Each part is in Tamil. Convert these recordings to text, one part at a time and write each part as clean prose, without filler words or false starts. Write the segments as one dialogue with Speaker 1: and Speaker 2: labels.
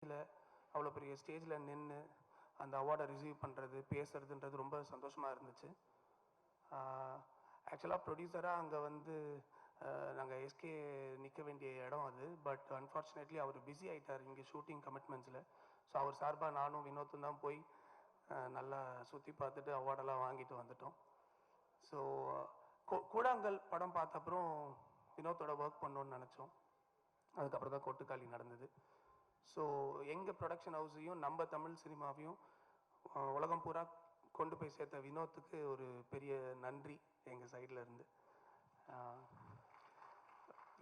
Speaker 1: அவ்வளோ பெரிய ஸ்டேஜில் நின்று அந்த அவார்டை ரிசீவ் பண்ணுறது பேசுறதுன்றது ரொம்ப சந்தோஷமாக இருந்துச்சு. ஆக்சுவலாக ப்ரொடியூசராக அங்கே வந்து நாங்கள் எஸ்கே நிற்க வேண்டிய இடம் அது. பட் அன்ஃபார்ச்சுனேட்லி அவர் பிஸி ஆகிட்டார் இங்கே ஷூட்டிங் கமிட்மெண்ட்ஸில். ஸோ அவர் சார்பாக நானும் வினோத்தும் தான் போய் நல்லா சுற்றி பார்த்துட்டு அவார்டெல்லாம் வாங்கிட்டு வந்துட்டோம். ஸோ கூழாங்கல் படம் பார்த்த அப்புறம் வினோத்தோட ஒர்க் பண்ணோன்னு நினச்சோம். அதுக்கப்புறம் தான் கொட்டுக்காளி நடந்தது. ஸோ எங்கள் ப்ரொடக்ஷன் ஹவுஸையும் நம்ம தமிழ் சினிமாவையும் உலகம் பூரா கொண்டு போய் சேர்த்த வினோத்துக்கு ஒரு பெரிய நன்றி எங்கள் சைடில் இருந்து.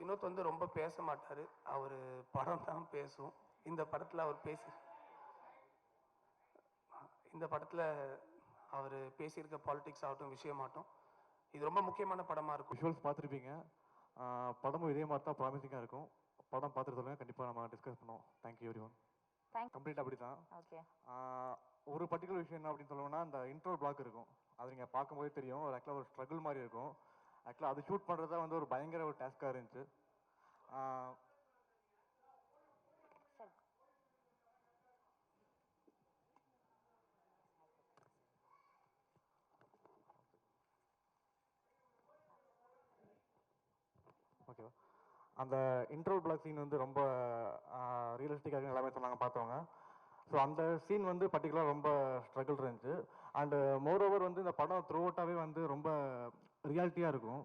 Speaker 1: வினோத் வந்து ரொம்ப பேச மாட்டார், அவர் படம் தான் பேசும். இந்த படத்தில் அவர் பேசியிருக்க பாலிடிக்ஸ் ஆகட்டும், விஷயமாகட்டும், இது ரொம்ப முக்கியமான படமாக இருக்கும்.
Speaker 2: விஷுவல்ஸ் பார்த்துருப்பீங்க. படமும் இதே மாதிரி தான் ப்ராமிசிங்காக இருக்கும். படம் பார்த்துட்டு சொல்லுங்கள், கண்டிப்பாக நம்ம டிஸ்கஸ் பண்ணுவோம். Thank you every one. கம்ப்ளீட் அப்படி தான். ஒரு பர்டிகுலர் விஷயம் என்ன அப்படின்னு சொல்லணும்னா, அந்த இன்ட்ரோ பிளாக் இருக்கும். அது நீங்கள் பார்க்கும்போதே தெரியும். ஒரு ஆக்சுவலாக ஒரு ஸ்ட்ரகிள் மாதிரி இருக்கும். ஆக்சுவலாக அது ஷூட் பண்ணுறது தான் வந்து ஒரு பயங்கர ஒரு டாஸ்க்காக இருந்துச்சு. ஓகேவா? அந்த இன்ட்ரோ பிளாக் சீன் வந்து ரொம்ப ரியலிஸ்டிக்காக எல்லாமே சொன்னாங்க பார்த்தவங்க. ஸோ அந்த சீன் வந்து பர்டிகுலராக ரொம்ப ஸ்ட்ரகிள் இருந்துச்சு. அண்டு மோரோவர் வந்து இந்த படம் த்ரூ அவுட்டாகவே வந்து ரொம்ப ரியாலிட்டியாக இருக்கும்.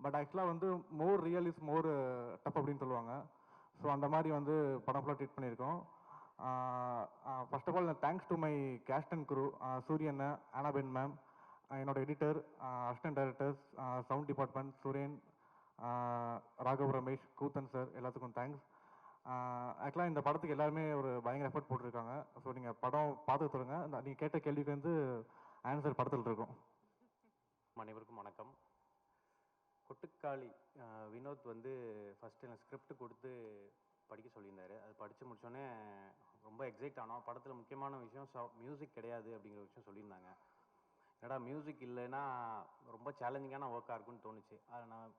Speaker 2: பட் ஆக்சுவலாக வந்து மோர் ரியல் இஸ் மோர் டஃப் அப்படின்னு சொல்லுவாங்க. ஸோ அந்த மாதிரி வந்து படம் ஃபுல்லாக ட்ரீட் பண்ணியிருக்கோம். First of all thanks to my cast and crew, Sooriyan, Anna Ben ma'am, என்னோட editor, assistant directors, sound department, Suren, Raghav Ramesh, Koothan sir, எல்லாத்துக்கும் தேங்க்ஸ். ஆக்சுவலாக இந்த படத்துக்கு எல்லாருமே ஒரு பயங்கர எஃபர்ட் போட்டிருக்காங்க. ஸோ நீங்கள் படம் பார்த்து சொல்லுங்கள். நீங்கள் கேட்ட கேள்விக்கு வந்து ஆன்சர் படத்தில் இருக்கும்.
Speaker 3: அனைவருக்கும் வணக்கம். கொட்டுக்காளி வினோத் வந்து ஃபஸ்ட்டு எனக்கு ஸ்கிரிப்ட் கொடுத்து படிக்க சொல்லியிருந்தார். அது படித்து முடித்தோடனே ரொம்ப எக்ஸைட் ஆனோம். படத்தில் முக்கியமான விஷயம் மியூசிக் கிடையாது அப்படிங்கிற விஷயம் சொல்லியிருந்தாங்க. என்னடா மியூசிக் இல்லைன்னா ரொம்ப சேலஞ்சிங்கான ஒர்க்காக இருக்குன்னு தோணுச்சு. அதை நான்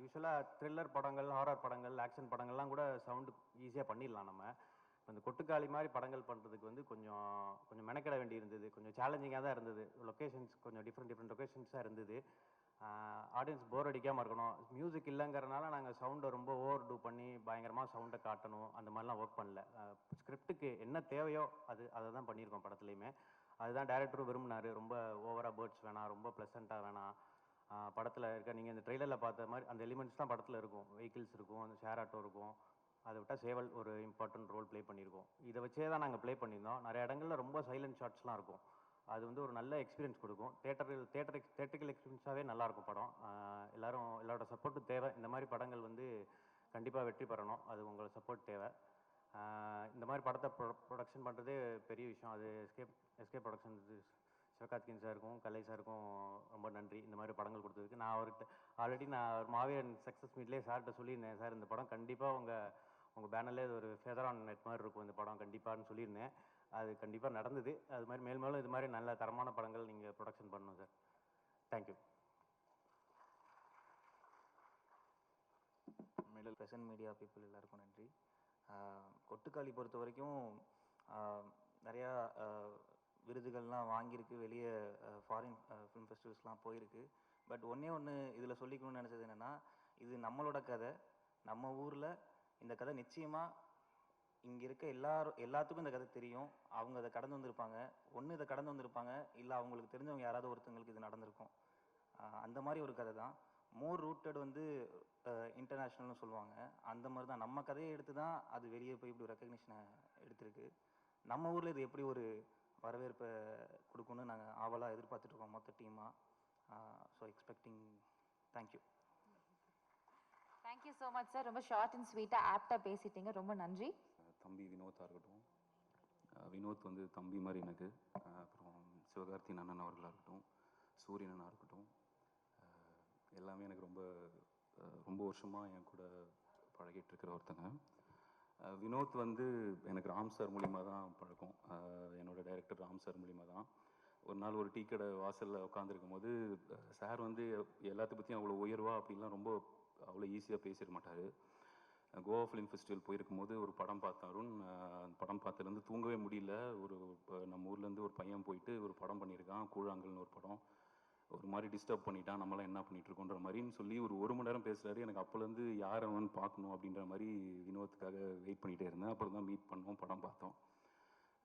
Speaker 3: யூஸ்வலாக த்ரில்லர் படங்கள், ஹாரர் படங்கள், ஆக்ஷன் படங்கள்லாம் கூட சவுண்டு ஈஸியாக பண்ணிடலாம். நம்ம இந்த கொட்டுக்காளி மாதிரி படங்கள் பண்ணுறதுக்கு வந்து கொஞ்சம் மெனக்கிட வேண்டி இருந்தது. கொஞ்சம் சேலஞ்சிங்காக தான் இருந்தது. லொக்கேஷன்ஸ் கொஞ்சம் டிஃப்ரெண்ட் லொக்கேஷன்ஸாக இருந்தது. ஆடியன்ஸ் போர் அடிக்காமல் இருக்கணும். மியூசிக் இல்லைங்கிறனால நாங்கள் சவுண்டை ரொம்ப ஓவர் டூ பண்ணி பயங்கரமாக சவுண்டை காட்டணும், அந்த மாதிரிலாம் ஒர்க் பண்ணல. ஸ்கிரிப்டுக்கு என்ன தேவையோ அதை தான் பண்ணியிருக்கோம் படத்துலையுமே. அதுதான் டைரக்டரும் விரும்பினார். ரொம்ப ஓவராக பேர்ட்ஸ் வேணாம், ரொம்ப ப்ளசண்ட்டாக வேணாம். படத்தில் இருக்க நீங்கள் இந்த ட்ரெய்லரில் பார்த்த மாதிரி அந்த எலிமெண்ட்ஸ் தான் படத்தில் இருக்கும். வெஹிக்கிள்ஸ் இருக்கும், அந்த ஷேர் ஆட்டோ இருக்கும். அதை விட்டால் சேவல் ஒரு இம்பார்ட்டன்ட் ரோல் ப்ளே பண்ணியிருக்கோம். இதை வச்சே தான் நாங்கள் ப்ளே பண்ணியிருந்தோம். நிறைய இடங்களில் ரொம்ப சைலண்ட் ஷாட்ஸ்லாம் இருக்கும். அது வந்து ஒரு நல்ல எக்ஸ்பீரியன்ஸ் கொடுக்கும். தேட்டரிக்கல் எக்ஸ்பீரியன்ஸாகவே நல்லாயிருக்கும் படம். எல்லாரோட சப்போர்ட்டும் தேவை. இந்த மாதிரி படங்கள் வந்து கண்டிப்பாக வெற்றி பெறணும். அது உங்களோட சப்போர்ட் தேவை. இந்த மாதிரி படத்தை ப்ரொடக்ஷன் பண்ணுறதே பெரிய விஷயம். அது எஸ்கே ப்ரொடக்ஷன் சிவகார்த்திகேயன் சாருக்கும் கலை சாருக்கும் ரொம்ப நன்றி இந்த மாதிரி படங்கள் கொடுத்ததுக்கு. நான் அவர்கிட்ட ஆல்ரெடி மாவீரன் சக்ஸஸ் மீட்லேயே சார்கிட்ட சொல்லியிருந்தேன். சார் இந்த படம் கண்டிப்பாக உங்கள் பேனர்லேயே ஒரு ஃபெதர் ஆன் நெட் மாதிரி இருக்கும் இந்த படம் கண்டிப்பான்னு சொல்லியிருந்தேன். அது கண்டிப்பாக நடந்தது. அது மாதிரி மேலும் இது மாதிரி நல்ல தரமான படங்கள் நீங்கள் ப்ரொடக்ஷன் பண்ணணும் sir. Thank you.
Speaker 4: Middle present media people எல்லாருக்கும் நன்றி. கொட்டுக்காளி பொறுத்த வரைக்கும் நிறையா விருதுகள்லாம் வாங்கியிருக்கு. வெளியே ஃபாரின் ஃபிலிம் ஃபெஸ்டிவல்ஸ்லாம் போயிருக்கு. பட் ஒன்று இதில் சொல்லிக்கணும்னு நினச்சது என்னென்னா, இது நம்மளோட கதை. நம்ம ஊரில் இந்த கதை நிச்சயமாக இங்கே இருக்க எல்லாத்துக்கும் இந்த கதை தெரியும். அவங்க அதை கடந்து வந்திருப்பாங்க. இதை கடந்து வந்திருப்பாங்க, இல்லை அவங்களுக்கு தெரிஞ்சவங்க யாராவது ஒருத்தங்களுக்கு இது நடந்திருக்கும். அந்த மாதிரி ஒரு கதை தான். மோர் ரூட்டட் வந்து இன்டர்நேஷ்னல்னு சொல்லுவாங்க. அந்த மாதிரி தான் நம்ம கதையை எடுத்து தான் அது வெளியே போய் இப்படி ரெக்கக்னிஷனை எடுத்திருக்கு. நம்ம ஊரில் இது எப்படி ஒரு வரவேற்பை கொடுக்கணும்னு நாங்கள் ஆவலாக எதிர்பார்த்துட்ருக்கோம் மொத்த டீமாக. So expecting. Thank you.
Speaker 5: Thank you so much sir. ரொம்ப ஷார்ட் அண்ட் ஸ்வீட்டாக ஆப்டாக பேசிட்டீங்க. ரொம்ப நன்றி.
Speaker 6: தம்பி வினோத்தாக இருக்கட்டும், வினோத் வந்து தம்பி மாதிரி எனக்கு. அப்புறம் சிவகார்த்திகேயன் அண்ணன் அவர்களாக இருக்கட்டும், சூரியன் அண்ணா இருக்கட்டும், எல்லாமே எனக்கு ரொம்ப வருஷமாக என் கூட பழகிட்டு இருக்கிற ஒருத்தங்க. வினோத் வந்து எனக்கு ராம் சார் மூலிமா தான் பழக்கம். என்னோட டைரக்டர் ராம் சார் மூலிமா தான். ஒரு நாள் ஒரு டீ கடை வாசலில் உட்காந்துருக்கும் போது சார் வந்து எல்லாத்த பற்றியும் அவ்வளோ உயர்வா அப்படின்லாம் அவ்வளோ ஈஸியாக பேசிட மாட்டார். கோவா ஃபிலிம் ஃபெஸ்டிவல் போயிருக்கும்போது ஒரு படம் பார்த்த அருண், அந்த படம் பார்த்ததுலேருந்து தூங்கவே முடியல. நம்ம ஊர்லேருந்து ஒரு பையன் போயிட்டு ஒரு படம் பண்ணியிருக்கான், கூழாங்கல்னு ஒரு படம். ஒரு மாதிரி டிஸ்டர்ப் பண்ணிட்டான், நம்மளாம் என்ன பண்ணிட்டு இருக்கோன்ற மாதிரின்னு சொல்லி ஒரு மணி நேரம் பேசுகிறாரு. எனக்கு அப்போலேருந்து யார் அவன் பார்க்கணும் அப்படின்ற மாதிரி வினோத்துக்காக வெயிட் பண்ணிகிட்டே இருந்தேன். அப்புறம் தான் மீட் பண்ணோம், படம் பார்த்தோம்.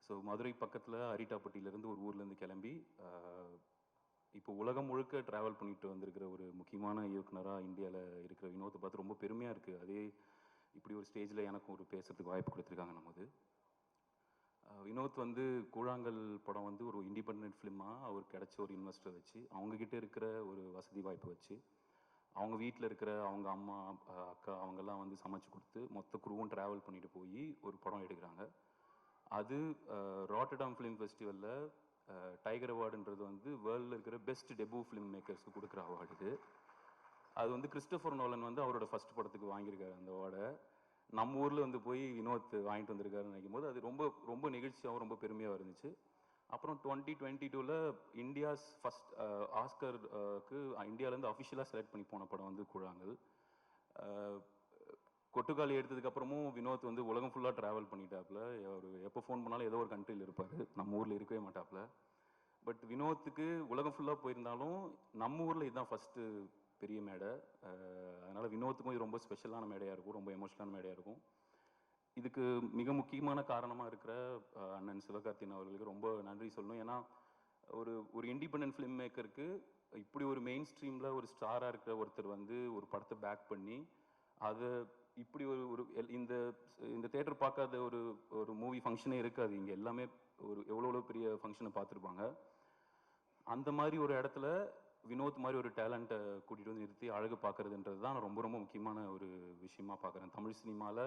Speaker 6: ஸோ மதுரை பக்கத்தில் அரிட்டாப்பட்டியிலேருந்து ஒரு ஊர்லேருந்து கிளம்பி இப்போ உலகம் முழுக்க ட்ராவல் பண்ணிட்டு வந்திருக்கிற ஒரு முக்கியமான இயக்குனராக இந்தியாவில் இருக்கிற வினோத்தை பார்த்து ரொம்ப பெருமையாக இருக்குது. அதே இப்படி ஒரு ஸ்டேஜில் எனக்கும் ஒரு பேசுறதுக்கு வாய்ப்பு கொடுத்துருக்காங்க நமது. வினோத் வந்து கூழாங்கல் படம் வந்து ஒரு இண்டிபெண்ட் ஃபிலிமாக அவர் கிடைச்ச ஒரு இன்வெஸ்டர் வச்சு, அவங்கக்கிட்ட இருக்கிற ஒரு வசதி வாய்ப்பு வச்சு, அவங்க வீட்டில் இருக்கிற அவங்க அம்மா அக்கா அவங்கெல்லாம் வந்து சமைச்சு கொடுத்து மொத்த குருவும் ட்ராவல் பண்ணிட்டு போய் ஒரு படம் எடுக்கிறாங்க. அது ராட்டர்டாம் ஃபிலிம் ஃபெஸ்டிவலில் டைகர் அவார்டுன்றது வந்து வேர்ல்டில் இருக்கிற பெஸ்ட் டெபு ஃபிலிம் மேக்கர்ஸ்க்கு கொடுக்குற அவார்டு இது. அது வந்து கிறிஸ்டோஃபர் நோலன் வந்து அவரோட ஃபர்ஸ்ட் படத்துக்கு வாங்கியிருக்காரு அந்த அவார்டை. நம்ம ஊரில் வந்து போய் வினோத் வாங்கிட்டு வந்திருக்காருன்னு நினைக்கும் போது அது ரொம்ப ரொம்ப நெகிழ்ச்சியாகவும் ரொம்ப பெருமையாக இருந்துச்சு. அப்புறம் 2022 இந்தியாஸ் ஃபர்ஸ்ட் ஆஸ்கருக்கு இந்தியாவிலேருந்து அஃபிஷியலாக செலக்ட் பண்ணி போன படம் வந்து கூழாங்கல். கொட்டுக்காளி எடுத்ததுக்கப்புறமும் வினோத் வந்து உலகம் ஃபுல்லாக ட்ராவல் பண்ணிட்டாப்புல. அவர் எப்போ ஃபோன் பண்ணாலும் ஏதோ ஒரு கண்ட்ரியில் இருப்பார், நம்ம ஊரில் இருக்கவே மாட்டாப்புல. பட் வினோத்துக்கு உலகம் ஃபுல்லாக போயிருந்தாலும் நம்ம ஊரில் இதுதான் ஃபஸ்ட்டு பெரிய மேடை. அதனால் வினோத்துக்கும் இது ரொம்ப ஸ்பெஷலான மேடையாக இருக்கும், ரொம்ப எமோஷனலான மேடையாக இருக்கும். இதுக்கு மிக முக்கியமான காரணமாக இருக்கிற அண்ணன் சிவகார்த்திகேயன் அவர்களுக்கு ரொம்ப நன்றி சொல்லணும். ஏன்னா ஒரு இண்டிபெண்டன்ட் ஃபிலிம் மேக்கருக்கு இப்படி ஒரு மெயின் ஸ்ட்ரீமில் ஒரு ஸ்டாராக இருக்கிற ஒருத்தர் வந்து ஒரு படத்தை பேக் பண்ணி அதை இப்படி ஒரு இந்த தேட்டர் பார்க்காத ஒரு மூவி ஃபங்க்ஷனே இருக்காது. இங்கே எல்லாமே எவ்வளோ பெரிய ஃபங்க்ஷனை பார்த்துருப்பாங்க. அந்த மாதிரி ஒரு இடத்துல வினோத் மாதிரி ஒரு டேலண்ட்டை கூட்டிகிட்டு வந்து நிறுத்தி அழகு பார்க்கறதுன்றது தான் நான் ரொம்ப ரொம்ப முக்கியமான ஒரு விஷயமா பார்க்குறேன். தமிழ் சினிமாவில்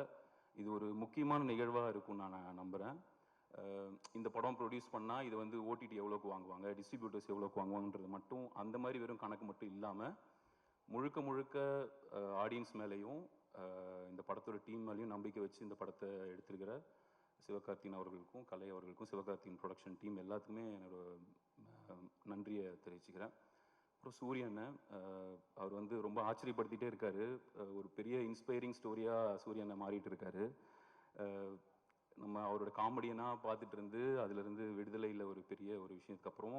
Speaker 6: இது ஒரு முக்கியமான நிகழ்வாக இருக்கும்னு நான் நம்புகிறேன். இந்த படம் ப்ரொடியூஸ் பண்ணால் இது வந்து ஓடிடி எவ்வளோக்கு வாங்குவாங்க, டிஸ்ட்ரிபியூட்டர்ஸ் எவ்வளோக்கு வாங்குவாங்கன்றது மட்டும் அந்த மாதிரி வெறும் கணக்கு மட்டும் இல்லாமல் முழுக்க ஆடியன்ஸ் மேலேயும் இந்த படத்தோட டீம் மேலேயும் நம்பிக்கை வச்சு இந்த படத்தை எடுத்திருக்கிற சிவகார்த்திகேயன் அவர்களுக்கும் கலை அவர்களுக்கும் சிவகார்த்திகேயன் ப்ரொடக்ஷன் டீம் எல்லாத்துக்குமே என்னோட நன்றியை தெரிவிச்சுக்கிறேன். அப்புறம் சூரியன் அவர் வந்து ரொம்ப ஆச்சரியப்படுத்திகிட்டே இருக்காரு. ஒரு பெரிய இன்ஸ்பைரிங் ஸ்டோரியாக சூரியனை மாறிட்டு இருக்காரு. நம்ம அவரோட காமெடியனாக பார்த்துட்டு இருந்து அதுலேருந்து விடுதலையில் ஒரு பெரிய ஒரு விஷயத்துக்கு அப்புறம்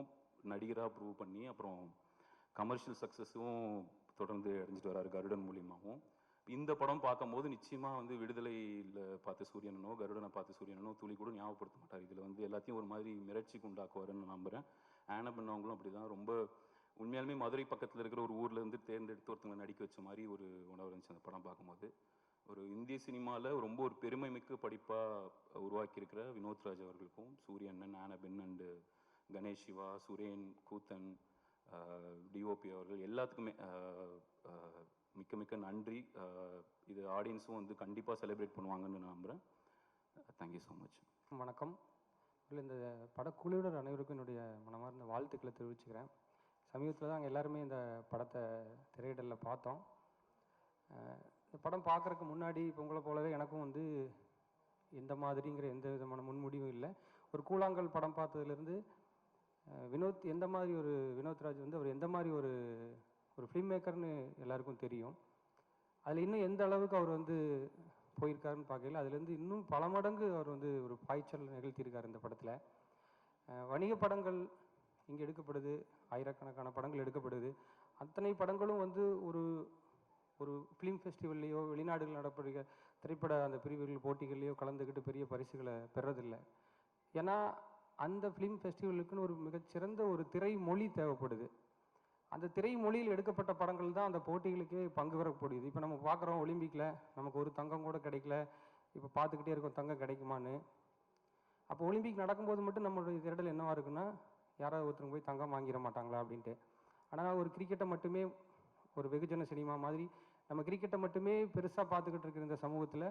Speaker 6: நடிகராக ப்ரூவ் பண்ணி அப்புறம் கமர்ஷியல் சக்ஸஸும் தொடர்ந்து அடைஞ்சிட்டு வராரு கருடன் மூலியமாகவும். இந்த படம் பார்க்கும்போது நிச்சயமாக வந்து விடுதலையில் பார்த்த சூரியனோ கருடனை பார்த்த சூரியனோ துளி கூட ஞாபகப்படுத்த மாட்டார். இதில் வந்து எல்லாத்தையும் ஒரு மாதிரி மிரட்சிக்கு உண்டாக்குவாருன்னு நம்புகிறேன். ஆனபன் அவங்களும் அப்படி தான் ரொம்ப உண்மையாலுமே மதுரை பக்கத்தில் இருக்கிற ஒரு ஊர்லேருந்து தேர்ந்தெடுத்து ஒருத்தவங்களை நடிக்க வச்ச மாதிரி ஒரு உணர்வு இருந்துச்சு அந்த படம் பார்க்கும்போது. ஒரு இந்திய சினிமாவில் ரொம்ப ஒரு பெருமை மிக்க படிப்பாக உருவாக்கியிருக்கிற வினோத் ராஜ் அவர்களுக்கும் சூரியன் ஆனபென் and Ganesh Siva, Suren, Koothan, DOP அவர்கள் எல்லாத்துக்குமே மிக்க நன்றி. இது ஆடியன்ஸும் வந்து கண்டிப்பாக செலிப்ரேட் பண்ணுவாங்கன்னு நான் நம்புகிறேன். Thank you so much.
Speaker 7: வணக்கம். இந்த படக்குழுவினர் அனைவருக்கும் என்னுடைய மனமார்ந்த வாழ்த்துக்களை தெரிவிச்சுக்கிறேன். சமீபத்தில் தான் எல்லாருமே இந்த படத்தை திரையிடலில் பார்த்தோம். இந்த படம் பார்க்குறதுக்கு முன்னாடி இப்போ உங்களை போலவே எனக்கும் வந்து எந்த மாதிரிங்கிற எந்த விதமான முன்முடிவும் இல்லை. ஒரு கூழாங்கல் படம் பார்த்ததுலேருந்து வினோத் எந்த மாதிரி வினோத் ராஜ் வந்து அவர் எந்த மாதிரி ஒரு ஃபிலிம் மேக்கர்னு எல்லாருக்கும் தெரியும். அதில் இன்னும் எந்த அளவுக்கு அவர் வந்து போயிருக்காருன்னு பார்க்கல. அதுலேருந்து இன்னும் பல மடங்கு அவர் வந்து ஒரு பாய்ச்சல் நிகழ்த்தியிருக்கார் இந்த படத்தில். வணிக படங்கள் இங்கே எடுக்கப்படுது, ஆயிரக்கணக்கான படங்கள் எடுக்கப்படுது. அத்தனை படங்களும் வந்து ஒரு ஃபிலிம் ஃபெஸ்டிவல்லையோ வெளிநாடுகள் நடப்படுகிற திரைப்பட அந்த பிரிவுகள் போட்டிகள்லையோ கலந்துக்கிட்டு பெரிய பரிசுகளை பெறதில்லை. ஏன்னா அந்த ஃபிலிம் ஃபெஸ்டிவலுக்குன்னு ஒரு மிகச்சிறந்த ஒரு திரை மொழி தேவைப்படுது. அந்த திரை மொழியில் எடுக்கப்பட்ட படங்கள் தான் அந்த போட்டிகளுக்கே பங்கு பெறக்கூடியது. இப்போ நம்ம பார்க்குறோம் ஒலிம்பிக்கில் நமக்கு ஒரு தங்கம் கூட கிடைக்கல, இப்போ பார்த்துக்கிட்டே இருக்கோம் தங்கம் கிடைக்குமான்னு. அப்போ ஒலிம்பிக் நடக்கும்போது மட்டும் நம்மளுடைய திரடல் என்னவா இருக்குன்னா, யாராவது ஒருத்தருங்க போய் தங்கம் வாங்கிட மாட்டாங்களா அப்படின்ட்டு. ஆனால் ஒரு கிரிக்கெட்டை மட்டுமே ஒரு வெகுஜன சினிமா மாதிரி நம்ம கிரிக்கெட்டை மட்டுமே பெருசாக பார்த்துக்கிட்டு இருக்கிற இந்த சமூகத்தில்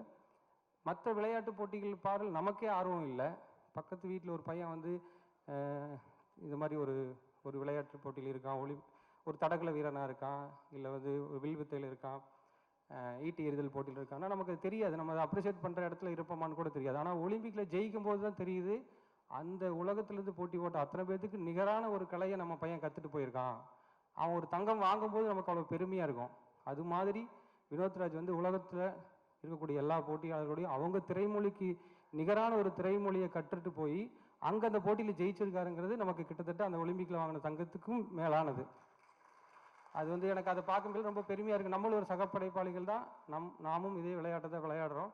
Speaker 7: மற்ற விளையாட்டு போட்டிகள் பாடல் நமக்கே ஆர்வம் இல்லை. பக்கத்து வீட்டில் ஒரு பையன் வந்து இது மாதிரி ஒரு விளையாட்டு போட்டியில் இருக்கான், ஒரு தடகள வீரனாக இருக்கான், இல்லை வந்து ஒரு வில்வித்தையில் இருக்கான், ஈட்டி எறிதல் போட்டியில் இருக்கான்னா நமக்கு தெரியாது. நம்ம அதை அப்ரிஷியேட் பண்ணுற இடத்துல இருப்போமான்னு கூட தெரியாது. ஆனால் ஒலிம்பிக்கில் ஜெயிக்கும் போது தான் தெரியுது அந்த உலகத்துலேருந்து போட்டி போட்ட அத்தனை பேர்த்துக்கு நிகரான ஒரு கலையை நம்ம பையன் கற்றுட்டு போயிருக்கான். அவன் ஒரு தங்கம் வாங்கும்போது நமக்கு அவ்வளோ பெருமையாக இருக்கும். அது மாதிரி வினோத் ராஜ் வந்து உலகத்தில் இருக்கக்கூடிய எல்லா போட்டியாளர்களையும் அவங்க திரைமொழிக்கு நிகரான ஒரு திரைமொழியை கற்றுட்டு போய் அங்கே அந்த போட்டியில் ஜெயிச்சிருக்காருங்கிறது நமக்கு கிட்டத்தட்ட அந்த ஒலிம்பிக்கில் வாங்கின தங்கத்துக்கும் மேலானது. அது வந்து எனக்கு அதை பார்க்கும்போது ரொம்ப பெருமையாக இருக்குது. நம்மளும் ஒரு சகப்படைப்பாளிகள் தான், நாமும் இதே விளையாட்டை தான் விளையாடுறோம்.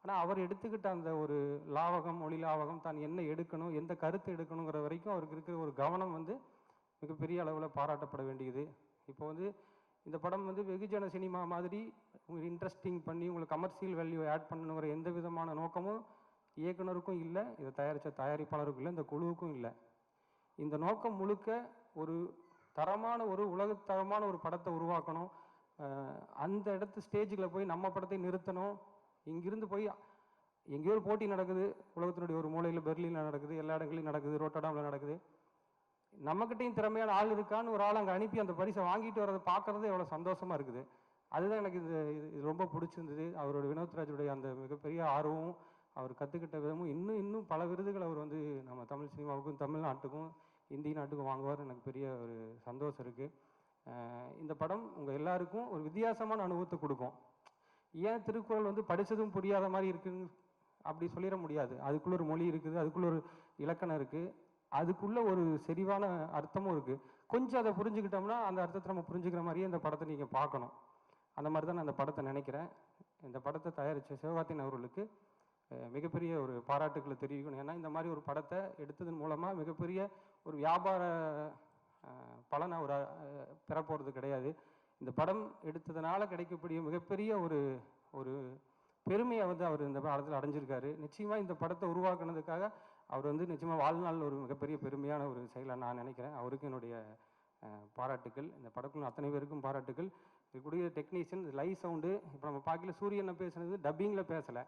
Speaker 7: ஆனால் அவர் எடுத்துக்கிட்ட அந்த ஒரு லாவகம், மொழி லாவகம், தான் என்ன எடுக்கணும், எந்த கருத்து எடுக்கணுங்கிற வரைக்கும் அவருக்கு இருக்கிற ஒரு கவனம் வந்து மிகப்பெரிய அளவில் பாராட்டப்பட வேண்டியது. இப்போ வந்து இந்த படம் வந்து வெகுஜன சினிமா மாதிரி உங்களுக்கு இன்ட்ரெஸ்டிங் பண்ணி உங்களுக்கு கமர்ஷியல் வேல்யூ ஆட் பண்ணணுங்கிற எந்த விதமான நோக்கமும் இயக்குனருக்கும் இல்லை, இதை தயாரித்த தயாரிப்பாளருக்கும் இல்லை, இந்த குழுவுக்கும் இல்லை. இந்த நோக்கம் முழுக்க ஒரு தரமான ஒரு உலகத்தரமான ஒரு படத்தை உருவாக்கணும். அந்த இடத்து ஸ்டேஜில் போய் நம்ம படத்தை நிறுத்தணும். இங்கிருந்து போய் எங்கேயோ ஒரு போட்டி நடக்குது, உலகத்தினுடைய ஒரு மூலையில் பெர்லினில் நடக்குது, எல்லா இடங்களையும் நடக்குது, ரோட்டர்டாமில் நடக்குது. நம்மக்கிட்டையும் திறமையான ஆள் இருக்கான்னு ஒரு ஆள் அங்கே அனுப்பி அந்த பரிசை வாங்கிட்டு வரதை பார்க்குறது எவ்வளோ சந்தோஷமாக இருக்குது. அதுதான் எனக்கு இது ரொம்ப பிடிச்சிருந்தது. அவரோட வினோத்ராஜுடைய அந்த மிகப்பெரிய ஆர்வமும் அவர் கற்றுக்கிட்ட விதமும் இன்னும் பல விருதுகள் அவர் வந்து நம்ம தமிழ் சினிமாவுக்கும் தமிழ்நாட்டுக்கும் இந்திய நாட்டுக்கும் வாங்குவார். எனக்கு பெரிய ஒரு சந்தோஷம் இருக்குது. இந்த படம் உங்கள் எல்லாருக்கும் ஒரு வித்தியாசமான அனுபவத்தை கொடுக்கும். ஏன் திருக்குறள் வந்து படித்ததும் புரியாத மாதிரி இருக்குன்னு அப்படி சொல்லிட முடியாது. அதுக்குள்ளே ஒரு மொழி இருக்குது, அதுக்குள்ளே ஒரு இலக்கணம் இருக்குது, அதுக்குள்ளே ஒரு செறிவான அர்த்தமும் இருக்குது. கொஞ்சம் அதை புரிஞ்சுக்கிட்டோம்னா அந்த அர்த்தத்தை நம்ம புரிஞ்சுக்கிற மாதிரியே இந்த படத்தை நீங்கள் பார்க்கணும். அந்த மாதிரி தான் நான் இந்த படத்தை நினைக்கிறேன். இந்த படத்தை தயாரித்த சிவகார்த்திகேயன் அவர்களுக்கு மிகப்பெரிய ஒரு பாராட்டுக்களை தெரிவிக்கணும். ஏன்னா இந்த மாதிரி ஒரு படத்தை எடுத்ததன் மூலமாக மிகப்பெரிய ஒரு வியாபார பலனை அவர் பெறப்போகிறது கிடையாது. இந்த படம் எடுத்ததுனால கிடைக்கக்கூடிய மிகப்பெரிய ஒரு பெருமையை வந்து அவர் இந்த படத்தில் அடைஞ்சிருக்காரு. நிச்சயமாக இந்த படத்தை உருவாக்குனதுக்காக அவர் வந்து நிச்சயமாக வாழ்நாள் ஒரு மிகப்பெரிய பெருமையான ஒரு செயலை நான் நினைக்கிறேன். அவருக்கு என்னுடைய பாராட்டுக்கள். இந்த படக்குழு அத்தனை பேருக்கும் பாராட்டுக்கள். இருக்கக்கூடிய டெக்னீஷியன், லைவ் சவுண்டு, இப்போ நம்ம பார்க்கல சூரியனை பேசுனது டப்பிங்கில் பேசலை,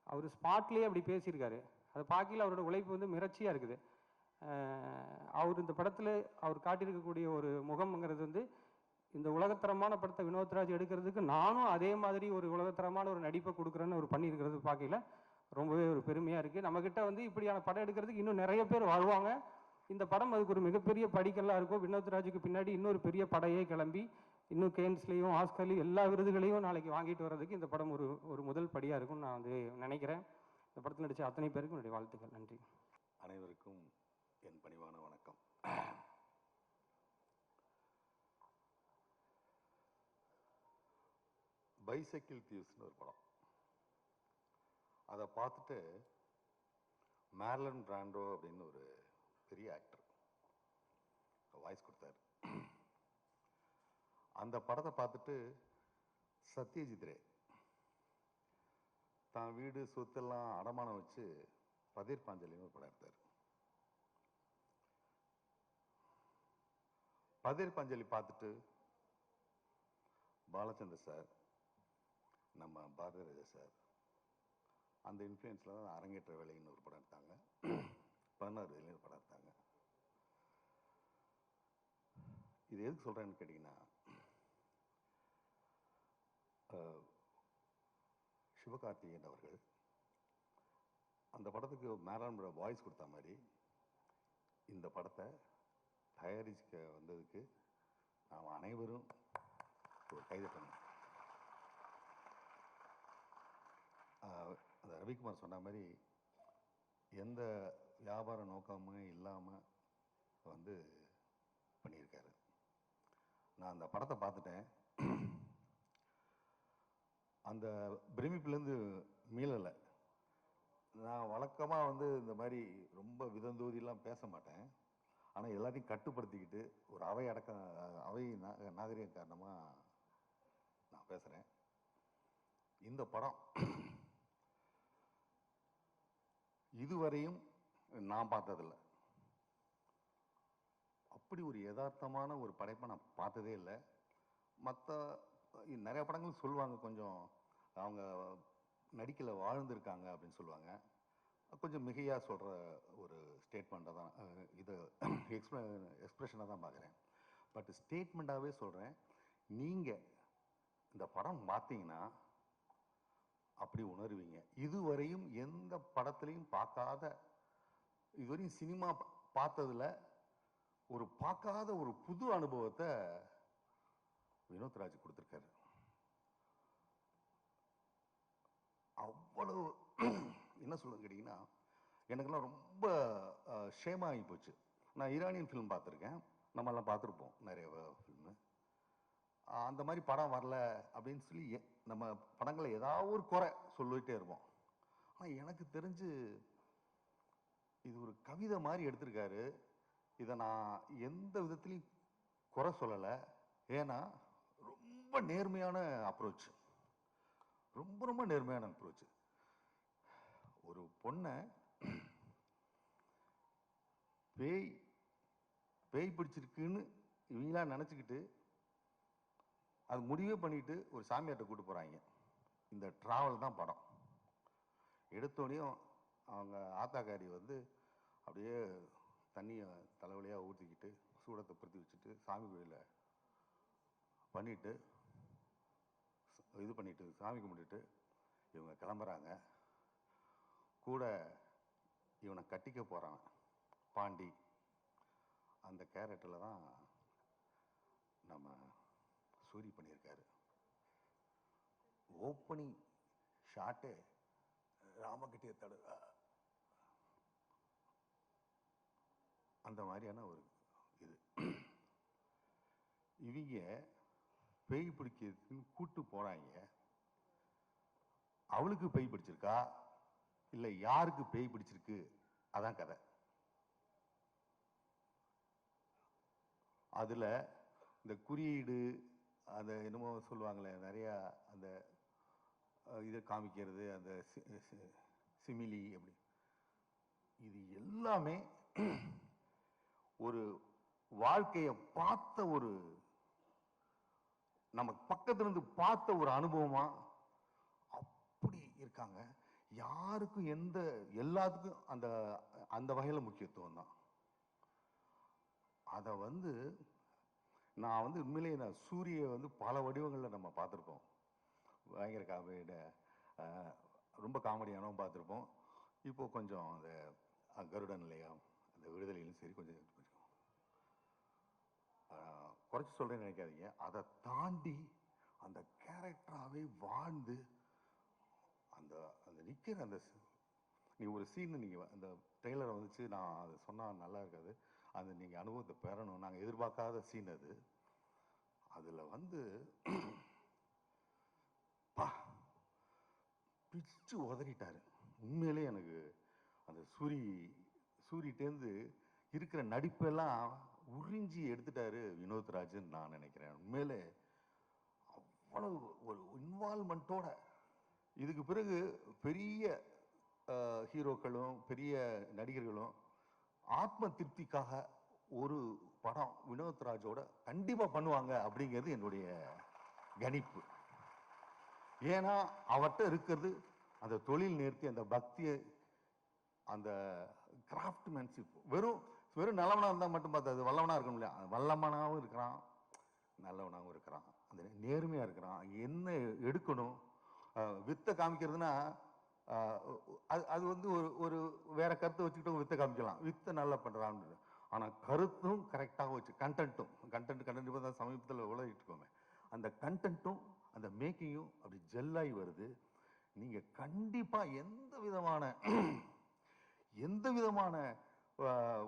Speaker 7: அவர் ஸ்பாட்லேயே அப்படி பேசியிருக்காரு. அதை பார்க்கல அவரோட உழைப்பு வந்து மிரட்சியாக இருக்குது. அவர் இந்த படத்தில் அவர் காட்டியிருக்கக்கூடிய ஒரு முகம்ங்கிறது வந்து இந்த உலகத்தரமான படத்தை வினோத்ராஜ் எடுக்கிறதுக்கு நானும் அதே மாதிரி ஒரு உலகத்தரமான ஒரு நடிப்பை கொடுக்குறேன்னு அவர் பண்ணியிருக்கிறது பார்க்கல ரொம்பவே ஒரு பெருமையாக இருக்குது. நம்மக்கிட்ட வந்து இப்படியான படம் எடுக்கிறதுக்கு இன்னும் நிறைய பேர் வாழ்வாங்க. இந்த படம் அதுக்கு ஒரு மிகப்பெரிய படிக்கல்லாக இருக்கும். வினோத்ராஜுக்கு பின்னாடி இன்னொரு பெரிய படையே கிளம்பி இன்னும் கேன்ஸ்லேயும் ஆஸ்கர்லையும் எல்லா விருதுகளையும் நாளைக்கு வாங்கிட்டு வர்றதுக்கு இந்த படம் ஒரு முதல் படியாக இருக்கும்னு நான் வந்து நினைக்கிறேன். இந்த படத்தில் நடித்த அத்தனை பேருக்கும் என்னுடைய வாழ்த்துக்கள். நன்றி.
Speaker 8: அனைவருக்கும் என் பணிவான வணக்கம். பைசைக்கிள் தியூஸ்னு ஒரு படம், அதை பார்த்துட்டு மார்லன் பிராண்டோ அப்படின்னு ஒரு பெரிய ஆக்டர் வாய்ஸ் கொடுத்தாரு. அந்த படத்தை பார்த்துட்டு சத்யஜித் ரே தான் வீடு சொத்தெல்லாம் அடமானம் வச்சு பதீர் பாஞ்சலின்னு ஒரு படம் எடுத்தார். பதீர் பாஞ்சலி பார்த்துட்டு பாலச்சந்தர் சார், நம்ம பாரதி ராஜா சார் அந்த இன்ஃப்ளூயன்ஸில் தான் அரங்கேற்ற வேலைன்னு ஒரு படம் எடுத்தாங்க. 16 வேலைன்னு ஒரு படம் எடுத்தாங்க. இது எதுக்கு சொல்கிறேன்னு கேட்டிங்கன்னா, சிவகார்த்திகேயன் அவர்கள் அந்த படத்துக்கு மேலாண்மை வாய்ஸ் கொடுத்த மாதிரி இந்த படத்தை தயாரிக்க வந்ததுக்கு நாம் அனைவரும் ஒரு கைதட்டணும். அந்த ரவிக்குமார் சொன்ன மாதிரி எந்த வியாபார நோக்கமும் இல்லாமல் வந்து பண்ணியிருக்காரு. நான் அந்த படத்தை பார்த்துட்டேன். அந்த பிரமிப்புலேருந்து மீளலை. நான் வழக்கமாக வந்து இந்த மாதிரி ரொம்ப விதந்தோதியெல்லாம் பேச மாட்டேன். ஆனால் எல்லாத்தையும் கட்டுப்படுத்திக்கிட்டு ஒரு அவை நாகரிகம் காரணமாக நான் பேசுகிறேன். இந்த படம் இதுவரையும் நான் பார்த்ததில்லை. அப்படி ஒரு யதார்த்தமான ஒரு படைப்பை நான் பார்த்ததே இல்லை. மற்ற நிறைய படங்கள் சொல்லுவாங்க, கொஞ்சம் அவங்க நடிக்கலை வாழ்ந்திருக்காங்க அப்படின்னு சொல்லுவாங்க. கொஞ்சம் மிகையாக சொல்கிற ஒரு ஸ்டேட்மெண்ட்டாக தான் இதை எக்ஸ்பிரஷனாக தான் பார்க்குறேன். பட் ஸ்டேட்மெண்ட்டாகவே சொல்கிறேன், நீங்கள் இந்த படம் பார்த்தீங்கன்னா அப்படி உணர்வீங்க. இதுவரையும் எந்த படத்துலையும் பார்க்காத, இதுவரையும் சினிமா பார்த்ததில் ஒரு பார்க்காத ஒரு புது அனுபவத்தை வினோத்ராஜ் கொடுத்துருக்காரு. அவ்வளவு என்ன சொல்லுன்னு கேட்டிங்கன்னா, எனக்கெல்லாம் ரொம்ப ஷேம் ஆகி போச்சு. நான் ஈரானியன் ஃபிலிம் பார்த்துருக்கேன், நம்மெல்லாம் பார்த்துருப்போம் நிறைய ஃபில்மு. அந்த மாதிரி படம் வரல அப்படின்னு சொல்லி நம்ம படங்களை ஏதாவது ஒரு குறை சொல்லிகிட்டே இருப்போம். ஆனால் எனக்கு தெரிஞ்சு இது ஒரு கவிதை மாதிரி எடுத்திருக்காரு. இதை நான் எந்த விதத்துலையும் குறை சொல்லலை. ஏன்னா ரொம்ப நேர்மையான அப்ரோச், ரொம்ப ரொம்ப நேர்மையான அப்ரோச். ஒரு பொண்ணை பேய் பேய் பிடிச்சிருக்குன்னு இவங்களா நினச்சிக்கிட்டு அது முடிவே பண்ணிட்டு ஒரு சாமியார்ட்ட கூட்டு போகிறாங்க. இந்த ட்ராவல் தான் படம். எடுத்தோடனையும் அவங்க ஆத்தாக்காரி வந்து அப்படியே தண்ணியை தலைவலியாக ஊற்றிக்கிட்டு சூடத்தை பருத்தி வச்சுட்டு சாமி கோயிலில் பண்ணிட்டு இது பண்ணிட்டு சாமி கும்பிட்டுட்டு இவங்க கிளம்புறாங்க. கூட இவனை கட்டிக்க போகிறான் பாண்டி. அந்த கேரக்டரில் தான் நம்ம சூரி பண்ணியிருக்காரு. ஓப்பனிங் ஷாட்டே ராமகிட்டிய தடு அந்த மாதிரியான ஒரு இது. இவங்க பேய் பிடிக்கிறதுக்கு கூட்டு போறாங்க. அவளுக்கு பேய் பிடிச்சிருக்கா இல்லை யாருக்கு பேய் பிடிச்சிருக்கு, அதான் கதை. அதில் இந்த குறியீடு அந்த என்னமோ சொல்லுவாங்களே நிறையா அந்த இதை காமிக்கிறது, அந்த சிமிலி அப்படி, இது எல்லாமே ஒரு வாழ்க்கையை பார்த்த ஒரு நம்ம பக்கத்துல இருந்து பார்த்த ஒரு அனுபவமா அப்படி இருக்காங்க. யாருக்கும் எல்லாத்துக்கும் அந்த அந்த வகையில் முக்கியத்துவம் தான். அதை வந்து நான் வந்து உண்மையிலேயே நான் சூரிய வந்து பல வடிவங்களில் நம்ம பார்த்துருப்போம். பயங்கர காமெடியோட ரொம்ப காமெடியானவும் பார்த்துருப்போம். இப்போ கொஞ்சம் அந்த கருட நிலையம் அந்த விடுதலையிலும் சரி கொஞ்சம் குறைச்சி சொல்கிறேன்னு நினைக்காதீங்க. அதை தாண்டி அந்த கேரக்டராகவே வாழ்ந்து அந்த அந்த நிற்கிற அந்த நீங்கள் ஒரு சீன் நீங்கள் அந்த ட்ரெய்லரை வந்துச்சு, நான் அதை சொன்னால் நல்லா இருக்காது, அந்த நீங்கள் அனுபவத்தை பெறணும். நாங்கள் எதிர்பார்க்காத சீன் அது. அதில் வந்து பிச்சு உதறிட்டாரு. உண்மையிலே எனக்கு அந்த சூரிட்டேருந்து இருக்கிற நடிப்பெல்லாம் உறிஞ்சி எடுத்துட்டாரு வினோத்ராஜன் நான் நினைக்கிறேன். உண்மையிலே அவ்வளவு ஒரு இன்வால்மெண்ட்டோட. இதுக்கு பிறகு பெரிய ஹீரோக்களும் பெரிய நடிகர்களும் ஆத்ம திருப்திக்காக ஒரு படம் வினோத்ராஜோட கண்டிப்பாக பண்ணுவாங்க அப்படிங்கிறது என்னுடைய கணிப்பு. ஏன்னா அவர்கிட்ட இருக்கிறது அந்த தொழில் நேர்த்தி, அந்த பக்தியை, அந்த கிராஃப்ட்மேன்ஷிப். வெறும் நல்லவனாக இருந்தால் மட்டும் பார்த்தாது, வல்லவனாக இருக்கணும் இல்லையா? வல்லவனாகவும் இருக்கிறான், நல்லவனாகவும் இருக்கிறான், அந்த நேர்மையாக இருக்கிறான். என்ன எடுக்கணும் வித்தை காமிக்கிறதுனா அது வந்து ஒரு வேற கருத்தை வச்சுக்கிட்டு வித்தை காமிக்கலாம். வித்தை நல்லா பண்ணுறான்னு. ஆனால் கருத்தும் கரெக்டாக வச்சு கண்டென்ட் இப்போ தான் சமீபத்தில் உலகிட்டு இருக்கோமே, அந்த கண்டென்ட்டும் அந்த மேக்கிங்கும் அப்படி ஜெல்லாகி வருது. நீங்கள் கண்டிப்பாக எந்த விதமான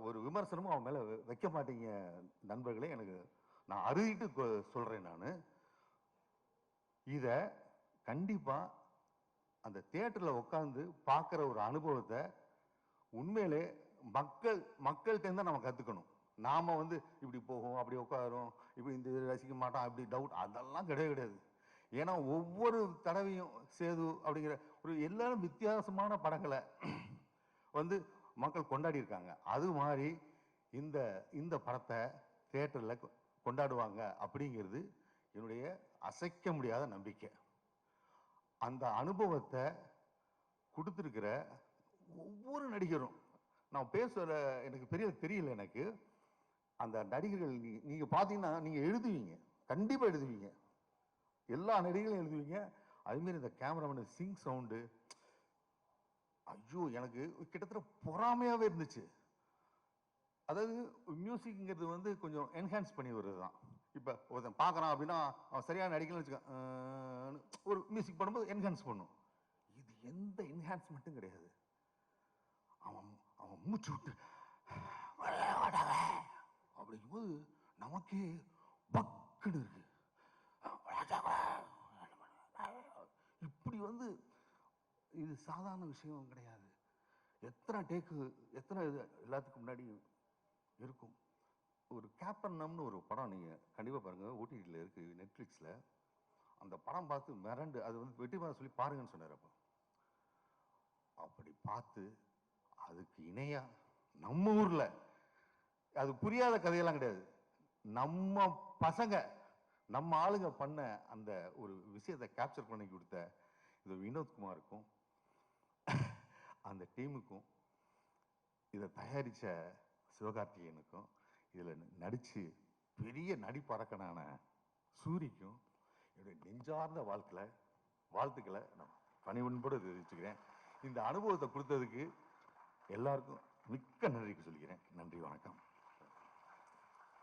Speaker 8: ஒரு விமர்சனமும் அவன் மேலே வைக்க மாட்டீங்க நண்பர்களே. நான் அறுதிட்டு சொல்கிறேன். நான் இதை கண்டிப்பாக அந்த தியேட்டரில் உட்காந்து பார்க்குற ஒரு அனுபவத்தை உண்மையிலே மக்கள்கிட்ட நம்ம கற்றுக்கணும். நாம் வந்து இப்படி போகும், அப்படி உட்காரும், இப்படி இந்த ரசிக்க மாட்டோம், அப்படி டவுட், அதெல்லாம் கிடையாது. ஏன்னா ஒவ்வொரு தடவையும் சேது அப்படிங்கிற ஒரு எல்லாரும் வித்தியாசமான படங்களை வந்து மக்கள் கொண்டாடி இருக்காங்க. அது மாதிரி இந்த படத்தை தியேட்டரில் கொண்டாடுவாங்க அப்படிங்கிறது என்னுடைய அசைக்க முடியாத நம்பிக்கை. அந்த அனுபவத்தை கொடுத்துருக்கிற ஒவ்வொரு நடிகரும், நான் பேசுகிற எனக்கு தெரியல எனக்கு அந்த நடிகர்கள் நீங்கள் பார்த்தீங்கன்னா நீங்கள் எழுதுவீங்க, கண்டிப்பாக எழுதுவீங்க, எல்லா நடிகர்களும் எழுதுவீங்க. அதுமாரி இந்த கேமராமேன் சிங் சவுண்டு, ஐயோ எனக்கு கிட்டத்தட்ட பொறாமையாகவே இருந்துச்சு. அதாவது மியூசிக்ங்கிறது வந்து கொஞ்சம் என்ஹான்ஸ் பண்ணி வருது தான். இப்போ ஒருத்தன் பார்க்குறான் அப்படின்னா அவன் சரியான நடிக்கணும்னு வச்சுக்க ஒரு மியூசிக் பண்ணும்போது என்ஹான்ஸ் பண்ணும். இது எந்த என்ஹான்ஸ்மெண்ட்டும் கிடையாது. அவன் அவன் மூச்சு விட்டு அப்படிங்கும்போது நமக்கே பக்குன்னு இருக்கு. இப்படி வந்து இது சாதாரண விஷயம் கிடையாது. எத்தனை டேக்கு எத்தனை இது எல்லாத்துக்கும் முன்னாடி இருக்கும். ஒரு கேப்பர்னம்னு ஒரு படம் நீங்கள் கண்டிப்பாக பாருங்கள், ஓடிடியில் இருக்குது, நெட்ஃப்ளிக்ஸில். அந்த படம் பார்த்து மிரண்டு, அது வந்து வெற்றிமாறன் சொல்லி பாருங்கன்னு சொன்னார். அப்போ அப்படி பார்த்து அதுக்கு இணையா நம்ம ஊரில் அது புரியாத கதையெல்லாம் கிடையாது, நம்ம பசங்க நம்ம ஆளுங்க பண்ண அந்த ஒரு விஷயத்தை கேப்சர் பண்ணி கொடுத்த இது வினோத்குமாருக்கும் அந்த டீமுக்கும், இதை தயாரித்த சிவகார்த்திகேயனுக்கும், இதில் நடித்து பெரிய நடிப்பறக்கனான சூரிக்கும் என்னுடைய நெஞ்சார்ந்த வாழ்த்துக்களை நான் பணிவன்போடு தெரிவிச்சுக்கிறேன். இந்த அனுபவத்தை கொடுத்ததுக்கு எல்லாருக்கும் மிக்க நன்றிக்கு சொல்லிக்கிறேன். நன்றி, வணக்கம்.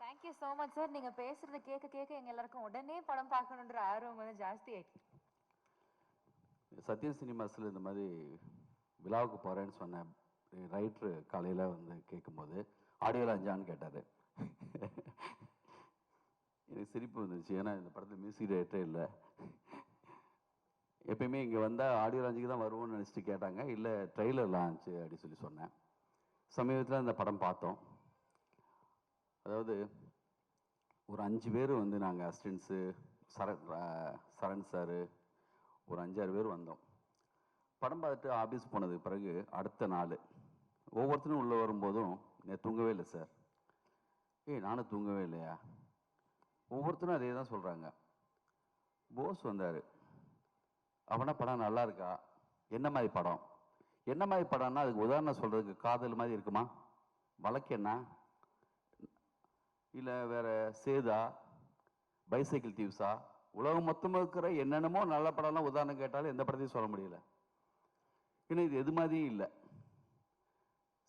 Speaker 5: Thank you so much sir. நீங்க பேசுறத கேட்க கேட்க எங்க எல்லாருக்கும் உடனே படம் பார்க்கணுன்ற ஆர்வம் வந்து ஜாஸ்தி ஆயிடுச்சு.
Speaker 9: சத்யம் சினிமாஸில் இந்த மாதிரி விழாவுக்கு போகிறேன்னு சொன்னேன். ரைட்ரு காலையில் வந்து கேட்கும்போது ஆடியோ லாஞ்சான்னு கேட்டார். எனக்கு சிரிப்பு வந்துச்சு, ஏன்னா இந்த படத்தில் மியூசிக் டைரக்டரே இல்லை. எப்பயுமே இங்கே வந்தால் ஆடியோ லாஞ்சுக்கு தான் வருவோம்னு நினச்சிட்டு கேட்டாங்க. இல்லை ட்ரெய்லர் லான்ச்சு அப்படின்னு சொல்லி சொன்னேன். சமீபத்தில் இந்த படம் பார்த்தோம். அதாவது ஒரு 5 பேர் வந்து நாங்கள் அசிஸ்டன்ஸு, சரண் சாரு, ஒரு 5-6 பேர் வந்தோம். படம் பார்த்துட்டு ஆஃபீஸ் போனதுக்கு பிறகு அடுத்த நாள் ஒவ்வொருத்தரும் உள்ளே வரும்போதும் தூங்கவே இல்லை சார். நானும் தூங்கவே இல்லையா? ஒவ்வொருத்தரும் அதே தான் சொல்கிறாங்க. போஸ் வந்தார். அவனா படம் நல்லா இருக்கா? என்ன மாதிரி படம்? என்ன மாதிரி படம்னா அதுக்கு உதாரணம் சொல்கிறதுக்கு காதல் மாதிரி இருக்குமா? வழக்கு என்ன? இல்லை வேறு சேதா, பைசைக்கிள் தீவ்ஸா, உலகம் மொத்தமாக இருக்கிற என்னென்னமோ நல்ல படம்லாம் உதாரணம் கேட்டாலும் எந்த படத்தையும் சொல்ல முடியல. ஏன்னா இது எது மாதிரியும் இல்லை.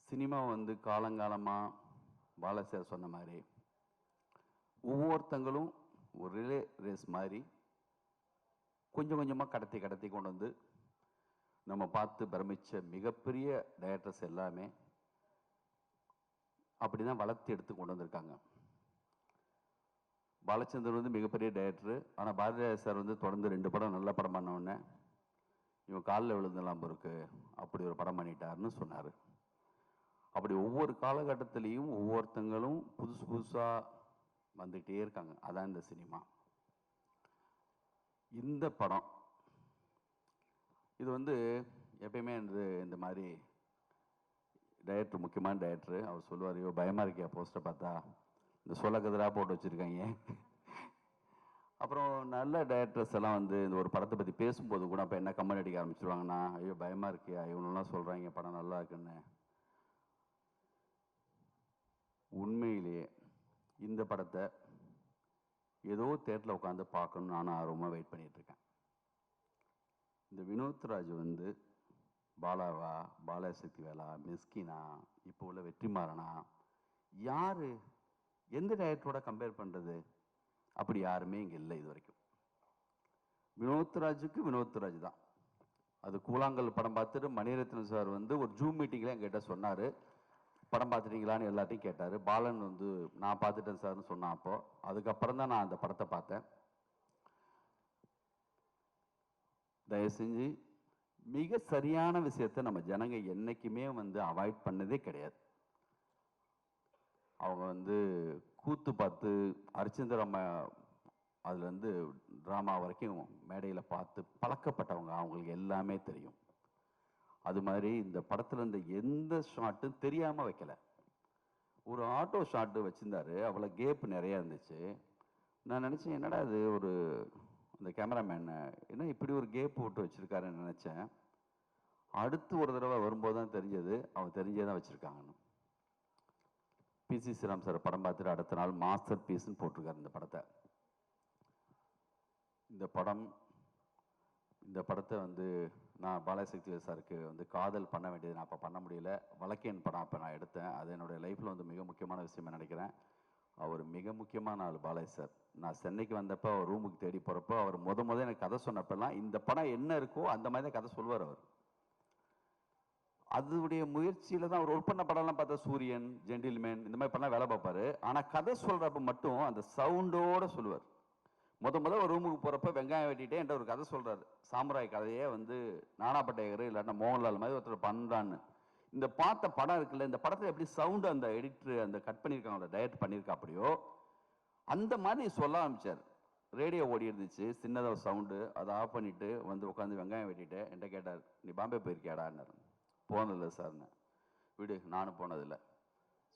Speaker 9: சினிமா வந்து காலங்காலமாக பாலா சார் சொன்ன மாதிரி ஒவ்வொருத்தங்களும் ஒரு ரிலே ரேஸ் மாதிரி கொஞ்சம் கொஞ்சமாக கடத்தி கொண்டு வந்து நம்ம பார்த்து பிரமிச்ச மிகப்பெரிய டைரக்டர்ஸ் எல்லாமே அப்படி தான் வளர்த்து எடுத்து கொண்டு வந்திருக்காங்க. பாலச்சந்தர் வந்து மிகப்பெரிய டைரக்டரு. ஆனால் பாரதிராஜா சார் வந்து தொடர்ந்து 2 படம் நல்ல படம் பண்ண உடனே இவன் காலில் விழுந்தெல்லாம் இருக்கு, அப்படி ஒரு படம் பண்ணிட்டாருன்னு சொன்னார். அப்படி ஒவ்வொரு காலகட்டத்திலையும் ஒவ்வொருத்தங்களும் புதுசாக வந்துகிட்டே இருக்காங்க. அதான் இந்த சினிமா. இந்த படம் இது வந்து எப்பயுமே இந்த மாதிரி டைரக்டர், முக்கியமான டைரக்டரு, அவர் சொல்லுவார், ஐயோ பயமாக இருக்கியா போஸ்டரை பார்த்தா, இந்த சொல்லக்கதிராக போட்டு வச்சுருக்காங்க. அப்புறம் நல்ல டைரக்டர்ஸ் எல்லாம் வந்து இந்த ஒரு படத்தை பற்றி பேசும்போது கூட அப்போ என்ன கமெண்ட் அடிக்க ஆரம்பிச்சிருவாங்கன்னா, ஐயோ பயமாக இருக்கியா, இவனெல்லாம் சொல்கிறாங்க படம் நல்லா இருக்குன்னு. உண்மையிலேயே இந்த படத்தை ஏதோ தேட்டரில் உட்காந்து பார்க்கணும்னு நானும் ஆர்வமாக வெயிட் பண்ணிகிட்ருக்கேன். இந்த வினோத்ராஜ் வந்து பாலாவா, பாலாசக்தி வேலா, மிஸ்கினா, இப்போ உள்ள வெற்றிமாறனா, யார் எந்த டைரக்டரோட கம்பேர் பண்ணுறது? அப்படி யாருமே இங்கே இல்லை இது வரைக்கும். வினோத்ராஜுக்கு வினோத்ராஜ் தான். அது கூழாங்கல் படம் பார்த்துட்டு மணிரத்னம் சார் வந்து ஒரு ஜூம் மீட்டிங்கில் என்கிட்ட சொன்னார், படம் பார்த்துட்டீங்களான்னு எல்லாத்தையும் கேட்டார். பாலன் வந்து நான் பார்த்துட்டேன் சார்னு சொன்னான். அப்போது அதுக்கப்புறம் தான் நான் அந்த படத்தை பார்த்தேன். தயவு செஞ்சு மிக சரியான விஷயத்தை நம்ம ஜனங்க என்றைக்குமே வந்து அவாய்ட் பண்ணதே கிடையாது. அவங்க வந்து கூத்து பார்த்து அரிச்சந்திர அதுலேருந்து ட்ராமா வரைக்கும் மேடையில் பார்த்து பழக்கப்பட்டவங்க, அவங்களுக்கு எல்லாமே தெரியும். அது மாதிரி இந்த படத்தில் இருந்த எந்த ஷாட்டும் தெரியாமல் வைக்கலை. ஒரு ஆட்டோ ஷாட்டு வச்சுருந்தாரு, அவ்வளோ கேப் நிறையா இருந்துச்சு. நான் நினச்சேன், என்னடா அது ஒரு அந்த கேமராமேன் என்ன இப்படி ஒரு கேப் விட்டு வச்சுருக்காருன்னு நினச்சேன். அடுத்து ஒரு தடவை வரும்போது தான் தெரிஞ்சது, அவன் தெரிஞ்சே தான் வச்சுருக்காங்கன்னு. பிசி ஸ்ரீராம் சார் படம் பார்த்துட்டு அடுத்த நாள் மாஸ்டர் பீஸ்ன்னு போட்டிருக்காரு இந்த படத்தை. இந்த படத்தை வந்து நான் பாலாசக்தி சாருக்கு வந்து காதல் பண்ண வேண்டியது நான் அப்போ பண்ண முடியல. வழக்கேன் படம் அப்போ நான் எடுத்தேன். அது என்னுடைய லைஃப்பில் வந்து மிக முக்கியமான விஷயமா நினைக்கிறேன். அவர் மிக முக்கியமான ஆள் பாலாஜி சார். நான் சென்னைக்கு வந்தப்போ அவர் ரூமுக்கு தேடி போகிறப்போ அவர் முத எனக்கு கதை சொன்னப்பெல்லாம் இந்த படம் என்ன இருக்கோ அந்த மாதிரி தான் கதை சொல்லுவார் அவர். அதோடைய முயற்சியில் தான் அவர் ஒர்க் பண்ண படம்லாம் பார்த்தா சூரியன், ஜென்டில்மேன் இந்த மாதிரி படம் வேலை பார்ப்பாரு. ஆனால் கதை சொல்கிறப்ப மட்டும் அந்த சவுண்டோடு சொல்லுவார். முத ஒரு ரூமுக்கு போகிறப்ப வெங்காயம் வெட்டிட்டே என்கிட்ட ஒரு கதை சொல்கிறாரு. சாமுராய் கதையே வந்து நானா பட்டேகர் இல்லாட்டா மோகன்லால் மாதிரி ஒருத்தர் பண்ணுறான்னு. இந்த பார்த்த படம் இருக்குல்ல, இந்த படத்தில் எப்படி சவுண்டு அந்த எடிட்டர் அந்த கட் பண்ணியிருக்காங்களோ, டைரக்ட் பண்ணியிருக்கா அப்படியோ அந்த மாதிரி சொல்ல ஆரம்பித்தார். ரேடியோ ஓடி இருந்துச்சு, சின்னதாக சவுண்டு, அதை ஆஃப் பண்ணிவிட்டு வந்து உட்காந்து வெங்காயம் வெட்டிட்டு என்கிட்ட கேட்டார், நீ பாம்பே போயிருக்கியாடான்னாரு. போனதில்லை சார்னு. விடு, நானும் போனதில்லை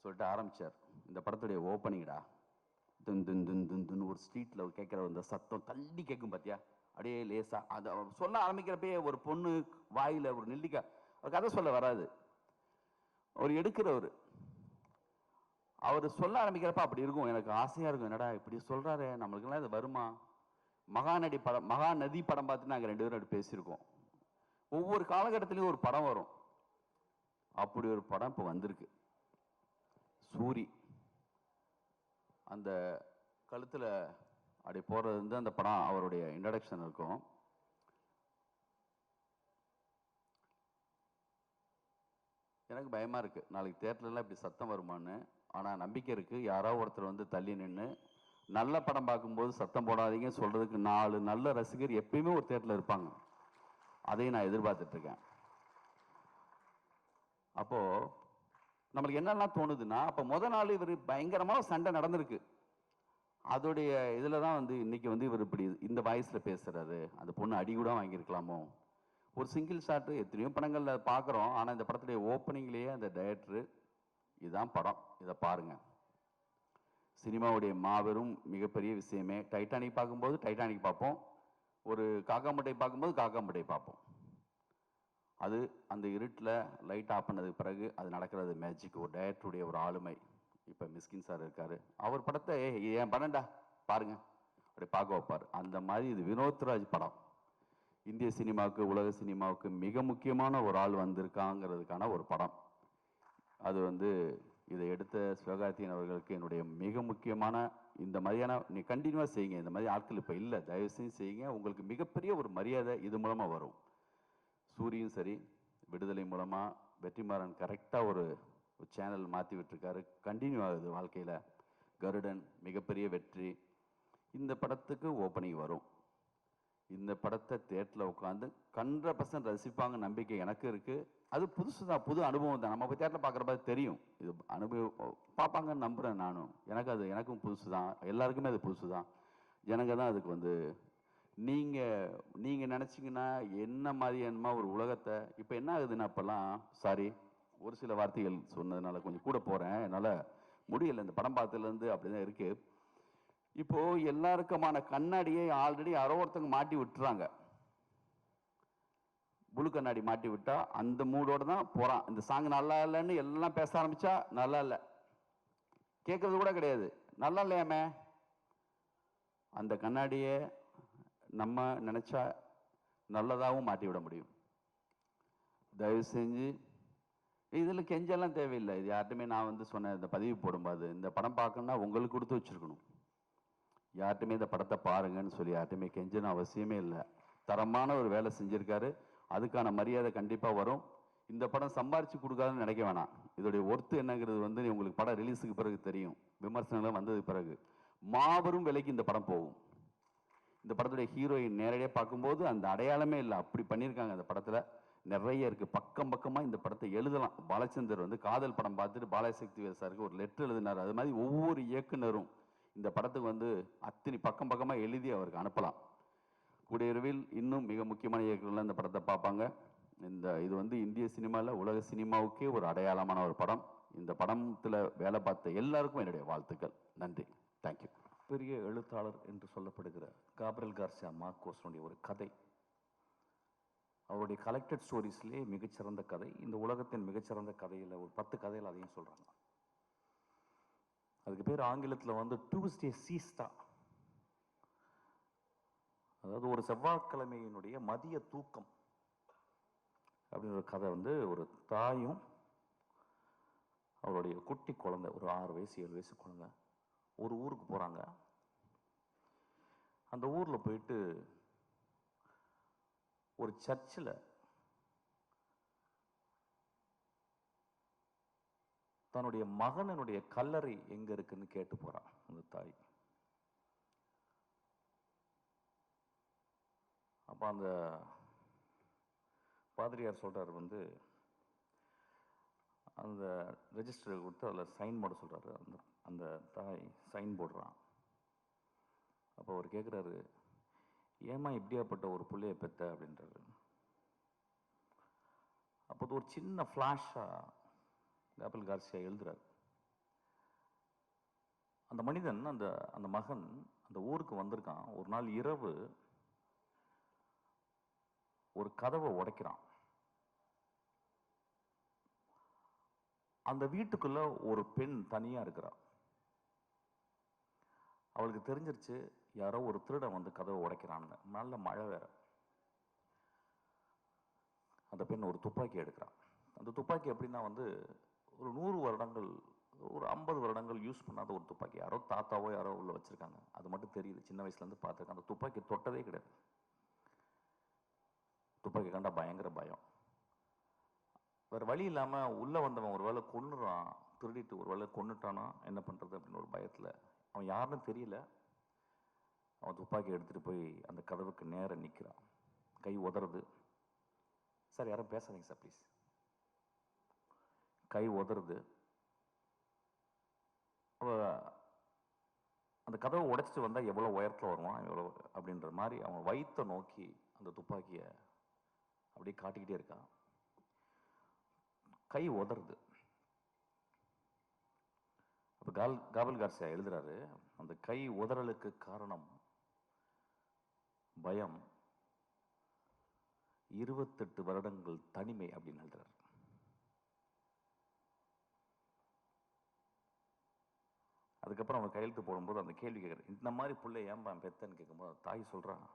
Speaker 9: சொல்லிட்டு ஆரம்பித்தார். இந்த படத்துடைய ஓப்பனிங்கடா, துன் துன் துன் துன் துன்னு ஒரு ஸ்ட்ரீட்டில் கேட்குற அந்த சத்தம் தள்ளி கேட்கும் பார்த்தியா, அப்படியே லேசா அதை சொல்ல ஆரம்பிக்கிறப்பயே ஒரு பொண்ணு வாயில் ஒரு நெல்லிக்காய், அவர் கதை சொல்ல வராது, அவர் எடுக்கிறவர், அவர் சொல்ல ஆரம்பிக்கிறப்ப அப்படி இருக்கும். எனக்கு ஆசையாக இருக்கும், என்னடா இப்படி சொல்கிறாரு, நம்மளுக்கெல்லாம் இது வருமா? மகாநதி படம் பார்த்து நாங்கள் 2 பேரும் அப்படி பேசியிருக்கோம். ஒவ்வொரு காலகட்டத்திலையும் ஒரு படம் வரும். அப்படி ஒரு படம் இப்போ வந்திருக்கு. சூரி அந்த கழுத்தில் அப்படி போகிறது வந்து அந்த படம் அவருடைய இன்ட்ரடக்ஷன் இருக்கும். எனக்கு பயமாக இருக்குது, நாளைக்கு தேட்டர்லாம் இப்படி சத்தம் வருமானு. ஆனால் நம்பிக்கை இருக்குது, யாரோ ஒருத்தர் வந்து தள்ளி நின்று நல்ல படம் பார்க்கும்போது சத்தம் போடாதீங்க சொல்கிறதுக்கு 4 நல்ல ரசிகர் எப்பயுமே ஒரு தேட்டரில் இருப்பாங்க. அதையும் நான் எதிர்பார்த்துட்ருக்கேன். அப்போது நம்மளுக்கு என்னெல்லாம் தோணுதுன்னா, அப்போ நாள் இவர் பயங்கரமாக சண்டை நடந்திருக்கு. அதோடைய இதில் தான் வந்து இன்றைக்கி வந்து இவர் இப்படி இந்த வாய்ஸில் பேசுகிறாரு. அந்த பொண்ணு அடி கூட வாங்கியிருக்கலாமோ. ஒரு சிங்கிள் ஷாட்டு எத்தனையோ படங்களில் பார்க்குறோம். ஆனால் இந்த படத்துடைய ஓப்பனிங்லேயே அந்த டைரக்டரு, இதுதான் படம், இதை பாருங்கள். சினிமாவுடைய மாபெரும் மிகப்பெரிய விஷயமே, டைட்டானிக் பார்க்கும்போது டைட்டானிக் பார்ப்போம், ஒரு காக்காம்பட்டை பார்க்கும்போது காக்காம்பட்டை பார்ப்போம். அது அந்த இருட்டில் லைட் ஆஃப் பண்ணதுக்கு பிறகு அது நடக்கிறது மேஜிக், ஒரு டைரக்டருடைய ஒரு ஆளுமை. இப்போ மிஸ்கின் சார் இருக்கார், அவர் படத்தை என் படம்டா பாருங்கள் அப்படி பார்க்க வைப்பார். அந்த மாதிரி இது வினோத்ராஜ் படம் இந்திய சினிமாவுக்கு, உலக சினிமாவுக்கு மிக முக்கியமான ஒரு ஆள் வந்திருக்காங்கிறதுக்கான ஒரு படம். அது வந்து இதை எடுத்த சிவகார்த்திகேயன் அவர்களுக்கு என்னுடைய மிக முக்கியமான, இந்த மாதிரியான நீ கண்டினியூவாக செய்யுங்க, இந்த மாதிரி ஆட்கள் இப்போ இல்லை, தயவு செஞ்சு செய்யுங்க, உங்களுக்கு மிகப்பெரிய ஒரு மரியாதை இது மூலமாக வரும். சூரியும் சரி, விடுதலை மூலமாக வெற்றிமாறன் கரெக்டாக ஒரு சேனல் மாற்றி விட்டுருக்காரு, கண்டினியூ ஆகுது வாழ்க்கையில். கருடன் மிகப்பெரிய வெற்றி. இந்த படத்துக்கு ஓப்பனிங் வரும். இந்த படத்தை தேட்டரில் உட்காந்து 100% ரசிப்பாங்க நம்பிக்கை எனக்கு இருக்குது. அது புதுசு தான், புது அனுபவம் தான். நம்ம போய் தேட்டரில் பார்க்குறப்ப தெரியும், இது அனுபவம் பார்ப்பாங்கன்னு நம்புகிறேன் நானும். எனக்கும் புதுசு தான், எல்லாருக்குமே அது புதுசு தான். ஜனங்க தான் அதுக்கு வந்து நீங்கள் நினச்சிங்கன்னா என்ன மாதிரியானமா ஒரு உலகத்தை. இப்போ என்ன ஆகுதுன்னா, அப்போல்லாம் சாரி ஒரு சில வார்த்தைகள் சொன்னதுனால கொஞ்சம் கூட போகிறேன், என்னால் முடியலை. இந்த படம் பார்த்ததுலேருந்து அப்படி தான் இருக்குது. இப்போது எல்லாருக்குமான கண்ணாடியை ஆல்ரெடி யாரோ ஒருத்தங்க மாட்டி விட்டுறாங்க. புழு கண்ணாடி மாட்டி விட்டா அந்த மூடோடு தான் போகிறான். இந்த சாங் நல்லா இல்லைன்னு எல்லாம் பேச ஆரம்பித்தா நல்லா இல்லை, கேட்குறது கூட கிடையாது, நல்லா இல்லையாமே. அந்த கண்ணாடியை நம்ம நினச்சா நல்லதாகவும் மாட்டி விட முடியும். தயவு செஞ்சு இதில் கெஞ்செல்லாம் தேவையில்லை. இது யார்ட்டுமே நான் வந்து சொன்னேன், இந்த பதிவு போடும்போது இந்த படம் பார்க்கணுன்னா உங்களுக்கு கொடுத்து வச்சுருக்கணும். யார்ட்டுமே இந்த படத்தை பாருங்கன்னு சொல்லி யார்ட்டுமே கெஞ்சணும் அவசியமே இல்லை. தரமான ஒரு வேலை செஞ்சுருக்காரு, அதுக்கான மரியாதை கண்டிப்பாக வரும். இந்த படம் சம்பாரித்து கொடுக்காதுன்னு நினைக்க வேணாம். இதோடைய ஒர்த்து என்னங்கிறது வந்து உங்களுக்கு படம் ரிலீஸுக்கு பிறகு தெரியும், விமர்சனங்கள் வந்ததுக்கு பிறகு. மாபெரும் விலைக்கு இந்த படம் போகும். இந்த படத்துடைய ஹீரோயின் நேரடியாக பார்க்கும்போது அந்த அடையாளமே இல்லை, அப்படி பண்ணியிருக்காங்க. அந்த படத்தில் நிறைய இருக்குது, பக்கம் பக்கமாக இந்த படத்தை எழுதலாம். பாலச்சந்தர் வந்து காதல் படம் பார்த்துட்டு பாலசக்தி சாருக்கு ஒரு லெட்டர் எழுதினார். அது மாதிரி ஒவ்வொரு இயக்குனரும் இந்த படத்துக்கு வந்து அத்தனை பக்கம் பக்கமாக எழுதி அவருக்கு அனுப்பலாம். கூடியவிரைவில் இன்னும் மிக முக்கியமான இயக்குனர்கள் இந்த படத்தை பார்ப்பாங்க. இது வந்து இந்திய சினிமாவில் உலக சினிமாவுக்கே ஒரு அடையாளமான ஒரு படம். இந்த படத்தில் வேலை பார்த்த எல்லாருக்கும் என்னுடைய வாழ்த்துக்கள். நன்றி, தேங்க்யூ.
Speaker 8: பெரிய எழுத்தாளர் என்று சொல்லப்படுகிற காப்ரியல் கார்சியா மார்கோஸனுடைய ஒரு கதை, அவருடைய கலெக்டட் ஸ்டோரிஸ்லேயே மிகச்சிறந்த கதை. இந்த உலகத்தின் மிகச்சிறந்த கதையில் ஒரு 10 கதையில் அதையும் சொல்கிறாங்க. அதுக்கு பேர் ஆங்கிலத்தில் வந்து டியூஸ்டே சீஸ்டா, அதாவது ஒரு செவ்வாய்க்கிழமையினுடைய மதிய தூக்கம் அப்படின்ற ஒரு கதை. வந்து ஒரு தாயும் அவருடைய குட்டி குழந்தை, ஒரு 6 வயசு 7 வயசு குழந்தை ஒரு ஊருக்கு போகிறாங்க. அந்த ஊரில் போயிட்டு ஒரு சர்ச்சில்
Speaker 10: தன்னுடைய மகனுடைய கல்லறை எங்க இருக்குன்னு கேட்டு போறான் அந்த தாய். அப்ப அந்த பாதிரியார் சொல்றாரு வந்து அந்த ரெஜிஸ்டர் கொடுத்து அதில் சைன் போட சொல்றாரு. அந்த அந்த தாய் சைன் போடுறான். அப்போ அவர் கேட்குறாரு, ஏமா இப்படியாப்பட்ட ஒரு பிள்ளைய பெத்த அப்படின்றாரு. அப்போ ஒரு சின்ன ஃப்ளாஷாக காபில் கார்சியா எழுதுறாரு. அந்த மனிதன் அந்த அந்த மகன் அந்த ஊருக்கு வந்திருக்கான். ஒரு நாள் இரவு ஒரு கதவை உடைக்கிறான். அந்த வீட்டுக்குள்ள ஒரு பெண் தனியா இருக்கிறா. அவளுக்கு தெரிஞ்சிருச்சு யாரோ ஒரு திருடன் வந்து கதவை உடைக்கிறான்னு. நல்ல மழை வேற. அந்த பெண் ஒரு துப்பாக்கி எடுக்கிறான். அந்த துப்பாக்கி எப்படின்னா வந்து ஒரு 100 வருடங்கள் ஒரு 50 வருடங்கள் யூஸ் பண்ணாத ஒரு துப்பாக்கி. யாரோ தாத்தாவோ யாரோ உள்ள வச்சிருக்காங்க. அது மட்டும் தெரியுது. சின்ன வயசுல இருந்து பார்த்துருக்கேன். அந்த துப்பாக்கி தொட்டதே கிடையாது. துப்பாக்கி கண்டா பயங்கர பயம். வேற வழி இல்லாம உள்ள வந்தவன் ஒருவேளை கொன்னுறான், திருடிட்டு ஒருவேளை கொன்னுட்டானா என்ன பண்றது அப்படின்னு ஒரு பயத்துல அவன் யாருன்னு தெரியல. அவன் துப்பாக்கி எடுத்துட்டு போய் அந்த கதவுக்கு நேர நிக்கிறான். கை உதறது. சார் யாரும் பேசாதீங்க சார் ப்ளீஸ். கை உதறது. அவ அந்த கதவை உடைச்சிட்டு வந்தா எவ்வளவு உயரத்துல வருவான் எவ்வளவு அப்படின்ற மாதிரி அவன் வயித்தை நோக்கி அந்த துப்பாக்கிய அப்படியே காட்டிக்கிட்டே இருக்கான். கை உதறது. அப்ப காபில் கார்சியா எழுதுறாரு, அந்த கை உதறலுக்கு காரணம் பயம், 28 வருடங்கள் தனிமை அப்படின்னு எழுதுறாரு. அதுக்கப்புறம் அவன் கையெழுத்து போடும்போது அந்த கேள்வி கேட்குறாரு, இந்த மாதிரி புள்ள ஏன்பா பெத்தன்னு கேட்கும்போது தாய் சொல்றான்,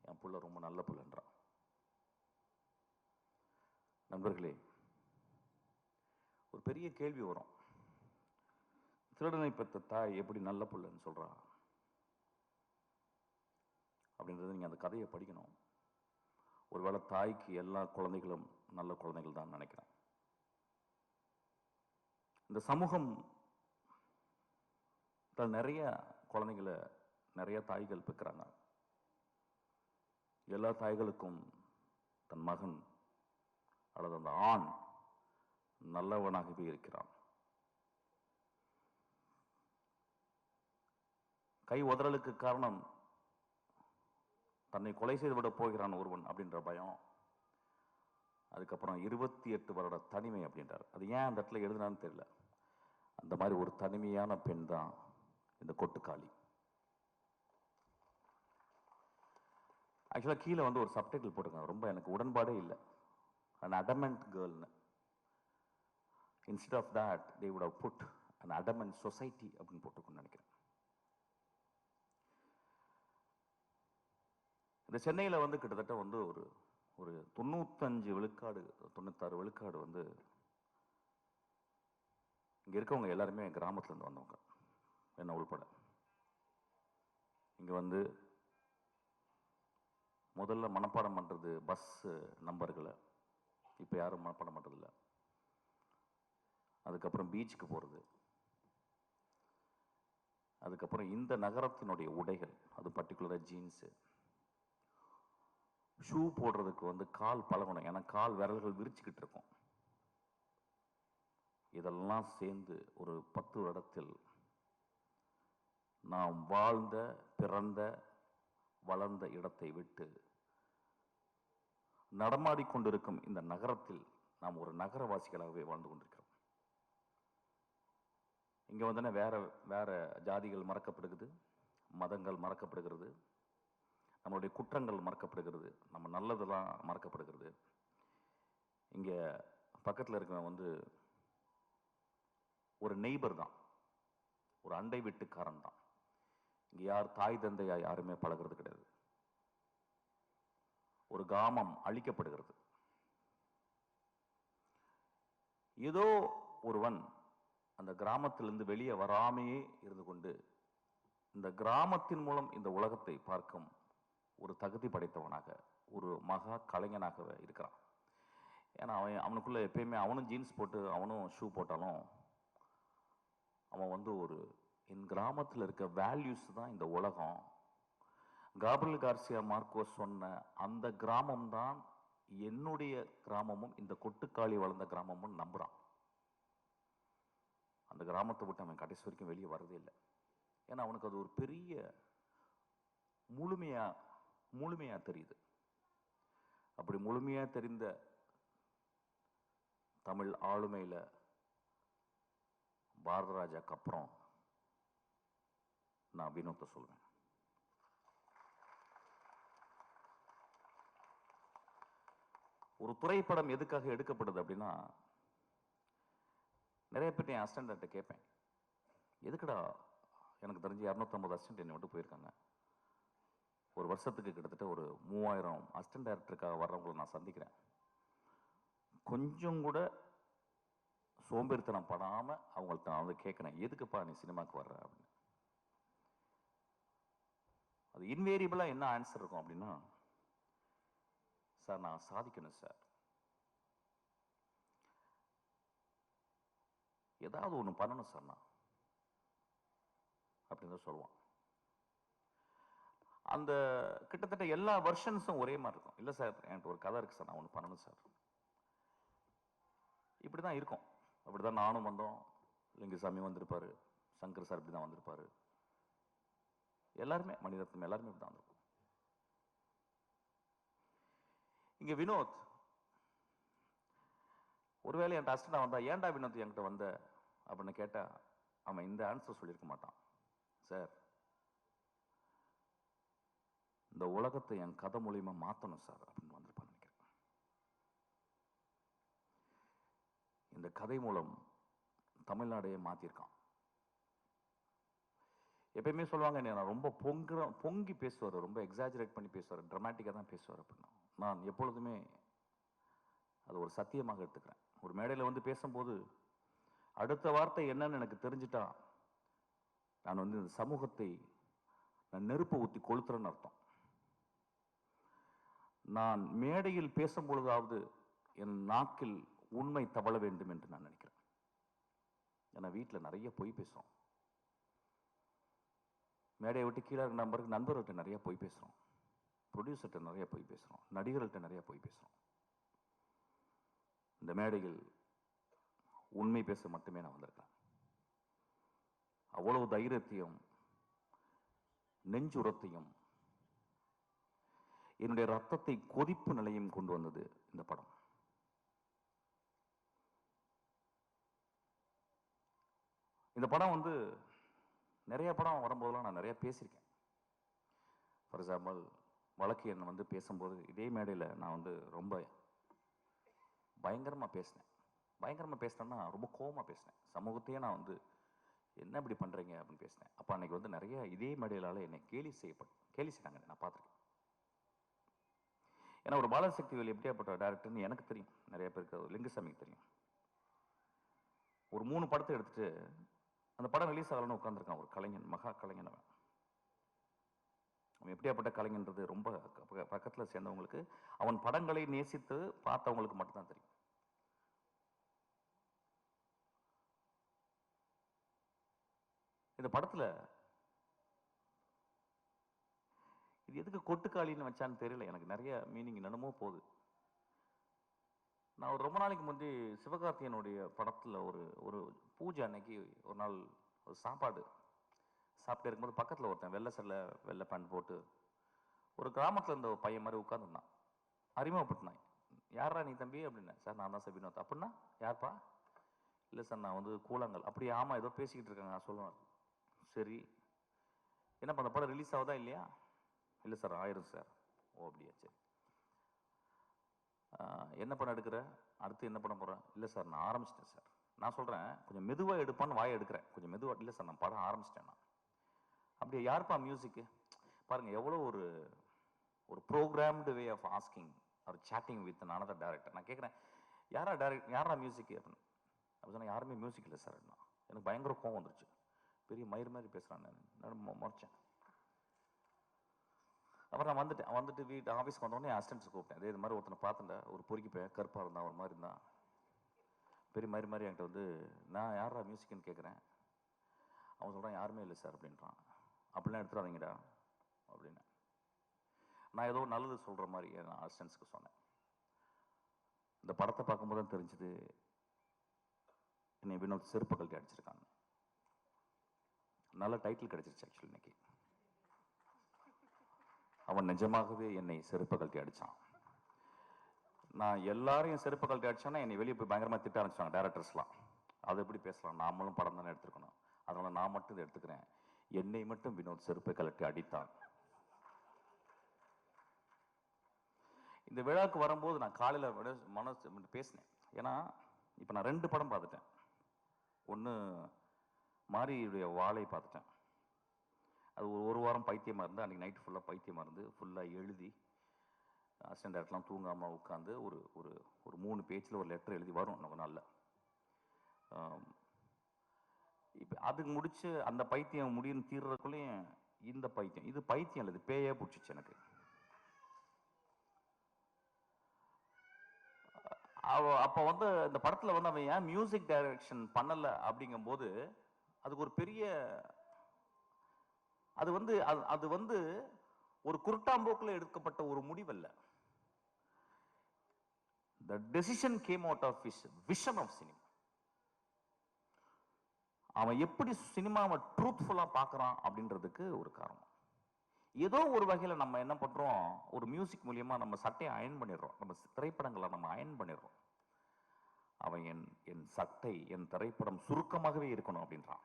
Speaker 10: என் புள்ள ரொம்ப நல்ல புள்ளன்றான். நண்பர்களே, ஒரு பெரிய கேள்வி வரும். திருடனை பெற்ற தாய் எப்படி நல்ல புள்ளன்னு சொல்றான் அப்படின்றது நீங்க அந்த கதையை படிக்கணும். ஒருவேளை தாய்க்கு எல்லா குழந்தைகளும் நல்ல குழந்தைகள் தான் நினைக்கிறேன். இந்த சமூகம் நிறைய குழந்தைகளை நிறைய தாய்கள் பெற்கிறாங்க. எல்லா தாய்களுக்கும் தன் மகன் அல்லது அந்த ஆண் நல்லவனாகவே இருக்கிறான். கை உதறலுக்கு காரணம் தன்னை கொலை செய்து விட போகிறான் ஒருவன் அப்படின்ற பயம். அதுக்கப்புறம் 28 வருட தனிமை அப்படின்றார். அது ஏன் அந்த இடத்துல எழுதுனான்னு தெரியல. அந்த மாதிரி ஒரு தனிமையான பெண் தான் இந்த கொட்டுக்காளி. ஆக்சுவலாக கீழே வந்து ஒரு சப்டைட்டில் போட்டிருக்காங்க, ரொம்ப எனக்கு உடன்பாடே இல்லை. an adamant girl. Instead of that they would have put an adamant society அப்படின்னு போட்டுக்கணும்னு நினைக்கிறேன். இந்த சென்னையில் வந்து கிட்டத்தட்ட வந்து ஒரு 95 விழுக்காடு 96 விழுக்காடு வந்து இங்க இருக்கவங்க எல்லாருமே கிராமத்துல இருந்து வந்தவங்க, என்ன உள்பட. இங்க வந்து முதல்ல மனப்பாடம் பண்றது பஸ் நம்பர்களை, இப்ப யாரும் மனப்பாடம் பண்றதில்ல. அதுக்கப்புறம் பீச்சுக்கு போறது, அதுக்கப்புறம் இந்த நகரத்தினுடைய உடைகள், அது பர்டிகுலரா ஜீன்ஸு, ஷூ போடுறதுக்கு வந்து கால் பழகணும், ஏன்னா கால் விரல்கள் விரிச்சுக்கிட்டு இருக்கும். இதெல்லாம் சேர்ந்து ஒரு 10 வருடத்தில் நாம் வாழ்ந்த பிறந்த வளர்ந்த இடத்தை விட்டு நடமாடிக்கொண்டிருக்கும் இந்த நகரத்தில் நாம் ஒரு நகரவாசிகளாகவே வாழ்ந்து கொண்டிருக்கிறோம். இங்க வந்து வேற வேற ஜாதிகள் மறக்கப்படுகிறது, மதங்கள் மறக்கப்படுகிறது, நம்மளுடைய குற்றங்கள் மறக்கப்படுகிறது, நம்ம நல்லதெல்லாம் மறக்கப்படுகிறது. இங்க பக்கத்தில் இருக்கிறவன் வந்து ஒரு நெய்பர் தான், ஒரு அண்டை வீட்டுக்காரன் தான். இங்க யார் தாய் தந்தையா யாருமே பழகிறது கிடையாது. ஒரு கிராமம் அழிக்கப்படுகிறது. ஏதோ ஒருவன் அந்த கிராமத்திலிருந்து வெளியே வராமையே இருந்து கொண்டு இந்த கிராமத்தின் மூலம் இந்த உலகத்தை பார்க்கும் ஒரு தகுதி படைத்தவனாக, ஒரு மகா கலைஞனாக இருக்கிறான். ஏன்னா அவனுக்குள்ளே எப்பயுமே அவனும் ஜீன்ஸ் போட்டு அவனும் ஷூ போட்டாலும் அவன் வந்து என் கிராமத்தில் இருக்க வேல்யூஸ் தான் இந்த உலகம். காப்ரியல் கார்சியா மார்க்கோஸ் சொன்ன அந்த கிராமம் தான் என்னுடைய கிராமமும் இந்த கொட்டுக்காளி வளர்ந்த கிராமமும் நம்புகிறான். அந்த கிராமத்தை விட்டு அவன் கடைசி வரைக்கும் வெளியே வரதே இல்லை. ஏன்னா அவனுக்கு அது ஒரு பெரிய முழுமையா தெரியுது. அப்படி முழுமையா தெரிந்த தமிழ் ஆளுமையில பாரத ராஜாக்கு அப்புறம் நான் வினோத்தை சொல்வேன். ஒரு திரைப்படம் எதுக்காக எடுக்கப்படுது அப்படின்னா, நிறைய பேர் என் அசிஸ்டன்ட்ட கேட்பேன், எதுக்குடா? எனக்கு தெரிஞ்சு 250 அசிஸ்டன்ட் என்னை விட்டு போயிருக்காங்க. ஒரு வருஷத்துக்கு கிட்டத்தட்ட ஒரு 3000 அசிஸ்டன்ட் டைரக்டருக்காக வர்றவங்களை நான் சந்திக்கிறேன். கொஞ்சம் கூட சோம்பேறித்தனம் படாமல் அவங்கள்ட்ட நான் வந்து கேட்குறேன், எதுக்குப்பா நீ சினிமாவுக்கு வர்ற அப்படின்னு. அது இன்வேரியபிளாக என்ன ஆன்சர் இருக்கும் அப்படின்னா, சார் நான் சாதிக்கணும் சார், ஏதாவது ஒன்று பண்ணணும் சார் நான் அப்படின்னு தான் சொல்லுவான். அந்த கிட்டத்தட்ட எல்லா வெர்ஷன்ஸும் ஒரே மாதிரி இருக்கும். இல்லை சார் என்கிட்ட ஒரு கதை இருக்கு சார், நான் ஒன்று பண்ணணும் சார். இப்படி தான் இருக்கும். அப்படி தான் நானும் வந்தோம், லிங்குசாமி வந்திருப்பாரு, சங்கர் சார் இப்படி தான் வந்திருப்பாரு, எல்லாருமே மணிரத்னம் எல்லாருமே இப்படி தான் வந்திருக்கும். இங்க வினோத் ஒருவேளை என்கிட்ட அசிஸ்டண்டா வந்தா, ஏன்டா வினோத் என்கிட்ட வந்த அப்படின்னு கேட்டா அவன் இந்த ஆன்சர் சொல்லியிருக்க மாட்டான். சார் இந்த உலகத்தை என் கதை மூலியமா மாத்தணும் சார் அப்படின்னு வந்திருப்பான்னு நினைக்கிறேன். இந்த கதை மூலம் தமிழ்நாடையே மாத்திருக்கான். எப்பயுமே சொல்லுவாங்க, நான் ரொம்ப பொங்கி பேசுவார், ரொம்ப எக்ஸாஜரேட் பண்ணி பேசுவார், ட்ராமாட்டிக்காக தான் பேசுவார் அப்படின்னா நான் எப்பொழுதுமே அது ஒரு சத்தியமாக எடுத்துக்கிறேன். ஒரு மேடையில் வந்து பேசும்போது அடுத்த வார்த்தை என்னன்னு எனக்கு தெரிஞ்சுட்டா நான் வந்து இந்த சமூகத்தை நான் நெருப்பு ஊற்றி கொளுத்துறேன்னு அர்த்தம். நான் மேடையில் பேசும் பொழுதாவது என் நாக்கில் உண்மை தவழ வேண்டும் என்று நான் நினைக்கிறேன். ஏன்னா வீட்டில் நிறைய பொய் பேசுறோம், மேடையை விட்டு கீழே இருக்க நண்பர்கள்ட்ட நிறைய பொய் பேசுறோம், ப்ரொடியூசர்கிட்ட நிறைய பொய் பேசுறோம், நடிகர்கள்ட்ட நிறைய பொய் பேசுறோம். இந்த மேடையில் உண்மை பேச மட்டுமே நான் வந்திருக்கேன். அவ்வளவு தைரியத்தையும் நெஞ்சுரத்தையும் என்னுடைய ரத்தத்தை கொதிப்பு நிலையும் கொண்டு வந்தது இந்த படம். இந்த படம் வந்து நிறைய படம் வரும்போதெல்லாம் நான் நிறைய பேசியிருக்கேன். ஃபார் எக்ஸாம்பிள் வழக்கு எண் வந்து பேசும்போது இதே மேடையில் நான் வந்து ரொம்ப பயங்கரமாக பேசினேன். பயங்கரமாக பேசினேன்னா ரொம்ப கோவமாக பேசினேன். சமூகத்தையே நான் வந்து என்ன இப்படி பண்ணுறீங்க அப்படின்னு பேசினேன். அப்போ அன்னைக்கு வந்து நிறைய இதே மேடையிலால் என்னை கேலி செய்தாங்க, நான் பார்த்துருக்கேன். ஏன்னா ஒரு பாலசக்திவேல் எப்படியாப்பட்ட டேரக்டர்னு எனக்கு தெரியும், நிறைய பேருக்கு லிங்குசாமிக்கு தெரியும். ஒரு 3 படத்தை எடுத்துட்டு அந்த படம் ரிலீஸ் ஆகலன்னு உட்காந்துருக்கான் ஒரு கலைஞன், மகா கலைஞன். அவன் எப்படியாப்பட்ட கலைஞன்றது ரொம்ப பக்கத்தில் சேர்ந்தவங்களுக்கு, அவன் படங்களை நேசித்து பார்த்தவங்களுக்கு மட்டும்தான் தெரியும். இந்த படத்துல இது எதுக்கு கொட்டுக்காளின்னு வச்சான்னு தெரியல, எனக்கு நிறைய மீனிங் என்னமோ போகுது. நான் ஒரு ரொம்ப நாளைக்கு முந்தி சிவகார்த்தியனுடைய படத்துல ஒரு பூஜை அன்னைக்கு ஒரு நாள் ஒரு சாப்பாடு சாப்பிட்டு இருக்கும்போது பக்கத்தில் ஒருத்தன் வெள்ளை சட்டை வெள்ளை பேண்ட் போட்டு ஒரு கிராமத்தில் இருந்த ஒரு பையன் மாதிரி உட்காந்துருந்தான். அறிமுகப்பட்டினான், யாரா நீ தம்பி அப்படின்னு. சார் நான் தான் சார் வினோத். அப்படின்னா யார்ப்பா? இல்லை சார் நான் வந்து கூழாங்கல். அப்படியே ஆமாம் ஏதோ பேசிக்கிட்டு இருக்காங்க நான் சொல்லுவேன். சரி என்னப்பா அந்த படம் ரிலீஸ் ஆகுதா இல்லையா? இல்லை சார் ஆயிரும் சார். ஓ அப்படியா, சரி என்ன படம் எடுக்கிற, அடுத்து என்ன படம் போகிறேன்? இல்லை சார் நான் ஆரம்பிச்சிட்டேன் சார். நான் சொல்கிறேன் கொஞ்சம் மெதுவாக எடுப்பான்னு வாயை எடுக்கிறேன், கொஞ்சம் மெதுவாக. இல்லை சார் நான் படம் ஆரம்பிச்சிட்டேன். நான் அப்படியே யாருப்பா மியூசிக்கு? பாருங்கள் எவ்வளோ ஒரு ப்ரோக்ராம்டு வே ஆஃப் ஆஸ்கிங் அவர் சேட்டிங் வித் அனதர் டைரக்டர். நான் கேட்குறேன் யாரா மியூசிக்கு அப்படின்னு. அப்படி சொன்னால் யாருமே மியூசிக் இல்லை சார். எனக்கு பயங்கர கோவம் வந்துருச்சு. பெரிய மயிர் மாதிரி பேசுகிறான். நான் முறைச்சேன். அப்புறம் நான் வந்துட்டு வீட்டு ஆஃபீஸ்க்கு வந்தோடனே என் அசிஸ்டன்ஸ் கூப்பிட்டேன். இது மாதிரி ஒருத்தனை பார்த்துட்டேன், ஒரு பொறுக்கி போய் கருப்பாக இருந்தான், ஒரு மாதிரி இருந்தான், பெரிய மாதிரி என்கிட்ட வந்து நான் யாரா மியூசிக்னு கேட்குறேன். அவன் சொல்கிறான் யாருமே இல்லை சார் அப்படின்றான். அப்படிலாம் எடுத்துடாதீங்கடா அப்படின்னு நான் ஏதோ நல்லது சொல்கிற மாதிரி என் அசிஸ்டன்ஸுக்கு சொன்னேன். இந்த படத்தை பார்க்கும்போது தான் தெரிஞ்சுது என்னை வினோத் செருப்பு கழட்டி அடிச்சிருக்காங்க. நல்ல டைட்டில் கிடைச்சிருச்சு ஆக்சுவலி இன்னைக்கு. அவன் நிஜமாகவே என்னை செருப்பு கழட்டி அடித்தான். நான் எல்லாரையும் செருப்பு கழட்டி அடிச்சோன்னா என்னை வெளியே போய் பயங்கரமாக திட்ட ஆரம்பிச்சாங்க டேரக்டர்ஸ்லாம். அது எப்படி பேசலாம், நாமளும் படம் தானே எடுத்துருக்கணும், அதனால் நான் மட்டும் இதை எடுத்துக்கிறேன். என்னை மட்டும் வினோத் செருப்பை கழட்டி அடித்தான். இந்த விழாவுக்கு வரும்போது நான் காலையில் மனசு பேசினேன். ஏன்னா இப்போ நான் 2 படம் பார்த்துட்டேன். ஒன்று மாரியுடைய வாழை பார்த்துட்டேன். அது ஒரு வாரம் பைத்தியமாக இருந்து, அன்றைக்கி நைட்டு ஃபுல்லாக பைத்தியமாக இருந்து ஃபுல்லாக எழுதி அசிஸ்டன்ட் டேரக்டர்லாம் தூங்காமல் உட்காந்து ஒரு ஒரு ஒரு 3 பேஜில் ஒரு லெட்டர் எழுதி வரும் நம்ம நாளில். இப்போ அதுக்கு முடிச்சு அந்த பைத்தியம் முடியும் தீர்றதுக்குள்ளேயும் இந்த பைத்தியம், இது பைத்தியம் இல்லை, இது பேயே பிடிச்சிச்சு எனக்கு. அப்போ வந்து இந்த படத்தில் வந்து அவன் ஏன் மியூசிக் டைரக்ஷன் பண்ணலை அப்படிங்கும்போது அதுக்கு ஒரு பெரிய அது வந்து ஒரு குருட்டாம்போக்கில் எடுக்கப்பட்ட ஒரு முடிவல்ல. The decision came out of his vision of cinema. அவன் எப்படி சினிமாவை ட்ரூத்ஃபுல்லா பார்க்கறான் அப்படின்றதுக்கு ஒரு காரணம். ஏதோ ஒரு வகையில நம்ம என்ன பண்றோம், ஒரு மியூசிக் மூலியமா நம்ம சட்டையை அயன் பண்ணிடுறோம், நம்ம திரைப்படங்களை நம்ம அயன் பண்ணிடுறோம். அவன் என் சட்டை என் திரைப்படம் சுருக்கமாகவே இருக்கணும் அப்படின்றான்.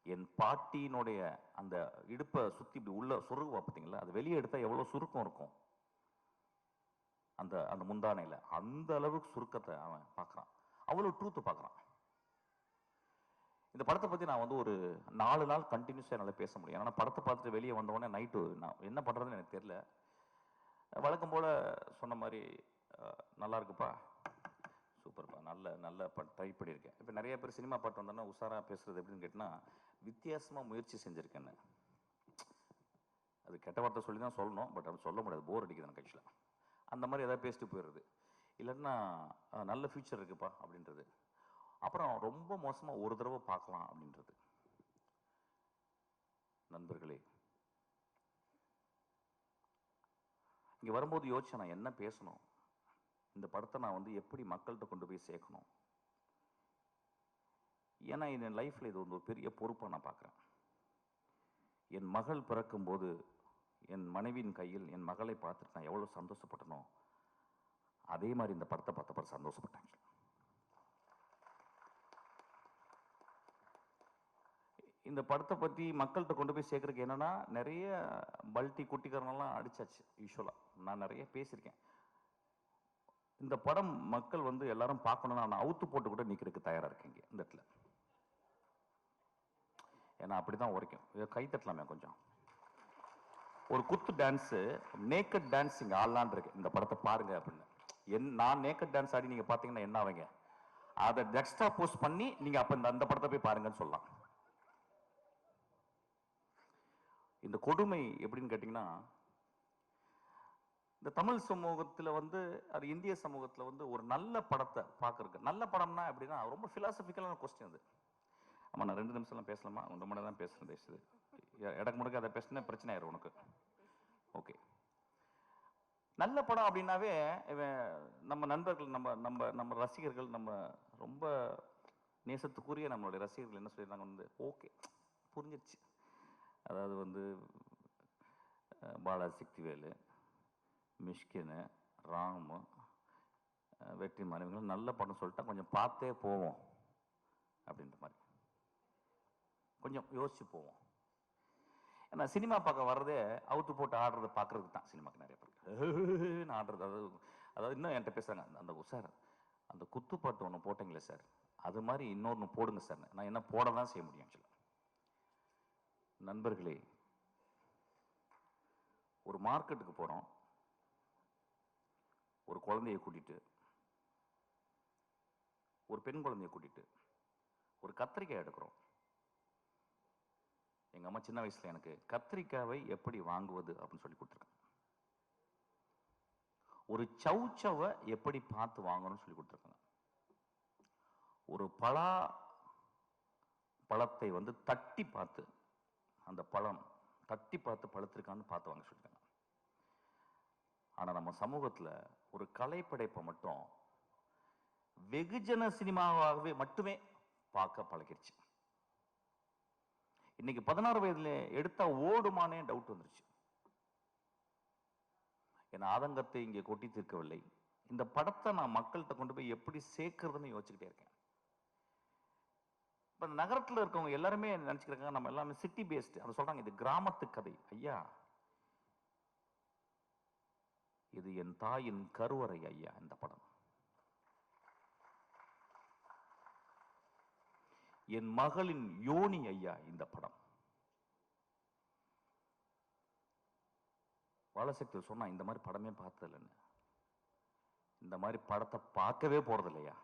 Speaker 10: என் பாட்டியினுடைய அந்த இடுப்பை சுத்தி இப்படி உள்ள சொருகுவா பார்த்தீங்களா, அது வெளியே எடுத்தா எவ்வளவு சுருக்கம் இருக்கும் அந்த அந்த முந்தானையில, அந்த அளவுக்கு சுருக்கத்தை அவன் பார்க்கறான், அவ்வளவு ட்ரூத் பார்க்கறான். இந்த படத்தை பத்தி நான் வந்து ஒரு 4 நாள் கண்டினியூஸா என்னால பேச முடியும். ஏன்னா படத்தை பார்த்துட்டு வெளியே வந்தோடனே நைட்டு நான் என்ன பண்றதுன்னு எனக்கு தெரியல. வழக்கம் போல சொன்ன மாதிரி நல்லா இருக்குப்பா, சூப்பர்ப்பா, நல்ல ட்ரை பண்ணியிருக்கேன். இப்போ நிறைய பேர் சினிமா பாட்டு வந்தோன்னா உஷாரா பேசுறது எப்படின்னு கேட்டினா, வித்தியாசமா முயற்சி செஞ்சிருக்கேன்னு. அது கெட்ட வார்த்தை சொல்லி தான் சொல்லணும், பட் அப்படி சொல்ல முடியாது, போர் அடிக்குது எனக்கு ஆக்சுவலாக. அந்த மாதிரி ஏதாவது பேசிட்டு போயிடுறது, இல்லைன்னா நல்ல ஃபியூச்சர் இருக்குப்பா அப்படின்றது, அப்புறம் ரொம்ப மோசமாக ஒரு தடவை பார்க்கலாம் அப்படின்றது. நண்பர்களே, இங்கே வரும்போது யோசிச்சேன் நான் என்ன பேசணும், இந்த படத்தை நான் வந்து எப்படி மக்கள்கிட்ட கொண்டு போய் சேர்க்கணும். ஏன்னா என் லைஃப்பில் இது வந்து ஒரு பெரிய பொறுப்பாக நான் பார்க்குறேன். என் மகள் பிறக்கும்போது என் மனைவியின் கையில் என் மகளை பார்த்துட்டு நான் எவ்வளோ சந்தோஷப்பட்டனோ அதே மாதிரி இந்த படத்தை பார்த்தப்ப சந்தோஷப்பட்டேன். இந்த படத்தை பற்றி மக்கள்கிட்ட கொண்டு போய் சேர்க்கறதுக்கு என்னன்னா, நிறைய பல்ட்டி குட்டிக்காரனெல்லாம் அடிச்சாச்சு. யூஸ்வலாக நான் நிறைய பேசியிருக்கேன். இந்த படம் மக்கள் வந்து எல்லாரும் பார்க்கணும்னா நான் அவுத்து போட்டு கூட நிற்கிறதுக்கு தயாராக இருக்கேங்க இந்த இடத்துல. ஏன்னா அப்படிதான் உரைக்கும். கை தட்டலாமே கொஞ்சம். ஒரு குத்து டான்ஸு, நேக்கட் டான்ஸ் இங்கே ஆடலான் இருக்கு, இந்த படத்தை பாருங்க அப்படின்னு. நான் நேக்கட் டான்ஸ் ஆடி நீங்கள் பார்த்தீங்கன்னா என்ன ஆவீங்க, அதை எக்ஸ்ட்ரா போஸ்ட் பண்ணி நீங்கள் அப்போ அந்த படத்தை போய் பாருங்கன்னு சொல்லலாம். இந்த கொடுமை எப்படின்னு கேட்டிங்கன்னா, இந்த தமிழ் சமூகத்தில் வந்து அது இந்திய சமூகத்தில் வந்து ஒரு நல்ல படத்தை பார்க்கறதுக்கு, நல்ல படம்னா எப்படின்னா ரொம்ப ஃபிலாசபிக்கலான கொஸ்டின் அது. ஆமாம், நான் 2 நிமிஷம்லாம் பேசலாமா, 1 மணி தான் பேசுகிறேன் பேசுது, இடக்கு முடக்க அதை பேசினா பிரச்சனை ஆயிரும் உனக்கு. ஓகே, நல்ல படம் அப்படின்னாவே நம்ம நண்பர்கள், நம்ம நம்ம நம்ம ரசிகர்கள், நம்ம ரொம்ப நேசத்துக்குரிய நம்மளுடைய ரசிகர்கள் என்ன சொல்லிடுறாங்க வந்து, ஓகே புரிஞ்சிருச்சு, அதாவது வந்து பாலாசக்திவேலு, மிஷ்கின், ராமு, வெற்றி மாணவிகள் நல்ல படம் சொல்லிட்டா கொஞ்சம் பார்த்தே போவோம் அப்படின்ற மாதிரி, கொஞ்சம் யோசிச்சு போவோம். ஏன்னா சினிமா பார்க்க வர்றதே அவுத்து போட்டு ஆடுறதை பார்க்கறதுக்கு தான். சினிமாக்கு நிறைய பேர் ஆடுறது, அதாவது இன்னும் என்கிட்ட பேசுறாங்க, அந்த சார் அந்த குத்துப்பாட்டு ஒன்று போட்டீங்களே சார், அது மாதிரி இன்னொன்று போடுங்க சார். நான் என்ன போட தான் செய்ய முடியும் ஆக்சுவலாக. நண்பர்களே, ஒரு மார்க்கெட்டுக்கு போகிறோம், ஒரு குழந்தைய கூட்டிட்டு, ஒரு பெண் குழந்தைய கூட்டிட்டு ஒரு கத்திரிக்காய் எடுக்கிறோம். எங்கள் அம்மா சின்ன வயசில் எனக்கு கத்திரிக்காவை எப்படி வாங்குவது அப்படின்னு சொல்லி கொடுத்துருக்காங்க. ஒரு சவுச்சவை எப்படி பார்த்து வாங்கணும்னு சொல்லி கொடுத்துருக்காங்க. ஒரு பழத்தை வந்து தட்டி பார்த்து, அந்த பழம் தட்டி பார்த்து பழுத்திருக்கான்னு பார்த்து வாங்க சொல்லிட்டாங்க. ஆனால் நம்ம சமூகத்தில் ஒரு கலைப்படைப்பை மட்டும் வெகுஜன சினிமாவாகவே மட்டுமே பார்க்க பழகிருச்சு. இன்னைக்கு 16 வயதுல எடுத்தா ஓடுமானே டவுட் வந்துருச்சு. என் ஆதங்கத்தை இங்கே கொட்டி தீர்க்கவில்லை. இந்த படத்தை நான் மக்கள்கிட்ட கொண்டு போய் எப்படி சேர்க்கறதுன்னு யோசிச்சுக்கிட்டே இருக்கேன். இப்போ நகரத்தில் இருக்கவங்க எல்லாருமே நினச்சிக்கிறாங்க நம்ம எல்லாமே சிட்டி பேஸ்டு. அதை சொல்றாங்க இது கிராமத்து கதை. ஐயா, இது என் தாயின் கருவறை ஐயா. இந்த படம் என் மகளின் யோனி ஐயா. இந்த படம் பாலசக்தி சொன்னா இந்த மாதிரி படமே பார்த்தது இல்லைன்னு. இந்த மாதிரி படத்தை பார்க்கவே போறது இல்லையா?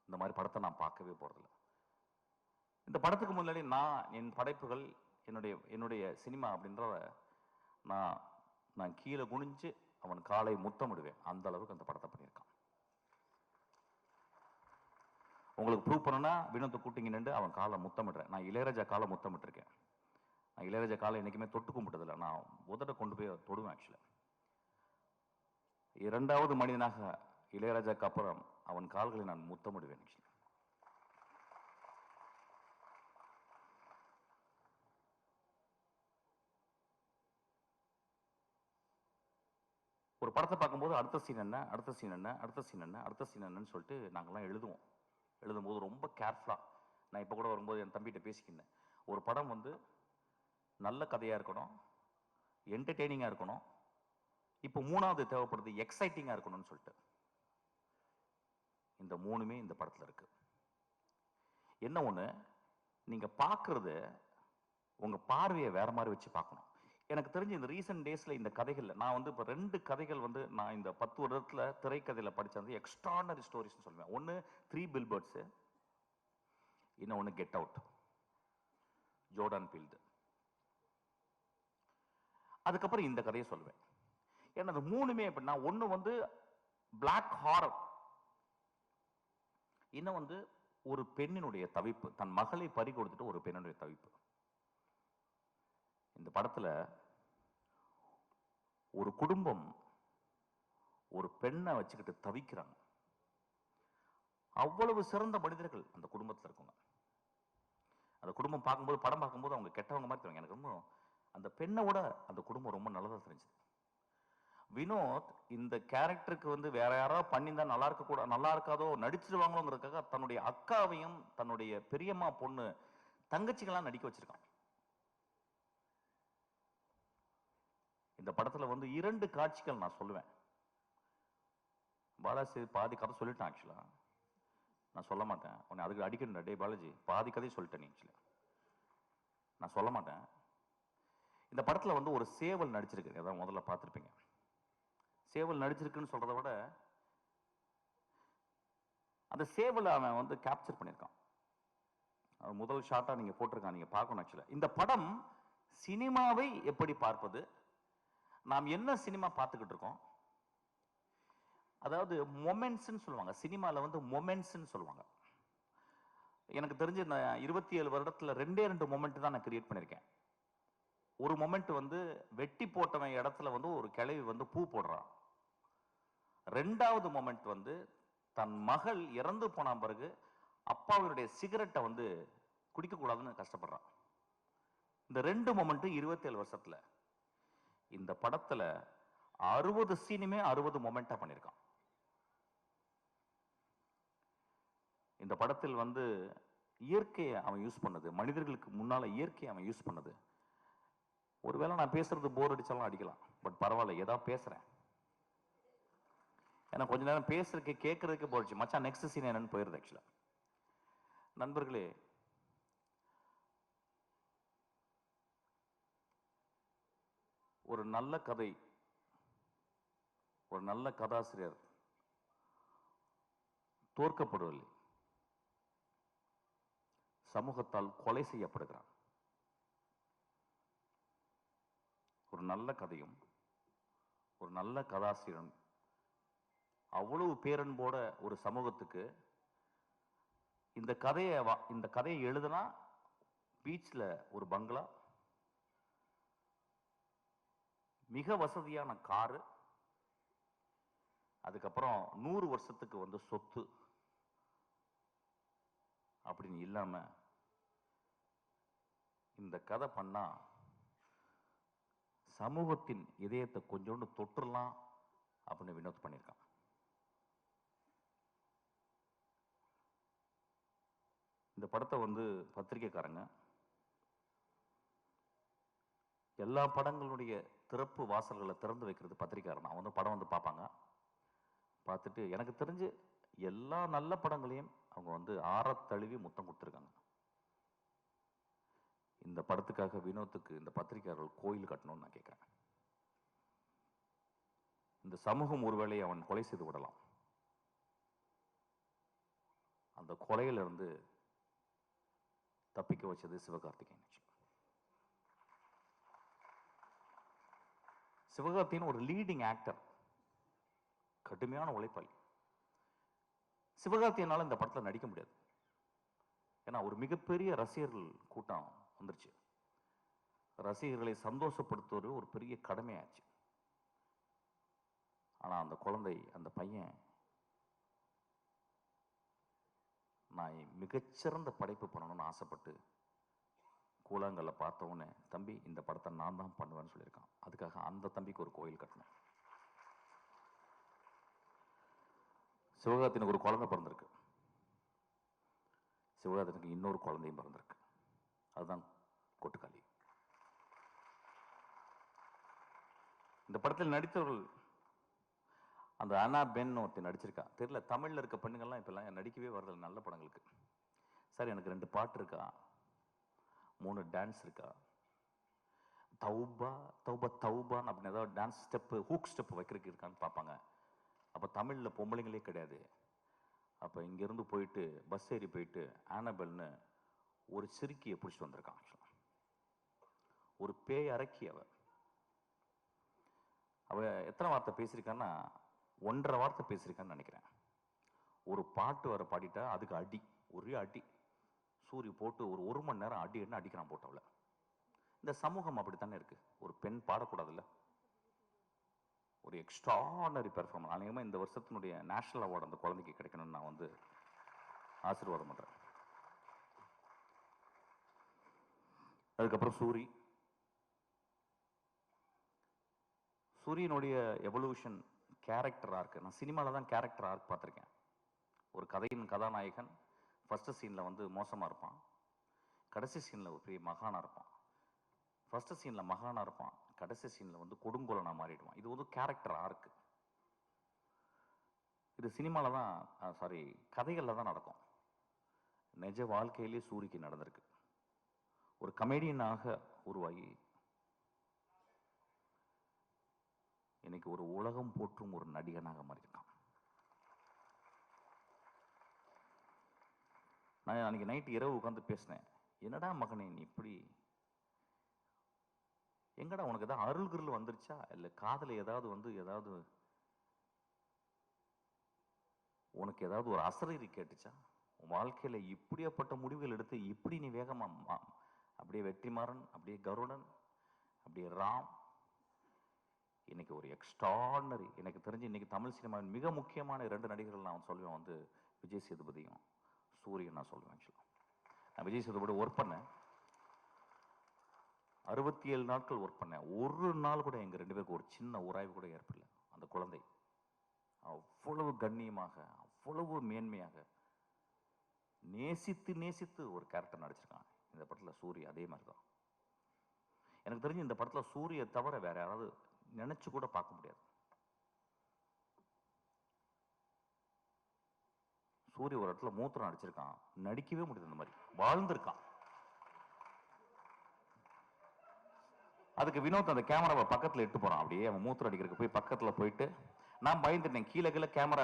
Speaker 10: இந்த மாதிரி படத்தை நான் பார்க்கவே போறதில்லை. இந்த படத்துக்கு முன்னாடி நான் என் படைப்புகள் என்னுடைய சினிமா அப்படின்றத நான் கீழே குனிஞ்சு அவன் காலை முத்தமிடுவேன். அந்த அளவுக்கு அந்த படத்தை பண்ணியிருக்கான். உங்களுக்கு ப்ரூவ் பண்ணனா வினோத்தை கூட்டிங்க நின்று அவன் காலை முத்தமிடுறேன். நான் இளையராஜா காலை முத்தமிட்டிருக்கேன். நான் இளையராஜா காலை என்னைக்குமே தொட்டு கும்பிட்டதில்லை. நான் உதட்ட கொண்டு போய் தொடுவேன். ஆக்சுவலாக 2வது மனிதனாக இளையராஜாக்கு அப்புறம் அவன் கால்களை நான் முத்தமிடுவேன். ஆக்சுவலி ஒரு படத்தை பார்க்கும்போது அடுத்த சீன் என்ன, அடுத்த சீன் என்ன, அடுத்த சீன் என்ன, அடுத்த சீன் என்னன்னு சொல்லிட்டு நாங்கள்லாம் எழுதுவோம். எழுதும்போது ரொம்ப கேர்ஃபுல்லாக. நான் இப்போ கூட வரும்போது என் தம்பிகிட்ட பேசிக்கிட்டேன். ஒரு படம் வந்து நல்ல கதையாக இருக்கணும், என்டர்டெய்னிங்காக இருக்கணும், இப்போ 3வது தேவைப்படுது எக்ஸைட்டிங்காக இருக்கணும்னு சொல்லிட்டு. இந்த 3மே இந்த படத்தில் இருக்கு. என்ன ஒன்று, நீங்கள் பார்க்குறது உங்கள் பார்வையை வேற மாதிரி வச்சு பார்க்கணும். எனக்கு தெரிஞ்சு இந்த ரீசன்ட் டேஸில் இந்த கதைகளில் நான் வந்து இப்போ 2 கதைகள் வந்து நான் இந்த 10 வருடத்தில் திரைக்கதையில் படித்தது எக்ஸ்ட்ரானரி ஸ்டோரிஸ்னு சொல்லுவேன். ஒன்று 3 பில்பர்ட்ஸு, இன்னொன்று கெட் அவுட், ஜோர்டான் பீல்டு. அதுக்கப்புறம் இந்த கதையை சொல்லுவேன். ஏன்னா அது 3மே எப்படின்னா, ஒன்று வந்து பிளாக் ஹாரர், இன்னும் வந்து ஒரு பெண்ணினுடைய தவிப்பு, தன் மகளை பறி கொடுத்துட்டு ஒரு பெண்ணுடைய தவிப்பு. இந்த படத்துல ஒரு குடும்பம் ஒரு பெண்ணை வச்சுக்கிட்டு தவிக்கிறாங்க. அவ்வளவு சிறந்த மனிதர்கள் அந்த குடும்பத்தில் இருக்கவங்க. அந்த குடும்பம் பார்க்கும்போது, படம் பார்க்கும்போது அவங்க கெட்டவங்க மாதிரி தெரியும். எனக்கு ரொம்ப அந்த பெண்ணை விட அந்த குடும்பம் ரொம்ப நல்லதாக தெரிஞ்சது. வினோத் இந்த கேரக்டருக்கு வந்து வேற யாராவது பண்ணியிருந்தா நல்லா இருக்காதோ, நடிச்சிருவாங்களோங்கிறதுக்காக தன்னுடைய அக்காவையும் தன்னுடைய பெரியம்மா பொண்ணு தங்கச்சிகளாம் நடிக்க வச்சிருக்கான். இந்த படத்துல வந்து 2 காட்சிகள் நான் சொல்லுவேன். பாலாஜி பாதி கதை சொல்லிட்டேன். ஆக்சுவலா நான் சொல்ல மாட்டேன். உன்னை அதுக்கு அடிக்கணும். டே பாலாஜி, பாதி கதையை சொல்லிட்டேன். ஆக்சுவலா நான் சொல்ல மாட்டேன். இந்த படத்துல வந்து ஒரு சேவல் நடிச்சிருக்கு. அதான் முதல்ல பார்த்துருப்பீங்க. சேவல் நடிச்சிருக்குன்னு சொல்றதை விட அந்த சேவலை அவன் வந்து கேப்சர் பண்ணியிருக்கான். முதல் ஷாட்டா நீங்க போட்டிருக்கான், நீங்க பார்க்கணும். ஆக்சுவலா இந்த படம் சினிமாவை எப்படி பார்ப்பது, நாம் என்ன சினிமா பார்த்துக்கிட்டு இருக்கோம், அதாவது மொமெண்ட்ஸ்ன்னு சொல்லுவாங்க. சினிமாவில் வந்து மொமெண்ட்ஸ்ன்னு சொல்லுவாங்க. எனக்கு தெரிஞ்சு இந்த 27 வருடத்தில் 2 மொமெண்ட் தான் நான் கிரியேட் பண்ணியிருக்கேன். ஒரு மொமெண்ட் வந்து வெட்டி போட்டவன் இடத்துல வந்து ஒரு கிழவி வந்து பூ போடுறான். 2வது மொமெண்ட் வந்து தன் மகள் இறந்து போன பிறகு அப்பாவினுடைய சிகரெட்டை வந்து குடிக்கக்கூடாதுன்னு கஷ்டப்படுறான். இந்த 2 மொமெண்ட்டும் 27 வருஷத்துல. இந்த படத்துல 60 சீனுமே 60 மொமெண்டா பண்ணியிருக்கான். இந்த படத்தில் வந்து இயற்கையை அவன் யூஸ் பண்ணது, மனிதர்களுக்கு முன்னால இயற்கையை அவன் யூஸ் பண்ணது. ஒருவேளை நான் பேசுறது போர் அடிச்சாலும் அடிக்கலாம், பட் பரவாயில்ல, ஏதாவது பேசுறேன். ஏன்னா கொஞ்ச நேரம் பேசுறதுக்கு கேட்கறதுக்கு போயிடுச்சு. மச்சான் நெக்ஸ்ட் சீன் என்னன்னு போயிருது. ஆக்சுவலா நண்பர்களே, ஒரு நல்ல கதை, ஒரு நல்ல கதாசிரியர் தோற்கப்படுவதில்லை, சமூகத்தால் கொலை செய்யப்படுகிறான். ஒரு நல்ல கதையும் ஒரு நல்ல கதாசிரியன் அவ்வளவு பேரன்போட ஒரு சமூகத்துக்கு இந்த கதையை எழுதுனா பீச்ல ஒரு பங்களா, மிக வசதியான காரு, அதுக்கப்புறம் 100 வருஷத்துக்கு வந்து சொத்து அப்படின்னு இல்லாம இந்த கதை பண்ணா சமூகத்தின் இதயத்தை கொஞ்சோண்டு தொற்றுலாம் அப்படின்னு வினோத் பண்ணியிருக்கான். இந்த படத்தை வந்து பத்திரிக்கைக்காரங்க எல்லா படங்களுடைய திறப்பு வாசல்களை திறந்து வைக்கிறது பத்திரிக்கைக்காரன். அவங்க வந்து படம் வந்து பார்ப்பாங்க. பார்த்துட்டு எனக்கு தெரிஞ்சு எல்லா நல்ல படங்களையும் அவங்க வந்து ஆறத்தழுவி முத்தம் கொடுத்துருக்காங்க. இந்த படத்துக்காக வினோத்துக்கு இந்த பத்திரிகையாளர்கள் கோயில் கட்டணும்னு நான் கேட்குறேன். இந்த சமூகம் ஒருவேளை அவன் கொலை செய்து விடலாம். அந்த கொலையிலிருந்து தப்பிக்க வச்சது சிவகார்த்திகேயன். சிவகார்த்திகேயன் ஒரு லீடிங் ஆக்டர், கடுமையான உழைப்பாளி. சிவகார்த்திகேயனால இந்த படத்தில் நடிக்க முடியாது. ஏன்னா ஒரு மிகப்பெரிய ரசிகர்கள் கூட்டம் வந்துருச்சு. ரசிகர்களை சந்தோஷப்படுத்துவது ஒரு பெரிய கடமையாச்சு. ஆனா அந்த குழந்தை, அந்த பையன், நான் மிகச்சிறந்த படைப்பு பண்ணணும்னு ஆசைப்பட்டு கூழாங்கல்ல பார்த்த உடனே, தம்பி இந்த படத்தை நான் தான் பண்ணுவேன்னு சொல்லியிருக்கான். அதுக்காக அந்த தம்பிக்கு ஒரு கோயில் கட்டணும். சிவகார்த்திகனுக்கு ஒரு குழந்தை பிறந்திருக்கு. சிவகார்த்திகனுக்கு இன்னொரு குழந்தையும் பிறந்திருக்கு. அதுதான் கொட்டுக்காளி. இந்த படத்தில் நடித்தவர்கள், அந்த அனா பென் ஒருத்தர் நடிச்சிருக்கா. தெரியல, தமிழ்ல இருக்க பெண்ணுங்கள்லாம் இப்பெல்லாம் நடிக்கவே வரதில்லை நல்ல படங்களுக்கு. சார் எனக்கு 2 பாட்டு இருக்கா, 3 டான்ஸ் இருக்கா, தௌபா தௌபா தௌபான்னு அப்படின்னு ஏதாவது டான்ஸ் ஸ்டெப்பு, ஹூக் ஸ்டெப் வைக்கிறதுக்கு இருக்கான்னு பார்ப்பாங்க. அப்போ தமிழில் பொம்பளைங்களே கிடையாது. அப்போ இங்கேருந்து போயிட்டு பஸ் ஏறி போயிட்டு ஆனபெல்னு ஒரு சிறுக்கியை பிடிச்சிட்டு வந்திருக்கான். ஒரு பேய் அரக்கி. அவ எத்தனை வார்த்தை பேசியிருக்கான்னா 1.5 வார்த்தை பேசியிருக்கான்னு நினைக்கிறேன். ஒரு பாட்டு வர பாடிட்டா அதுக்கு அடி, ஒரே அடி. சூரிய போட்டு ஒரு 1 மணி நேரம் அடி என்ன அடிக்கிறான் போட்டவள. இந்த சமூகம் அப்படித்தானே இருக்கு. ஒரு பெண் பாடக்கூடாதுல்ல. ஒரு எக்ஸ்ட்ரானரி பெர்ஃபார்மன்ஸ். அநேகமாக இந்த வருஷத்தினுடைய நேஷனல் அவார்டு அந்த குழந்தைக்கு கிடைக்கணும்னு நான் வந்து ஆசீர்வாதம் பண்றேன். அதுக்கப்புறம் சூரியனுடைய எவல்யூஷன் கேரக்டர் ஆர்க். நான் சினிமாவில் தான் கேரக்டர் ஆர்க் பார்த்துருக்கேன். ஒரு கதையின் கதாநாயகன் ஃபர்ஸ்ட் சீனில் வந்து மோசமாக இருப்பான், கடைசி சீனில் ஒரு பெரிய மகானாக இருப்பான். ஃபர்ஸ்ட் சீனில் மகானாக இருப்பான், கடைசி சீனில் வந்து கொடுங்கோலனாக மாறிடுவான். இது வந்து கேரக்டர் ஆர்க். இது சினிமாவில் தான், சாரி, கதைகளில் தான் நடக்கும். நிஜ வாழ்க்கையிலே சூரிக்கு நடந்திருக்கு. ஒரு கமெடியனாக உருவாகி இன்னைக்கு ஒரு உலகம் போற்றும் ஒரு நடிகனாக மாறியிருக்கான். நான் அன்னைக்கு நைட்டு இரவு உட்காந்து பேசினேன். என்னடா மகனே நீ இப்படி, எங்கடா உனக்கு ஏதாவது அருள்கிருள் வந்துருச்சா, இல்லை காதல ஏதாவது உனக்கு ஏதாவது ஒரு அசரீரி கேட்டுச்சா? உன் வாழ்க்கையில இப்படியாப்பட்ட முடிவுகள் எடுத்து இப்படி நீ வேகமா அப்படியே வெற்றிமாறன், அப்படியே கருடன், அப்படியே ராம், இன்னைக்கு ஒரு எக்ஸ்ட்ரானரி. எனக்கு தெரிஞ்சு இன்னைக்கு தமிழ் சினிமாவின் மிக முக்கியமான 2 நடிகர்கள் நான் சொல்லுவேன். வந்து விஜய் சேதுபதியும் சூரியன் நான் சொல்லுவேன். ஆக்சுவலாக நான் விஜய் சேதுபதி ஒர்க் பண்ணேன், 67 நாட்கள் ஒர்க் பண்ணேன். ஒரு நாள் கூட எங்க 2 பேருக்கு ஒரு சின்ன உராய்வு கூட ஏற்படல. அந்த குழந்தை அவ்வளவு கண்ணியமாக, அவ்வளவு மேன்மையாக நேசித்து ஒரு கேரக்டர் நடிச்சிருக்கான். இந்த படத்துல சூரிய அதே மாதிரி தான். எனக்கு தெரிஞ்சு இந்த படத்துல சூரிய தவிர வேற யாராவது நினைச்சு கூட பார்க்க முடியாது. சூரிய ஒரு இடத்துல மூத்திரம் அடிச்சிருக்கான், நடிக்கவே முடியாது. அந்த மாதிரி வாழ்ந்திருக்கான். அதுக்கு வினோத் அந்த கேமராவை பக்கத்துல இட்டு போறான். அப்படியே அவன் மூத்திரம் அடிக்கிறதுக்கு போய் பக்கத்துல போயிட்டு நான் பயந்துட்டேன், கீழே கேமரா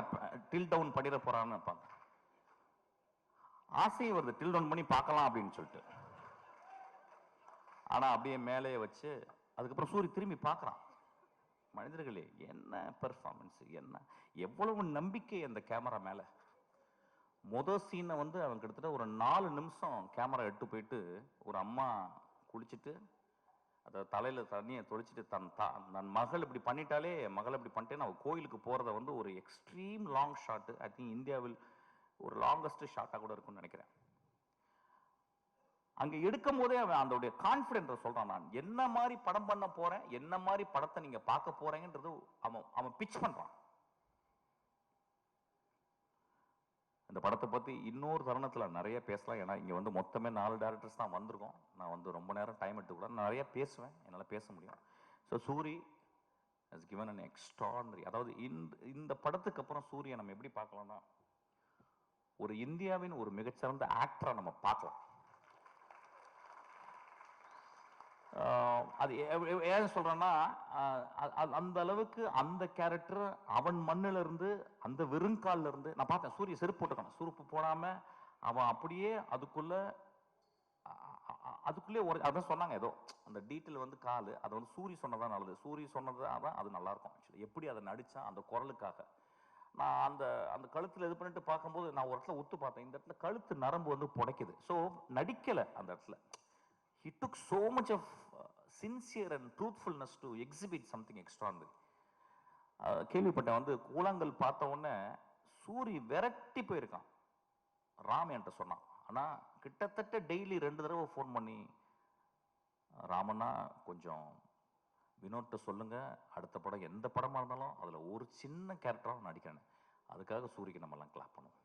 Speaker 10: டில் டவுன் பண்ணிட போறான்னு ஆசையும் வருது, டில் டவுன் பண்ணி பார்க்கலாம் அப்படின்னு சொல்லிட்டு. ஆனா அப்படியே மேலேயே வச்சு அதுக்கப்புறம் சூரி திரும்பி பார்க்குறான், மனிதர்களே என்ன பெர்ஃபார்மன்ஸ், என்ன எவ்வளவு நம்பிக்கை அந்த கேமரா மேலே. மொதல் சீனை வந்து அவன் கிட்டத்தட்ட ஒரு 4 நிமிஷம் கேமரா எடுத்து போயிட்டு ஒரு அம்மா குளிச்சுட்டு அதை தலையில் தண்ணியை தொளிச்சுட்டு தன் மகள் இப்படி பண்ணிட்டாலே, மகள் இப்படி பண்ணிட்டேன்னு அவள் கோயிலுக்கு போகிறத வந்து ஒரு extreme long shot. I think இந்தியாவில் ஒரு லாங்கஸ்ட் ஷாட்டாக கூட இருக்கும்னு நினைக்கிறேன். அங்கே எடுக்கும் போதே அவன் அதோடைய கான்ஃபிடென்ட்டை சொல்கிறான், நான் என்ன மாதிரி படம் பண்ண போகிறேன், என்ன மாதிரி படத்தை நீங்கள் பார்க்க போகிறேங்கன்றது அவன் பிச் பண்ணுறான். இந்த படத்தை பற்றி இன்னொரு தருணத்தில் நிறைய பேசலாம். ஏன்னா இங்கே வந்து மொத்தமே 4 டேரக்டர்ஸ் தான் வந்திருக்கோம். நான் வந்து ரொம்ப நேரம் டைம் எடுத்துக்கூட நிறைய பேசுவேன், என்னால் பேச முடியும். So Soori has given an extraordinary, அதாவது இந்த படத்துக்கு அப்புறம் சூரியை நம்ம எப்படி பார்க்கலாம்னா, ஒரு இந்தியாவின் ஒரு மிகச்சிறந்த ஆக்டரை நம்ம பார்க்கலாம். அது ஏன் சொல்றேன்னா, அந்த அளவுக்கு அந்த கேரக்டர் அவன் மண்ணில இருந்து, அந்த வெறுங்கால்ல இருந்து நான் பார்த்தேன். சூரிய செருப்பு போட்டுக்கணும், செருப்பு போடாம அவன் அப்படியே அதுக்குள்ளே ஒரு அதான் சொன்னாங்க, ஏதோ அந்த டீட்டெயில் வந்து கால், அதை வந்து சூரி சொன்னதான் நல்லது, சூரி சொன்னதான் அது நல்லா இருக்கும். ஆக்சுவலி எப்படி அதை நடிச்சா அந்த குரலுக்காக நான் அந்த கழுத்தில் இது பண்ணிட்டு பார்க்கும்போது நான் ஒரு இடத்துல ஒத்து பார்த்தேன், இந்த இடத்துல கழுத்து நரம்பு வந்து புடைக்குது. ஸோ நடிக்கலை அந்த இடத்துல. He took so much of sincere and truthfulness to exhibit something extraordinary. கேள்விப்பட்டேன் வந்து கூழாங்கல் பார்த்த உடனே சூரி விரட்டி போயிருக்கான். ராம் என்கிட்ட சொன்னான். ஆனால் கிட்டத்தட்ட டெய்லி 2 தடவை ஃபோன் பண்ணி, ராமண்ணா கொஞ்சம் வினோத்தை சொல்லுங்க, அடுத்த படம் எந்த படமாக இருந்தாலும் அதில் ஒரு சின்ன கேரக்டராக நடிக்கிறேன்னு. அதுக்காக சூரிக்கு நம்மலாம் கிளாப் பண்ணுவோம்.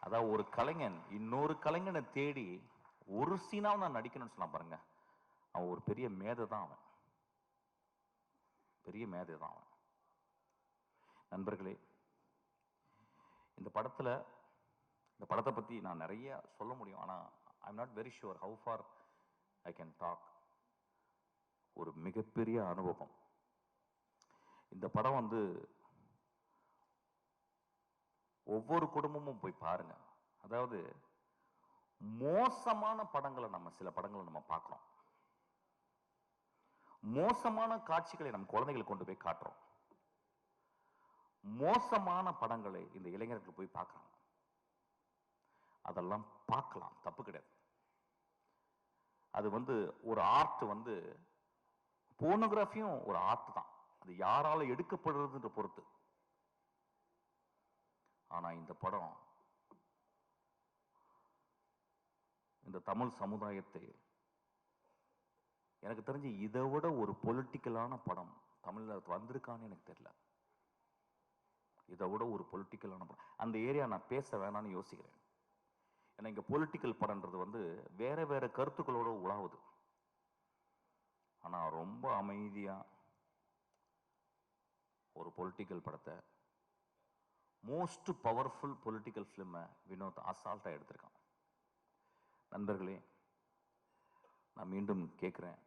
Speaker 10: அதான் ஒரு கலைஞன் இன்னொரு கலைஞனை தேடி ஒரு சீனாவும் நான் நடிக்கணும்னு சொன்னா பாருங்க, அவன் ஒரு பெரிய மேதை தான். அவன் பெரிய மேதை தான் அவன். நண்பர்களே, இந்த படத்தை பற்றி நான் நிறைய சொல்ல முடியும். ஆனால் I am not very sure how far I can talk. ஒரு மிகப்பெரிய அனுபவம். இந்த படம் வந்து ஒவ்வொரு குடும்பமும் போய் பாருங்க. அதாவது மோசமான படங்களை சில படங்களை நம்ம பார்க்கிறோம். மோசமான காட்சிகளை நம்ம குழந்தைகளுக்கு கொண்டு போய் காட்டுறோம். மோசமான படங்களை இந்த இளைஞர்கள் போய் பார்க்கறாங்க. அதெல்லாம் பார்க்கலாம், தப்பு கிடையாது. அது வந்து ஒரு ஆர்ட், வந்து போர்னோகிராஃபியும் ஒரு ஆர்ட் தான். அது யாரால எடுக்கப்படுறதுன்ற பொறுத்து. ஆனா இந்த படம் இந்த தமிழ் சமுதாயத்தை, எனக்கு தெரிஞ்சு இதை விட ஒரு பொலிட்டிக்கலான படம் தமிழ்நாட்டில் வந்திருக்கான்னு எனக்கு தெரியல. இதை விட ஒரு பொலிட்டிக்கலான படம் அந்த ஏரியா நான் பேச வேணான்னு யோசிக்கிறேன். ஏன்னா இங்கே பொலிட்டிக்கல் படம்ன்றது வந்து வேற வேற கருத்துக்களோட உலாவுது. ஆனால் ரொம்ப அமைதியாக ஒரு பொலிட்டிக்கல் படத்தை, மோஸ்ட் பவர்ஃபுல் பொலிட்டிக்கல் ஃபிலிமை வினோத் அசால்ட்டாக எடுத்திருக்கான். நண்பர்களே, நான் மீண்டும் கேட்குறேன்,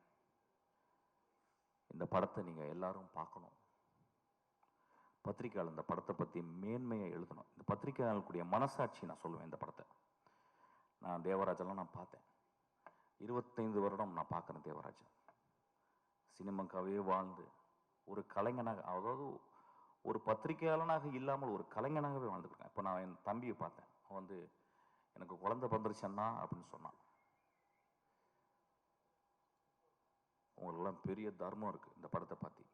Speaker 10: இந்த படத்தை நீங்கள் எல்லாரும் பார்க்கணும். பத்திரிகையாளர் இந்த படத்தை பற்றி மேன்மையை எழுதணும். இந்த பத்திரிகையாளர்களுடைய மனசாட்சி நான் சொல்லுவேன். இந்த படத்தை நான் தேவராஜெல்லாம் நான் பார்த்தேன். 25 வருடம் நான் பார்க்குறேன் தேவராஜா. சினிமாக்காகவே வாழ்ந்து ஒரு கலைஞனாக, அதாவது ஒரு பத்திரிகையாளனாக இல்லாமல் ஒரு கலைஞனாகவே வாழ்ந்துருக்கேன். இப்போ நான் என் தம்பியை பார்த்தேன். அவன் வந்து எனக்கு குழந்தை பிறந்துருச்சன்னா அப்படின்னு சொன்னான். உங்களுக்கெல்லாம் பெரிய தர்மம் இருக்குது இந்த படத்தை பற்றி.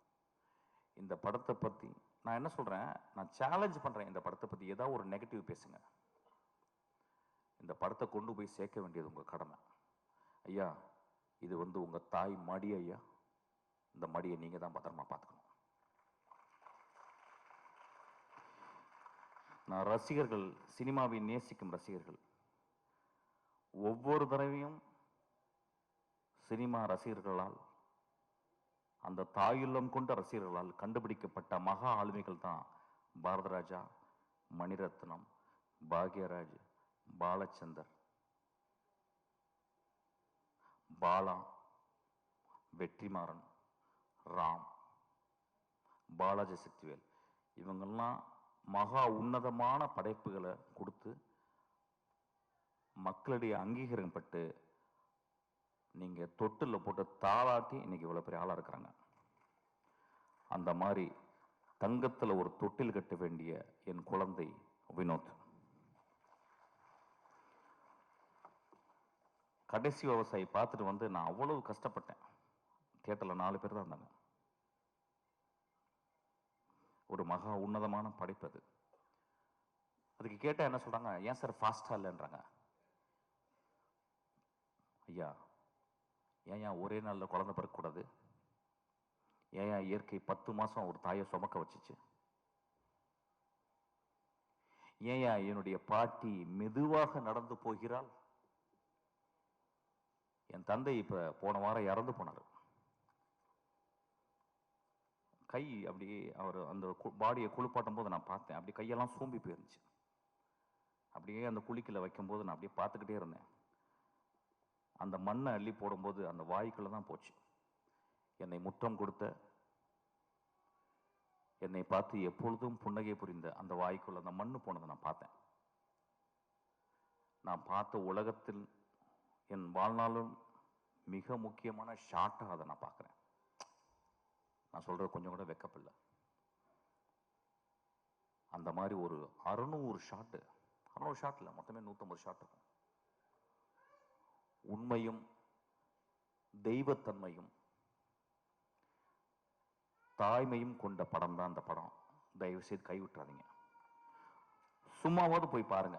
Speaker 10: இந்த படத்தை பற்றி நான் என்ன சொல்கிறேன், நான் சேலஞ்ச் பண்ணுறேன். இந்த படத்தை பற்றி ஏதாவது ஒரு நெகட்டிவ் பேசுங்க. இந்த படத்தை கொண்டு போய் சேர்க்க வேண்டியது உங்கள் கடமை. ஐயா, இது வந்து உங்கள் தாய் மடி ஐயா. இந்த மடியை நீங்கள் தான் பத்திரமா பார்த்துக்கணும். நான் ரசிகர்கள், சினிமாவை நேசிக்கும் ரசிகர்கள், ஒவ்வொரு தடவையும் சினிமா ரசிகர்களால், அந்த தாயுள்ளம் கொண்ட ரசிகர்களால் கண்டுபிடிக்கப்பட்ட மகா ஆளுமைகள் தான் பாரதராஜா, மணிரத்னம், பாக்யராஜ், பாலச்சந்தர், பாலா, வெற்றிமாறன், ராம், பாலாஜி சக்திவேல். இவங்கெல்லாம் மகா உன்னதமான படைப்புகளை கொடுத்து மக்களுடைய அங்கீகாரம் பட்டு நீங்கள் தொட்டில் போட்டு தாளாட்டி இன்னைக்கு இவ்வளோ பெரிய ஆளாக இருக்கிறாங்க. அந்த மாதிரி தங்கத்தில் ஒரு தொட்டில் கட்ட வேண்டிய என் குழந்தை வினோத். கடைசி விவசாயி பார்த்துட்டு வந்து நான் அவ்வளவு கஷ்டப்பட்டேன். தியேட்டரில் 4 பேர் தான் இருந்தாங்க. ஒரு மகா உன்னதமான படைப்பு அது. அதுக்கு கேட்டால் என்ன சொல்கிறாங்க, ஏன் சார் ஃபாஸ்ட்டாக இல்லைன்றாங்க. ஐயா, ஏன் ஒரே நாளில் குழந்தை பிறக்கக்கூடாது? ஏன் இயற்கை 10 மாதம் ஒரு தாயை சுமக்க வச்சுச்சு? ஏன் என்னுடைய பாட்டி மெதுவாக நடந்து போகிறாள்? என் தந்தை இப்போ போன வாரம் இறந்து போனார். கை அப்படியே அவர் அந்த பாடியை குளிப்பாட்டும் போது நான் பார்த்தேன். அப்படி கையெல்லாம் சூம்பி போயிருந்துச்சு. அப்படியே அந்த குளிக்கல வைக்கும்போது நான் அப்படியே பார்த்துக்கிட்டே இருந்தேன். அந்த மண்ணை அள்ளி போடும்போது அந்த வாய்க்குள்ள தான் போச்சு. என்னை முத்தம் கொடுத்த, என்னை பார்த்து எப்பொழுதும் புன்னகை புரிந்த அந்த வாய்க்குள்ள அந்த மண்ணு போனதை நான் பார்த்தேன். நான் பார்த்த உலகத்தில் என் வாழ்நாளும் மிக முக்கியமான ஷாட்டாக அதை நான் பார்க்குறேன். நான் சொல்றது கொஞ்சம் கூட வெக்கப்படல. அந்த மாதிரி ஒரு 600 ஷாட்டு, 600 ஷாட்டில் மொத்தமே 150 ஷாட் இருக்கும். உண்மையும் தெய்வத்தன்மையும் தாய்மையும் கொண்ட படம் தான் அந்த படம். தயவு செய்து கைவிட்டுறாதீங்க. சும்மாவது போய் பாருங்க.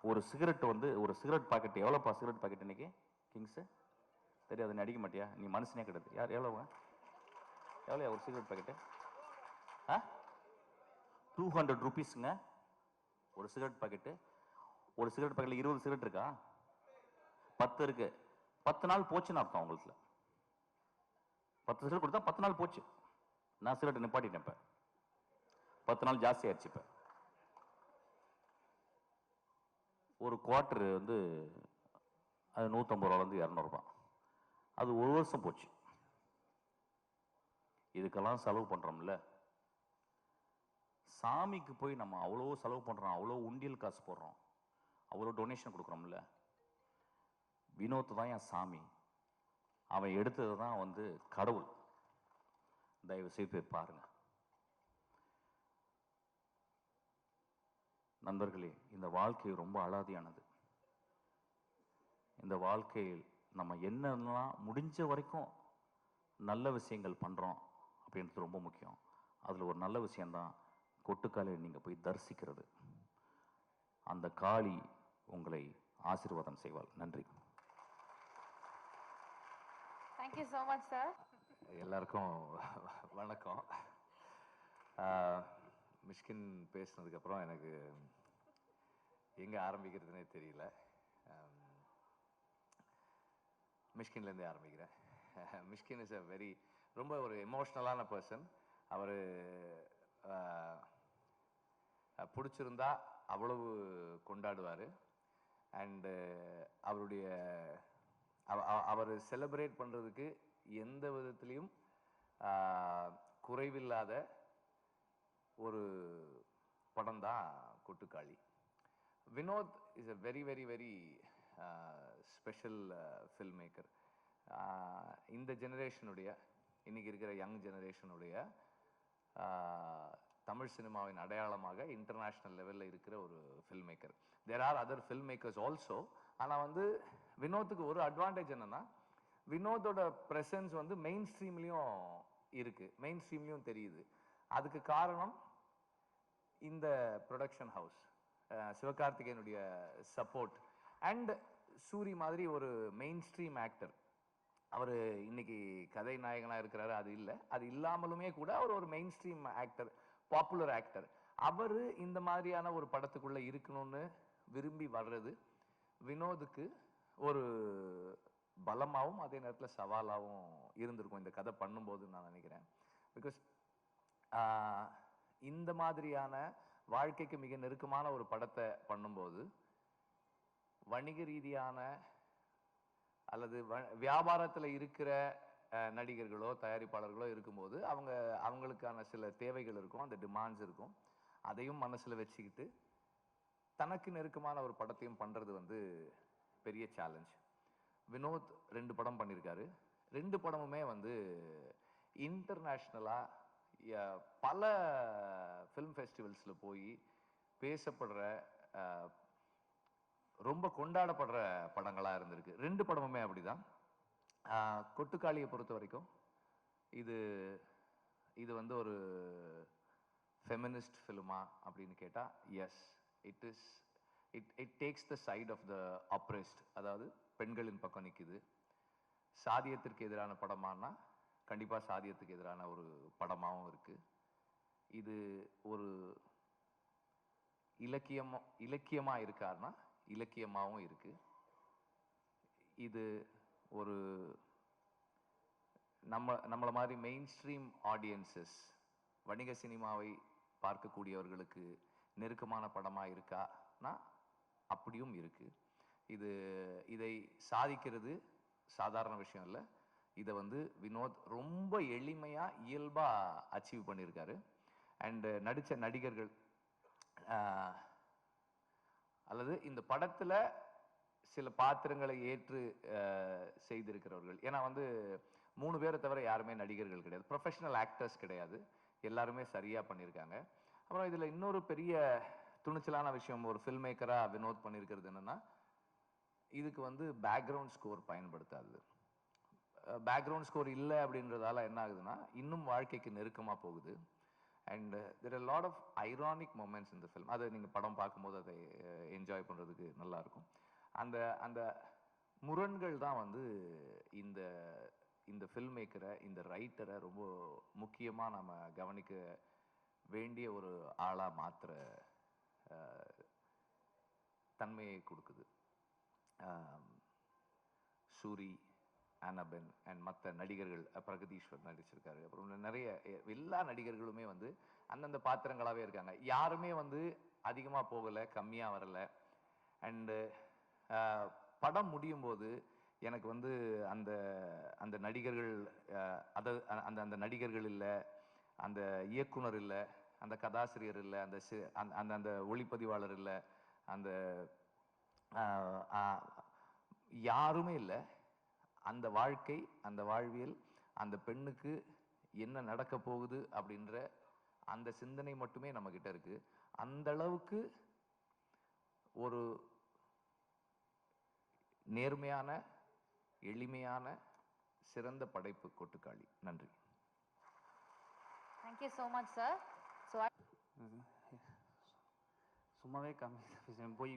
Speaker 10: ஒரு சிகரெட் வந்து ஒரு சிகரெட் பாக்கெட் எவ்வளோப்பா? சிகரெட் பாக்கெட் இன்னைக்கு கிங்ஸு தெரியாது, நீ அடிக்க மாட்டியா? நீ மனுஷனே கிடையாது. யார் எவ்வளோவா? எவ்வளோயா ஒரு சிகரெட் பாக்கெட்டு? 200 rupeesங்க ஒரு சிகரெட் பாக்கெட்டு. ஒரு சிகரெட் பாக்கெட்டில் 20 சிகரெட் இருக்கா? 10 இருக்கு. 10 நாள் போச்சுன்னு அர்த்தம் உங்களுக்கு. 10 சிகரெட் கொடுத்தா 10 நாள் போச்சு. நான் சிகரெட் நிப்பாட்டிட்டேன். இப்போ 10 நாள் ஜாஸ்தி ஆயிடுச்சு. இப்போ ஒரு குவார்டர் வந்து அது 150 ரூபாலேருந்து 200 ரூபாய். அது 1 வருஷம் போச்சு. இதுக்கெல்லாம் செலவு பண்ணுறோம்ல. சாமிக்கு போய் நம்ம அவ்வளோ செலவு பண்ணுறோம், அவ்வளோ உண்டியல் காசு போடுறோம், அவ்வளோ டொனேஷன் கொடுக்குறோம்ல. வினோத் தான் என் சாமி. அவன் எடுத்தது தான் வந்து கடவுள். தயவு செய்து போய் பாருங்க. நண்பர்களே, இந்த வாழ்க்கை ரொம்ப அலாதியானது. இந்த வாழ்க்கையில் நம்ம என்னெல்லாம் முடிஞ்ச வரைக்கும் நல்ல விஷயங்கள் பண்ணுறோம் அப்படின்றது ரொம்ப முக்கியம். அதில் ஒரு நல்ல விஷயந்தான் கொட்டுக்காலியை நீங்கள் போய் தரிசிக்கிறது. அந்த காளி உங்களை ஆசீர்வாதம் செய்வாள். நன்றி.
Speaker 5: Thank you so much sir.
Speaker 11: எல்லாருக்கும் வணக்கம். மிஷ்கின் பேசினதுக்கப்புறம் எனக்கு எங்கே ஆரம்பிக்கிறதுனே தெரியல. மிஷ்கின்லேருந்தே ஆரம்பிக்கிறேன். மிஷ்கின் இஸ் ரொம்ப ஒரு எமோஷ்னலான பர்சன். அவர் பிடிச்சிருந்தா அவ்வளவு கொண்டாடுவார். அண்டு அவருடைய அவர் செலிப்ரேட் பண்ணுறதுக்கு எந்த விதத்துலேயும் குறைவில்லாத ஒரு படம் தான் Kottukkaali. Vinoth is a very special film maker. இந்த ஜெனரேஷனுடைய, இன்னைக்கு இருக்கிற யங் ஜெனரேஷனுடைய தமிழ் சினிமாவின் அடையாளமாக இன்டர்நேஷ்னல் லெவலில் இருக்கிற ஒரு film maker. There are other film makers also. ஆனால் வந்து வினோத்துக்கு ஒரு அட்வான்டேஜ் என்னன்னா, வினோதோட ப்ரெசன்ஸ் வந்து மெயின் ஸ்ட்ரீம்லேயும் இருக்குது, மெயின் ஸ்ட்ரீம்லேயும் தெரியுது. அதுக்கு காரணம் இந்த ப்ரொடக்ஷன் ஹவுஸ், சிவகார்த்திகேயனுடைய சப்போர்ட் அண்ட் சூரி மாதிரி ஒரு மெயின் ஸ்ட்ரீம் ஆக்டர். அவர் இன்னைக்கு கதை நாயகனாக இருக்கிறாரு, அது இல்லை. அது இல்லாமலுமே கூட அவர் ஒரு mainstream actor, popular actor. அவர் இந்த மாதிரியான ஒரு படத்துக்குள்ளே இருக்கணும்னு விரும்பி வர்றது வினோதுக்கு ஒரு பலமாகவும் அதே நேரத்தில் சவாலாகவும் இருந்திருக்கும் இந்த கதை பண்ணும்போது நான் நினைக்கிறேன். பிகாஸ் இந்த மாதிரியான வாழ்க்கைக்கு மிக நெருக்கமான ஒரு படத்தை பண்ணும்போது வணிக ரீதியான அல்லது வியாபாரத்தில் இருக்கிற நடிகர்களோ தயாரிப்பாளர்களோ இருக்கும்போது அவங்களுக்கான சில தேவைகள் இருக்கும், அந்த டிமாண்ட்ஸ் இருக்கும். அதையும் மனசில் வச்சுக்கிட்டு தனக்கு நெருக்கமான ஒரு படத்தையும் பண்ணுறது வந்து பெரிய சேலஞ்ச். வினோத் 2 படம் பண்ணியிருக்காரு. 2 படமுமே வந்து இன்டர்நேஷ்னலாக பல ஃபிலிம் ஃபெஸ்டிவல்ஸில் போய் பேசப்படுற ரொம்ப கொண்டாடப்படுற படங்களாக இருந்திருக்கு. 2 படமுமே அப்படிதான். கொட்டுக்காளியை பொறுத்த வரைக்கும் இது வந்து ஒரு ஃபெமினிஸ்ட் ஃபிலிமா அப்படின்னு கேட்டால் yes, it takes the side of the oppressed, அதாவது பெண்களின் பக்கம் நிற்குது. சாதியத்திற்கு எதிரான படமானா கண்டிப்பாக சாதியத்துக்கு எதிரான ஒரு படமாகவும் இருக்குது. இது ஒரு இலக்கியமாக இருக்காருன்னா இலக்கியமாகவும் இருக்குது. இது ஒரு நம்மளை மாதிரி மெயின் ஸ்ட்ரீம் ஆடியன்சஸ், வணிக சினிமாவை பார்க்கக்கூடியவர்களுக்கு நெருக்கமான படமாக இருக்கானா அப்படியும் இருக்குது. இதை சாதிக்கிறது சாதாரண விஷயம் இல்லை. இதை வந்து வினோத் ரொம்ப எளிமையாக இயல்பாக அச்சீவ் பண்ணியிருக்காரு. அண்டு நடித்த நடிகர்கள் அல்லது இந்த படத்தில் சில பாத்திரங்களை ஏற்று செய்திருக்கிறவர்கள், ஏன்னா வந்து 3 பேரை தவிர யாருமே நடிகர்கள் கிடையாது, ப்ரொஃபஷனல் ஆக்டர்ஸ் கிடையாது, எல்லாருமே சரியாக பண்ணியிருக்காங்க. அப்புறம் இதில் இன்னொரு பெரிய துணிச்சலான விஷயம் ஒரு ஃபில்ம் மேக்கராக வினோத் பண்ணியிருக்கிறது என்னென்னா, இதுக்கு வந்து பேக்ரவுண்ட் ஸ்கோர் பயன்படுத்தாது. பேக்ரவுண்ட் ஸ்கோர் இல்லை அப்படின்றதால என்ன ஆகுதுன்னா இன்னும் வாழ்க்கைக்கு நெருக்கமாக போகுது. And there are lot of ironic moments இந்த ஃபில்ம். அதை நீங்கள் படம் பார்க்கும்போது அதை என்ஜாய் பண்ணுறதுக்கு நல்லாயிருக்கும். அந்த முரண்கள் தான் வந்து இந்த ஃபில்ம் மேக்கரை, இந்த ரைட்டரை ரொம்ப முக்கியமாக நம்ம கவனிக்க வேண்டிய ஒரு ஆளாக மாற்றுற தன்மையை கொடுக்குது. சூரி, அனபென் அண்ட் மற்ற நடிகர்கள், பிரகதீஸ்வர் நடிச்சிருக்காரு, அப்புறம் நிறைய எல்லா நடிகர்களுமே வந்து அந்தந்த பாத்திரங்களாகவே இருக்காங்க. யாருமே வந்து அதிகமாக போகலை, கம்மியாக வரலை. அண்டு படம் முடியும் போது எனக்கு வந்து அந்த நடிகர்கள் அந்த நடிகர்கள் இல்லை, அந்த இயக்குனர் இல்லை, அந்த கதாசிரியர் இல்லை, அந்த ஒளிப்பதிவாளர் இல்லை, அந்த யாருமே இல்லை. அந்த வாழ்க்கை, அந்த வாழ்வியல், அந்த பெண்ணுக்கு என்ன நடக்க போகுது அப்படின்ற அந்த சிந்தனை மட்டுமே நம்மக்கிட்ட இருக்கு. அந்த அளவுக்கு ஒரு நேர்மையான, எளிமையான, சிறந்த படைப்பு கொட்டுக்காளி. நன்றி.
Speaker 5: Thank you so much, sir. So
Speaker 4: சும்மாவே கம்மி போய்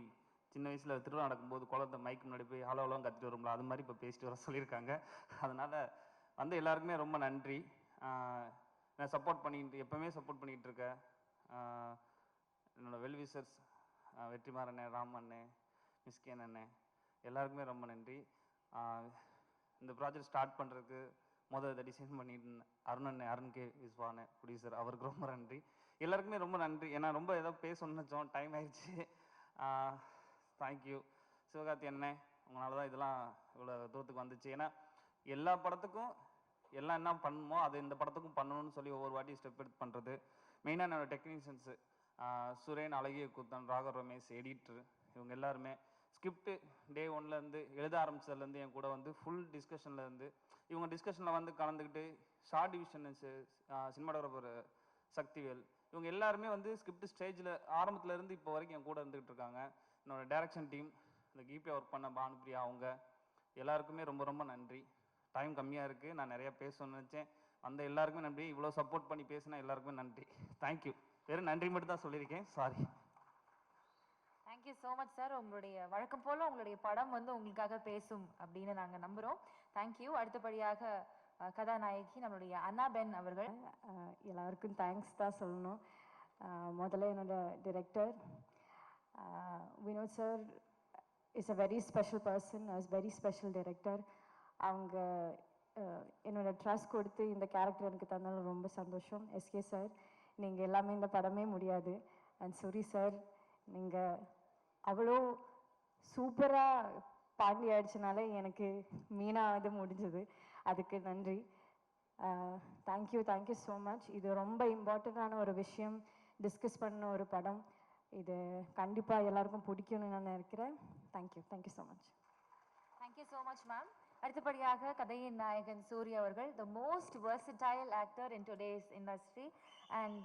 Speaker 4: சின்ன வயசில் திருவிழா நடக்கும்போது குழந்தை மைக் முன்னாடி போய் ஹலோ ஹலோன்னு கற்றுட்டு வரும்ல, அது மாதிரி இப்போ பேசிட்டு வர சொல்லியிருக்காங்க. அதனால் வந்து எல்லாருக்குமே ரொம்ப நன்றி. நான் எப்போவுமே சப்போர்ட் பண்ணிக்கிட்டு இருக்கேன் என்னோடய வெல்விஷர்ஸ் வெற்றிமாறண்ணே, ராமண்ணே, மிஸ்கேன் அண்ணே, எல்லாருக்குமே ரொம்ப நன்றி. இந்த ப்ராஜெக்ட் ஸ்டார்ட் பண்ணுறதுக்கு இதை டிசைன் பண்ணிட்டு அருண் கே விஸ்வானே ப்ரொடியூசர், அவருக்கு ரொம்ப நன்றி. எல்லாருக்குமே ரொம்ப நன்றி. ஏன்னா ரொம்ப ஏதோ பேசணும்னு நினச்சோம், டைம் ஆயிடுச்சு. தேங்க்யூ சிவகார்த்தி அண்ணே, உங்களால தான் இதெல்லாம் இவ்வளோ தூரத்துக்கு வந்துச்சு. ஏன்னா எல்லா படத்துக்கும் எல்லாம் என்ன பண்ணுமோ அது இந்த படத்துக்கும் பண்ணணும்னு சொல்லி ஒவ்வொரு வாட்டி ஸ்டெப் எடுத்து பண்ணுறது. மெயினாக என்னோடய டெக்னீஷியன்ஸு சுரேன், அழகிய கூத்தன், ராகவ் ரமேஷ், எடிட்ரு, இவங்க எல்லாருமே ஸ்கிரிப்டு டே 1லேருந்து எழுத ஆரம்பித்ததுலேருந்து என் கூட வந்து ஃபுல் டிஸ்கஷன்லேருந்து இவங்க டிஸ்கஷனில் வந்து கலந்துக்கிட்டு, ஷார்ட் டிவிஷன் சினிமாட்டோகிராஃபர் சக்திவேல், இவங்க எல்லாருமே வந்து ஸ்கிரிப்ட் ஸ்டேஜில் ஆரம்பத்துலேருந்து இப்போ வரைக்கும் என் கூட இருந்துகிட்டு இருக்காங்க. என்னோடய டைரக்ஷன் டீம், இந்த கீபியாக ஒர்க் பண்ண பானுபிரியா, அவங்க எல்லாருக்குமே ரொம்ப ரொம்ப நன்றி. டைம் கம்மியாக இருக்குது, நான் நிறையா பேசணும்னு நினச்சேன். அந்த எல்லாருக்குமே நன்றி. இவ்வளோ சப்போர்ட் பண்ணி பேசினா எல்லாருக்குமே நன்றி. தேங்க்யூ. வெறும் நன்றி மட்டும் தான் சொல்லியிருக்கேன், sorry.
Speaker 5: Thank you so much sir. உங்களுடைய வழக்கம் போல் உங்களுடைய படம் வந்து உங்களுக்காக பேசும் அப்படின்னு நாங்கள் நம்புகிறோம். தேங்க்யூ. அடுத்தபடியாக கதாநாயகி நம்மளுடைய அன்னாபென் அவர்கள்.
Speaker 12: எல்லாருக்கும் தேங்க்ஸ் தான் சொல்லணும். முதல்ல என்னோட director Vinoth sir is a very special person, very special director. அவங்க என்னோட ட்ரஸ்ட் கொடுத்து இந்த கேரக்டர் எனக்கு தந்தாலும் ரொம்ப சந்தோஷம். எஸ்கே சார், நீங்கள் எல்லாமே இந்த படமே முடியாது. அண்ட் சூரி சார், நீங்கள் அவ்வளோ சூப்பராக பாண்டி ஆயிடுச்சுனால எனக்கு மீனா இது முடிஞ்சது, அதுக்கு நன்றி. Thank you so much. இது ரொம்ப இம்பார்ட்டண்ட்டான ஒரு விஷயம், டிஸ்கஸ் பண்ண ஒரு படம். இது கண்டிப்பாக எல்லாருக்கும் பிடிக்கும்னு நான் நினைக்கிறேன். Thank you so much.
Speaker 5: Thank you so much, ma'am. அடுத்தபடியாக கதையின் நாயகன் சூர்யா அவர்கள், the most versatile actor in today's industry, and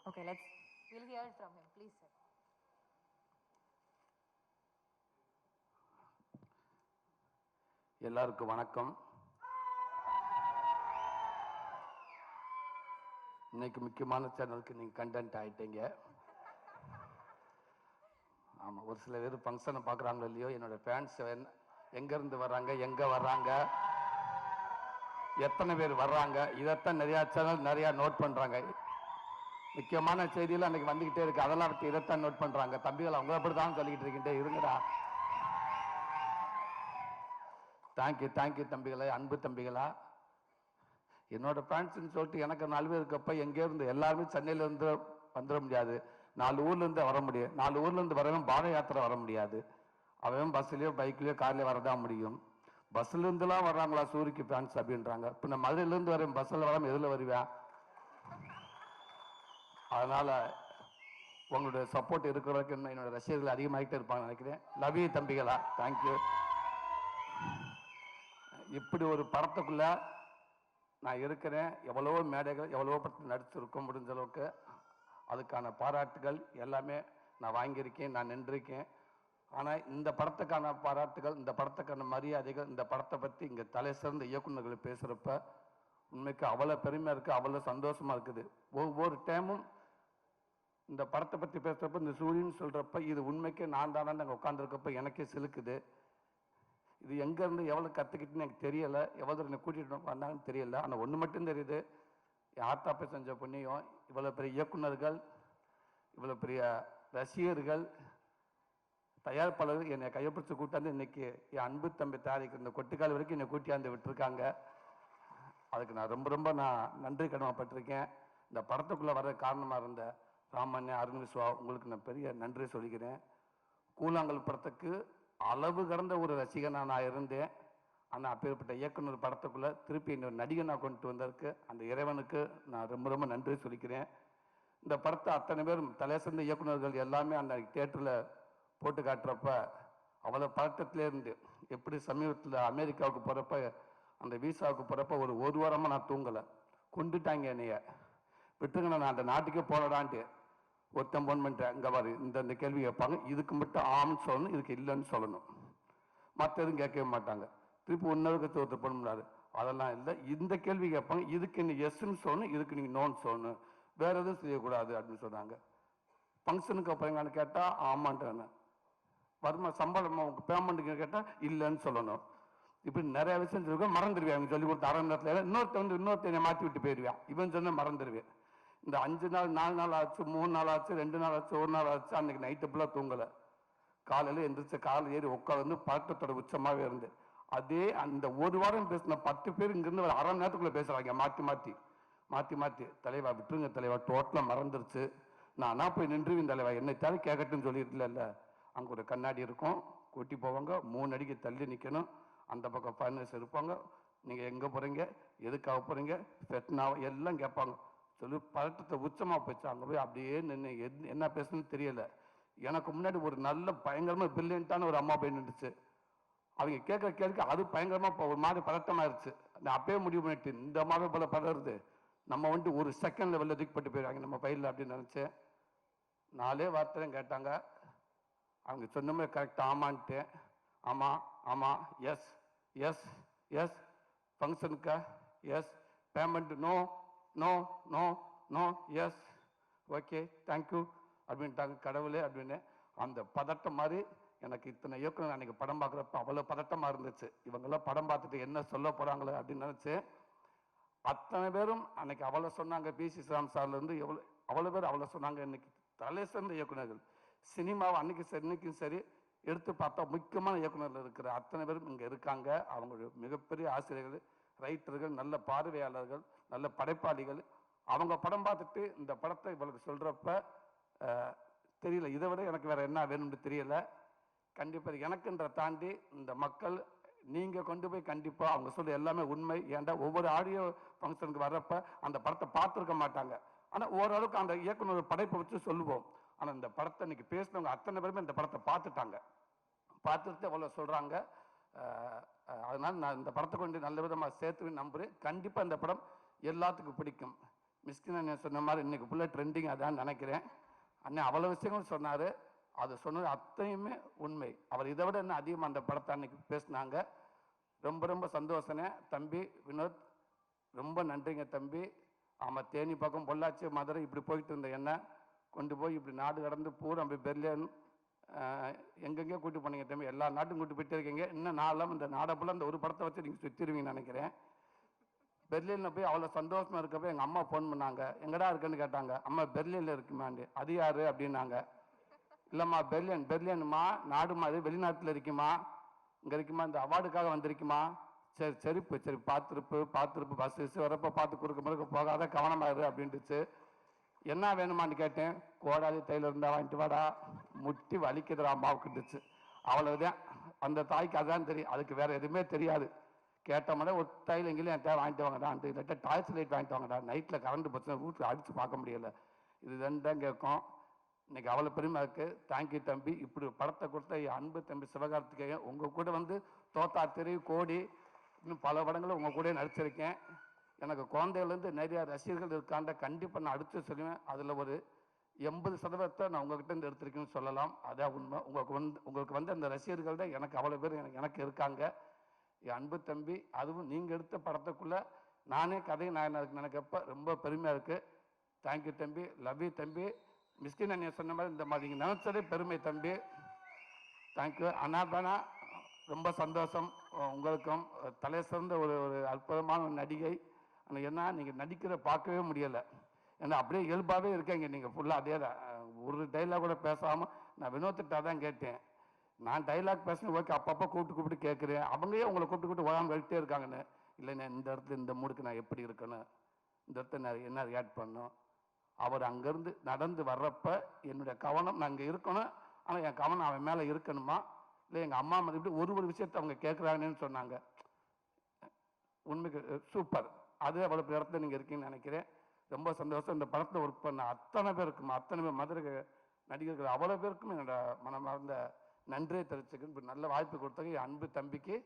Speaker 5: okay, we'll hear it from him, please sir.
Speaker 13: எல்லாருக்கும் வணக்கம். இன்னைக்கு முக்கியமான சேனலுக்கு நீங்கள் கண்டென்ட் ஆகிட்டீங்க. ஆமாம், ஒரு சில பேர் ஃபங்க்ஷனை பார்க்குறாங்களோ இல்லையோ, என்னோட ஃபேன்ஸ் எங்கேருந்து வர்றாங்க, எங்கே வர்றாங்க, எத்தனை பேர் வர்றாங்க, இதைத்தான் நிறையா சேனல் நிறையா நோட் பண்ணுறாங்க. முக்கியமான செய்தியெல்லாம் அன்றைக்கி வந்துக்கிட்டே இருக்குது, அதெல்லாம் இதைத்தான் நோட் பண்ணுறாங்க. தம்பிகள் அவங்க அப்படி தான் சொல்லிக்கிட்டு இருக்கிட்டே இருங்கடா. தேங்க்யூ தம்பிகளா, அன்பு தம்பிகளா. என்னோட ஃபேன்ஸ்ன்னு சொல்லிட்டு எனக்கு 4 பேர் இருக்கப்ப எங்கேருந்து எல்லாருமே சென்னையிலேருந்து வந்துட முடியாது. 4 ஊர்லேருந்து வர முடியும். 4 ஊர்லேருந்து வரவன் பாத யாத்திரை வர முடியாது. அவன் பஸ்ஸுலேயோ பைக்லேயோ கார்லேயோ வரதான் முடியும். பஸ்ஸுலேருந்துலாம் வர்றாங்களா சூரிக்கு ஃபேன்ஸ் அப்படின்றாங்க. இப்போ நான் மதுரையிலேருந்து வரேன், பஸ்ஸில் வராமல் எதில் வருவேன்? அதனால் உங்களுடைய சப்போர்ட் இருக்கிற வரைக்கும் என்னோட ரசிகர்கள் அதிகமாகிட்டே இருப்பாங்கன்னு நினைக்கிறேன். லவ் யூ தம்பிகளா, தேங்க்யூ. இப்படி ஒரு படத்துக்குள்ள நான் இருக்கிறேன். எவ்வளவோ மேடைகள், எவ்வளவோ படத்தில் நடிச்சிருக்கோம். முடிஞ்ச அளவுக்கு அதுக்கான பாராட்டுகள் எல்லாமே நான் வாங்கியிருக்கேன், நான் நின்றிருக்கேன். ஆனால் இந்த படத்துக்கான பாராட்டுகள், இந்த படத்துக்கான மரியாதைகள், இந்த படத்தை பற்றி இங்கே தலை சிறந்த இயக்குநர்கள் பேசுகிறப்ப உண்மைக்கு அவ்வளோ பெருமையாக இருக்குது, அவ்வளோ சந்தோஷமாக இருக்குது. ஒவ்வொரு டைமும் இந்த படத்தை பற்றி பேசுகிறப்ப, இந்த சூரியன் சொல்கிறப்ப இது உண்மைக்கே நான் தானே அங்கே உட்காந்துருக்கப்ப எனக்கே சிலுக்குது. இது எங்கேருந்து எவ்வளோ கற்றுக்கிட்டுன்னு எனக்கு தெரியலை, எவ்வளோ என்னை கூட்டிகிட்டு வந்தாங்கன்னு தெரியல. ஆனால் ஒன்று மட்டும் தெரியுது, என் ஆத்தாப்பை செஞ்ச புண்ணியம், இவ்வளோ பெரிய இயக்குநர்கள், இவ்வளோ பெரிய ரசிகர்கள், தயாரிப்பாளர்கள் என்னை கையப்பிடிச்சு கூட்டாந்து இன்னைக்கு என் அன்பு தம்பி தயாரிக்கிற இந்த கொட்டுக்கால் வரைக்கும் என்னை கூட்டியாந்து விட்டுருக்காங்க. அதுக்கு நான் ரொம்ப நன்றி கடமைப்பட்டிருக்கேன். இந்த படத்துக்குள்ளே வர காரணமாக இருந்த ராமண்ணே, அருண் விஸ்வா, உங்களுக்கு நான் பெரிய நன்றி சொல்லிக்கிறேன். கூழாங்கல் படத்துக்கு அளவு கடந்த ஒரு ரசிகனாக நான் இருந்தேன். ஆனால் அப்பேற்பட்ட இயக்குனர் படத்துக்குள்ளே திருப்பி இன்னொரு நடிகனாக கொண்டு வந்ததுக்கு அந்த இறைவனுக்கு நான் ரொம்ப நன்றி சொல்லிக்கிறேன். இந்த படத்தை அத்தனை பேரும் தலை சிறந்த இயக்குநர்கள் எல்லாமே அந்த தியேட்டரில் போட்டு காட்டுறப்ப அவ்வளோ பதட்டத்திலேருந்து, எப்படி சமீபத்தில் அமெரிக்காவுக்கு போகிறப்ப அந்த வீசாவுக்கு போகிறப்ப ஒரு வாரமாக நான் தூங்கலை. கொண்டுட்டாங்க என்னைய, விட்டுருங்க நான் அந்த நாட்டுக்கே போகலான்ட்டு. ஒருத்தன் போன் பண்ணிட்டேன், இங்கே பாரு இந்த கேள்வி கேட்பாங்க, இதுக்கு மட்டும் ஆம்னு சொல்லணும், இதுக்கு இல்லைன்னு சொல்லணும், மற்ற எதுவும் கேட்கவே மாட்டாங்க. திருப்பி ஒன்றருக்கு ஒருத்தர் பண்ண முடியாது, அதெல்லாம் இல்லை. இந்த கேள்வி கேட்பாங்க, இதுக்கு நீ எஸ்ன்னு சொல்லணும், இதுக்கு நீங்கள் நோன்னு சொல்லணும், வேறு எதுவும் செய்யக்கூடாது அப்படின்னு சொன்னாங்க. ஃபங்க்ஷனுக்கு அப்புறம் கேட்டால் ஆமான்ட்டாங்க. வருமா சம்பளம் பேமெண்ட்டுக்கு கேட்டால் இல்லைன்னு சொல்லணும். இப்படி நிறைய விஷயம் சொல்லிருக்கோம், மறந்துடுவேன். அவங்க சொல்லி கொடுத்த 1/2 மணி நேரத்தில் இன்னொருத்தனை மாற்றி விட்டு போயிடுவேன். இவன் சொன்ன மறந்துடுவேன். இந்த 5 நாள் 4 நாள் ஆச்சு, 3 நாள் ஆச்சு, 2 நாள் ஆச்சு, 1 நாள் ஆச்சு. அன்னைக்கு நைட்டு ஃபுல்லாக தூங்கலை. காலையில் எந்திரிச்சு காலையில் ஏறி உட்காந்து பழக்கத்தோட உச்சமாகவே இருந்து அதே அந்த ஒரு வாரம் பேசின 10 பேர் இங்கேருந்து ஒரு 1/2 மணி நேரத்துக்குள்ளே பேசுகிறாங்க, மாற்றி தலைவா விட்டுருங்க தலைவா, டோட்டலாக மறந்துருச்சு, நானா போய் நின்றுவின் தலைவா, என்னை தவிர கேட்கட்டுன்னு சொல்லியிருக்கல. அங்கே ஒரு கண்ணாடி இருக்கும், கூட்டி போவாங்க, 3 அடிக்கு தள்ளி நிற்கணும். அந்த பக்கம் ஃபைனல்ஸ் இருப்பாங்க. நீங்கள் எங்கே போகிறீங்க, எதுக்காக போகிறீங்க, ஃபெட்னாவா எல்லாம் கேட்பாங்க. சொல்லி பதட்டத்தை உச்சமாக போச்சு. அங்கே போய் அப்படியே நின்று என்ன பேசணும்னு தெரியல. எனக்கு முன்னாடி ஒரு நல்ல பயங்கரமாக பிரில்லியண்ட்டான ஒரு அம்மா போய் நின்றுச்சு. அவங்க கேட்க அது பயங்கரமாக ஒரு மாதிரி பதட்டமாயிருச்சு. நான் அப்பயே முடிவு பண்ணிட்டு, இந்த அம்மாவே போல பதறுது, நம்ம வந்துட்டு ஒரு செகண்டில் வெளில தூக்கிப்பட்டு போயிடுவாங்க நம்ம பையில் அப்படின்னு நினச்சேன். 4 வார்த்தையும் கேட்டாங்க. அவங்க சொன்ன மாதிரி கரெக்டாக ஆமான்ட்டேன். ஆமாம் எஸ் ஃபங்க்ஷனுக்கா yes, payment no no no no yes, okay thank you அப்படின்ட்டாங்க. கடவுளே அப்படின்னு அந்த பதட்டம் மாதிரி எனக்கு இத்தனை இயக்குனர் அன்றைக்கி படம் பார்க்குறப்ப அவ்வளோ பதட்டமாக இருந்துச்சு. இவங்கெல்லாம் படம் பார்த்துட்டு என்ன சொல்ல போகிறாங்களே அப்படின்னு நினச்சி அத்தனை பேரும் அன்னைக்கு அவ்வளோ சொன்னாங்க. பிசி ஸ்ரீராம் சார்லேருந்து அவ்வளோ பேர் அவ்வளோ சொன்னாங்க. இன்னைக்கு தலை சிறந்த இயக்குநர்கள் சினிமாவை இன்னைக்கும் சரி எடுத்து பார்த்தா முக்கியமான இயக்குநர்கள் இருக்கிற அத்தனை பேரும் இங்கே இருக்காங்க. அவங்களுடைய மிகப்பெரிய ஆசிரியர்கள், ரைட்டர்கள், நல்ல பார்வையாளர்கள், நல்ல படைப்பாளிகள். அவங்க படம் பார்த்துட்டு இந்த படத்தை இவளுக்கு சொல்கிறப்ப தெரியல, இதை விட எனக்கு வேறு என்ன வேணும்னு தெரியல. கண்டிப்பாக எனக்குன்ற தாண்டி இந்த மக்கள் நீங்கள் கொண்டு போய் கண்டிப்பாக அவங்க சொல்ல எல்லாமே உண்மை. ஏன்டா ஒவ்வொரு ஆடியோ ஃபங்க்ஷனுக்கு வர்றப்ப அந்த படத்தை பார்த்துருக்க மாட்டாங்க. ஆனால் ஓரளவுக்கு அந்த இயக்குனர் படைப்பை வச்சு சொல்லுவோம். ஆனால் இந்த படத்தை இன்னைக்கு பேசினவங்க அத்தனை பேருமே இந்த படத்தை பார்த்துட்டாங்க, பார்த்துட்டு அவ்வளோ சொல்கிறாங்க. அதனால் நான் இந்த படத்தை கொண்டு நல்ல விதமாக சேர்த்து நம்புகிறேன். கண்டிப்பாக இந்த படம் எல்லாத்துக்கும் பிடிக்கும். மிஸ்கின் அண்ணன் சொன்ன மாதிரி இன்னைக்கு ஃபுல்லாக ட்ரெண்டிங் அதான் நினைக்கிறேன். அண்ணன் அவ்வளோ விஷயங்கள் சொன்னார், அது சொன்னது அத்தனையுமே உண்மை. அவர் இதை விட இன்னும் அதிகமாக அந்த படத்தை அன்னைக்கு பேசினாங்க. ரொம்ப ரொம்ப சந்தோஷனே தம்பி வினோத், ரொம்ப நன்றிங்க தம்பி. ஆமாம், தேனி பக்கம் பொள்ளாச்சி மதுரை இப்படி போயிட்டு இருந்த என்ன கொண்டு போய் இப்படி நாடு கடந்து பூரா அப்படி பெர்லின் எங்கெங்கேயோ கூட்டு போனீங்க தம்பி, எல்லா நாட்டும் கூட்டு போயிட்டே இருக்கீங்க. இன்னும் நாளும் இந்த நாடை ஃபுல்லாக இந்த ஒரு படத்தை வச்சு நீங்கள் சுற்றிடுவீங்கன்னு நினைக்கிறேன். பெர்லினில் போய் அவ்வளோ சந்தோஷமாக இருக்கப்போ எங்கள் அம்மா ஃபோன் பண்ணாங்க, எங்கடா இருக்குன்னு கேட்டாங்க. அம்மா பெர்லினில் இருக்குமாண்டு. அது யாரு அப்படின்னாங்க. இல்லைம்மா பெர்லின்மா நாடுமா, அது வெளிநாட்டில் இருக்குமா, இங்கே இருக்குமா, இந்த அவார்டுக்காக வந்திருக்குமா. சரி சரி பார்த்துருப்பு பஸ் வரப்போ பார்த்து குறுக்க போகாத கவனமாயிரு அப்படின்ட்டுச்சு. என்ன வேணுமான்னு கேட்டேன். கோடாலி தையில் இருந்தால் வாங்கிட்டு வாடா, முட்டி வலிக்குதுடா அம்மாவுக்குட்டுச்சு. அவ்வளவுதான். அந்த தாய்க்கு அதான் தெரியும், அதுக்கு வேற எதுவுமே தெரியாது. கேட்ட மாதிரி ஒரு தையில் எங்கேயும் என் வாங்கிட்டு வாங்கடா, இல்லாட்டா டாய்ஸ் லைட் வாங்கிட்டு வாங்கடா, நைட்டில் கரண்ட் போச்சுன்னா வீட்டில் அடித்து பார்க்க முடியல. இது தான் கேட்கும். இன்னைக்கு அவ்வளோ பெருமை இருக்குது. தேங்க்யூ தம்பி. இப்படி படத்தை கொடுத்த என் அன்பு தம்பி சிவகார்த்திகேயன், உங்கள் கூட வந்து தோத்தா தெரி கோடி இன்னும் பல படங்களும் உங்கள் கூட நடிச்சிருக்கேன். எனக்கு குழந்தைகள்லேருந்து நிறையா ரசிகர்கள் இருக்காண்ட கண்டிப்பாக நான் அடுத்து சொல்லுவேன். அதில் ஒரு 80% நான் உங்ககிட்ட இருந்து எடுத்திருக்கேன்னு சொல்லலாம். அதான் உண்மை. உங்களுக்கு வந்து அந்த ரசிகர்கள்ட எனக்கு அவ்வளோ பேர் எனக்கு இருக்காங்க. என் அன்பு தம்பி, அதுவும் நீங்கள் எடுத்த படத்துக்குள்ளே நானே கதை நான் நினைக்கப்ப ரொம்ப பெருமையாக இருக்குது. தேங்க்யூ தம்பி, லவ் யூ தம்பி. மிஸ்கின் அண்ணன் சொன்ன மாதிரி இந்த மாதிரி நீங்கள் நினச்சதே பெருமை தம்பி. தேங்க்யூ அண்ணா. ரொம்ப சந்தோஷம். உங்களுக்கும் தலை சிறந்த ஒரு அற்புதமான ஒரு நடிகை. ஆனால் என்ன நீங்கள் நடிக்கிற பார்க்கவே முடியலை. ஏன்னா அப்படியே இயல்பாகவே இருக்கீங்க நீங்கள் ஃபுல்லாக. அதே தான், ஒரு டைலாக் கூட பேசாமல். நான் வினோத்திட்ட தான் கேட்டேன், நான் டைலாக் பேசுனேன் ஓகே, அப்பப்போ கூப்பிட்டு கேட்குறேன். அவங்களே உங்களை கூப்பிட்டு ஓடாமல் வெயிட்டே இருக்காங்கன்னு. இல்லைண்ணே, இந்த இடத்துல இந்த மூடுக்கு நான் எப்படி இருக்கணும், இந்த இடத்துல நான் என்ன ரியாக்ட் பண்ணணும். அவர் அங்கேருந்து நடந்து வர்றப்ப என்னுடைய கவனம் நான் அங்கே இருக்கணும், ஆனால் என் கவனம் அவன் மேலே இருக்கணுமா, இல்லை எங்கள் அம்மா மாதிரி இப்படி ஒரு விஷயத்தை அவங்க கேட்குறாங்கன்னு சொன்னாங்க. உண்மைக்கு சூப்பர். அது அவ்வளோ இடத்துல நீங்கள் இருக்கீங்கன்னு நினைக்கிறேன். ரொம்ப சந்தோஷம். இந்த படத்தில் ஒர்க் பண்ண அத்தனை பேர் மதுரை நடிகர்கள் அவ்வளோ பேருக்கும் என்னோட மனமார்ந்த நன்றியை தெரிவிச்சுக்கணும். இப்படி நல்ல வாய்ப்பு கொடுத்தது என் அன்பு தம்பிக்கு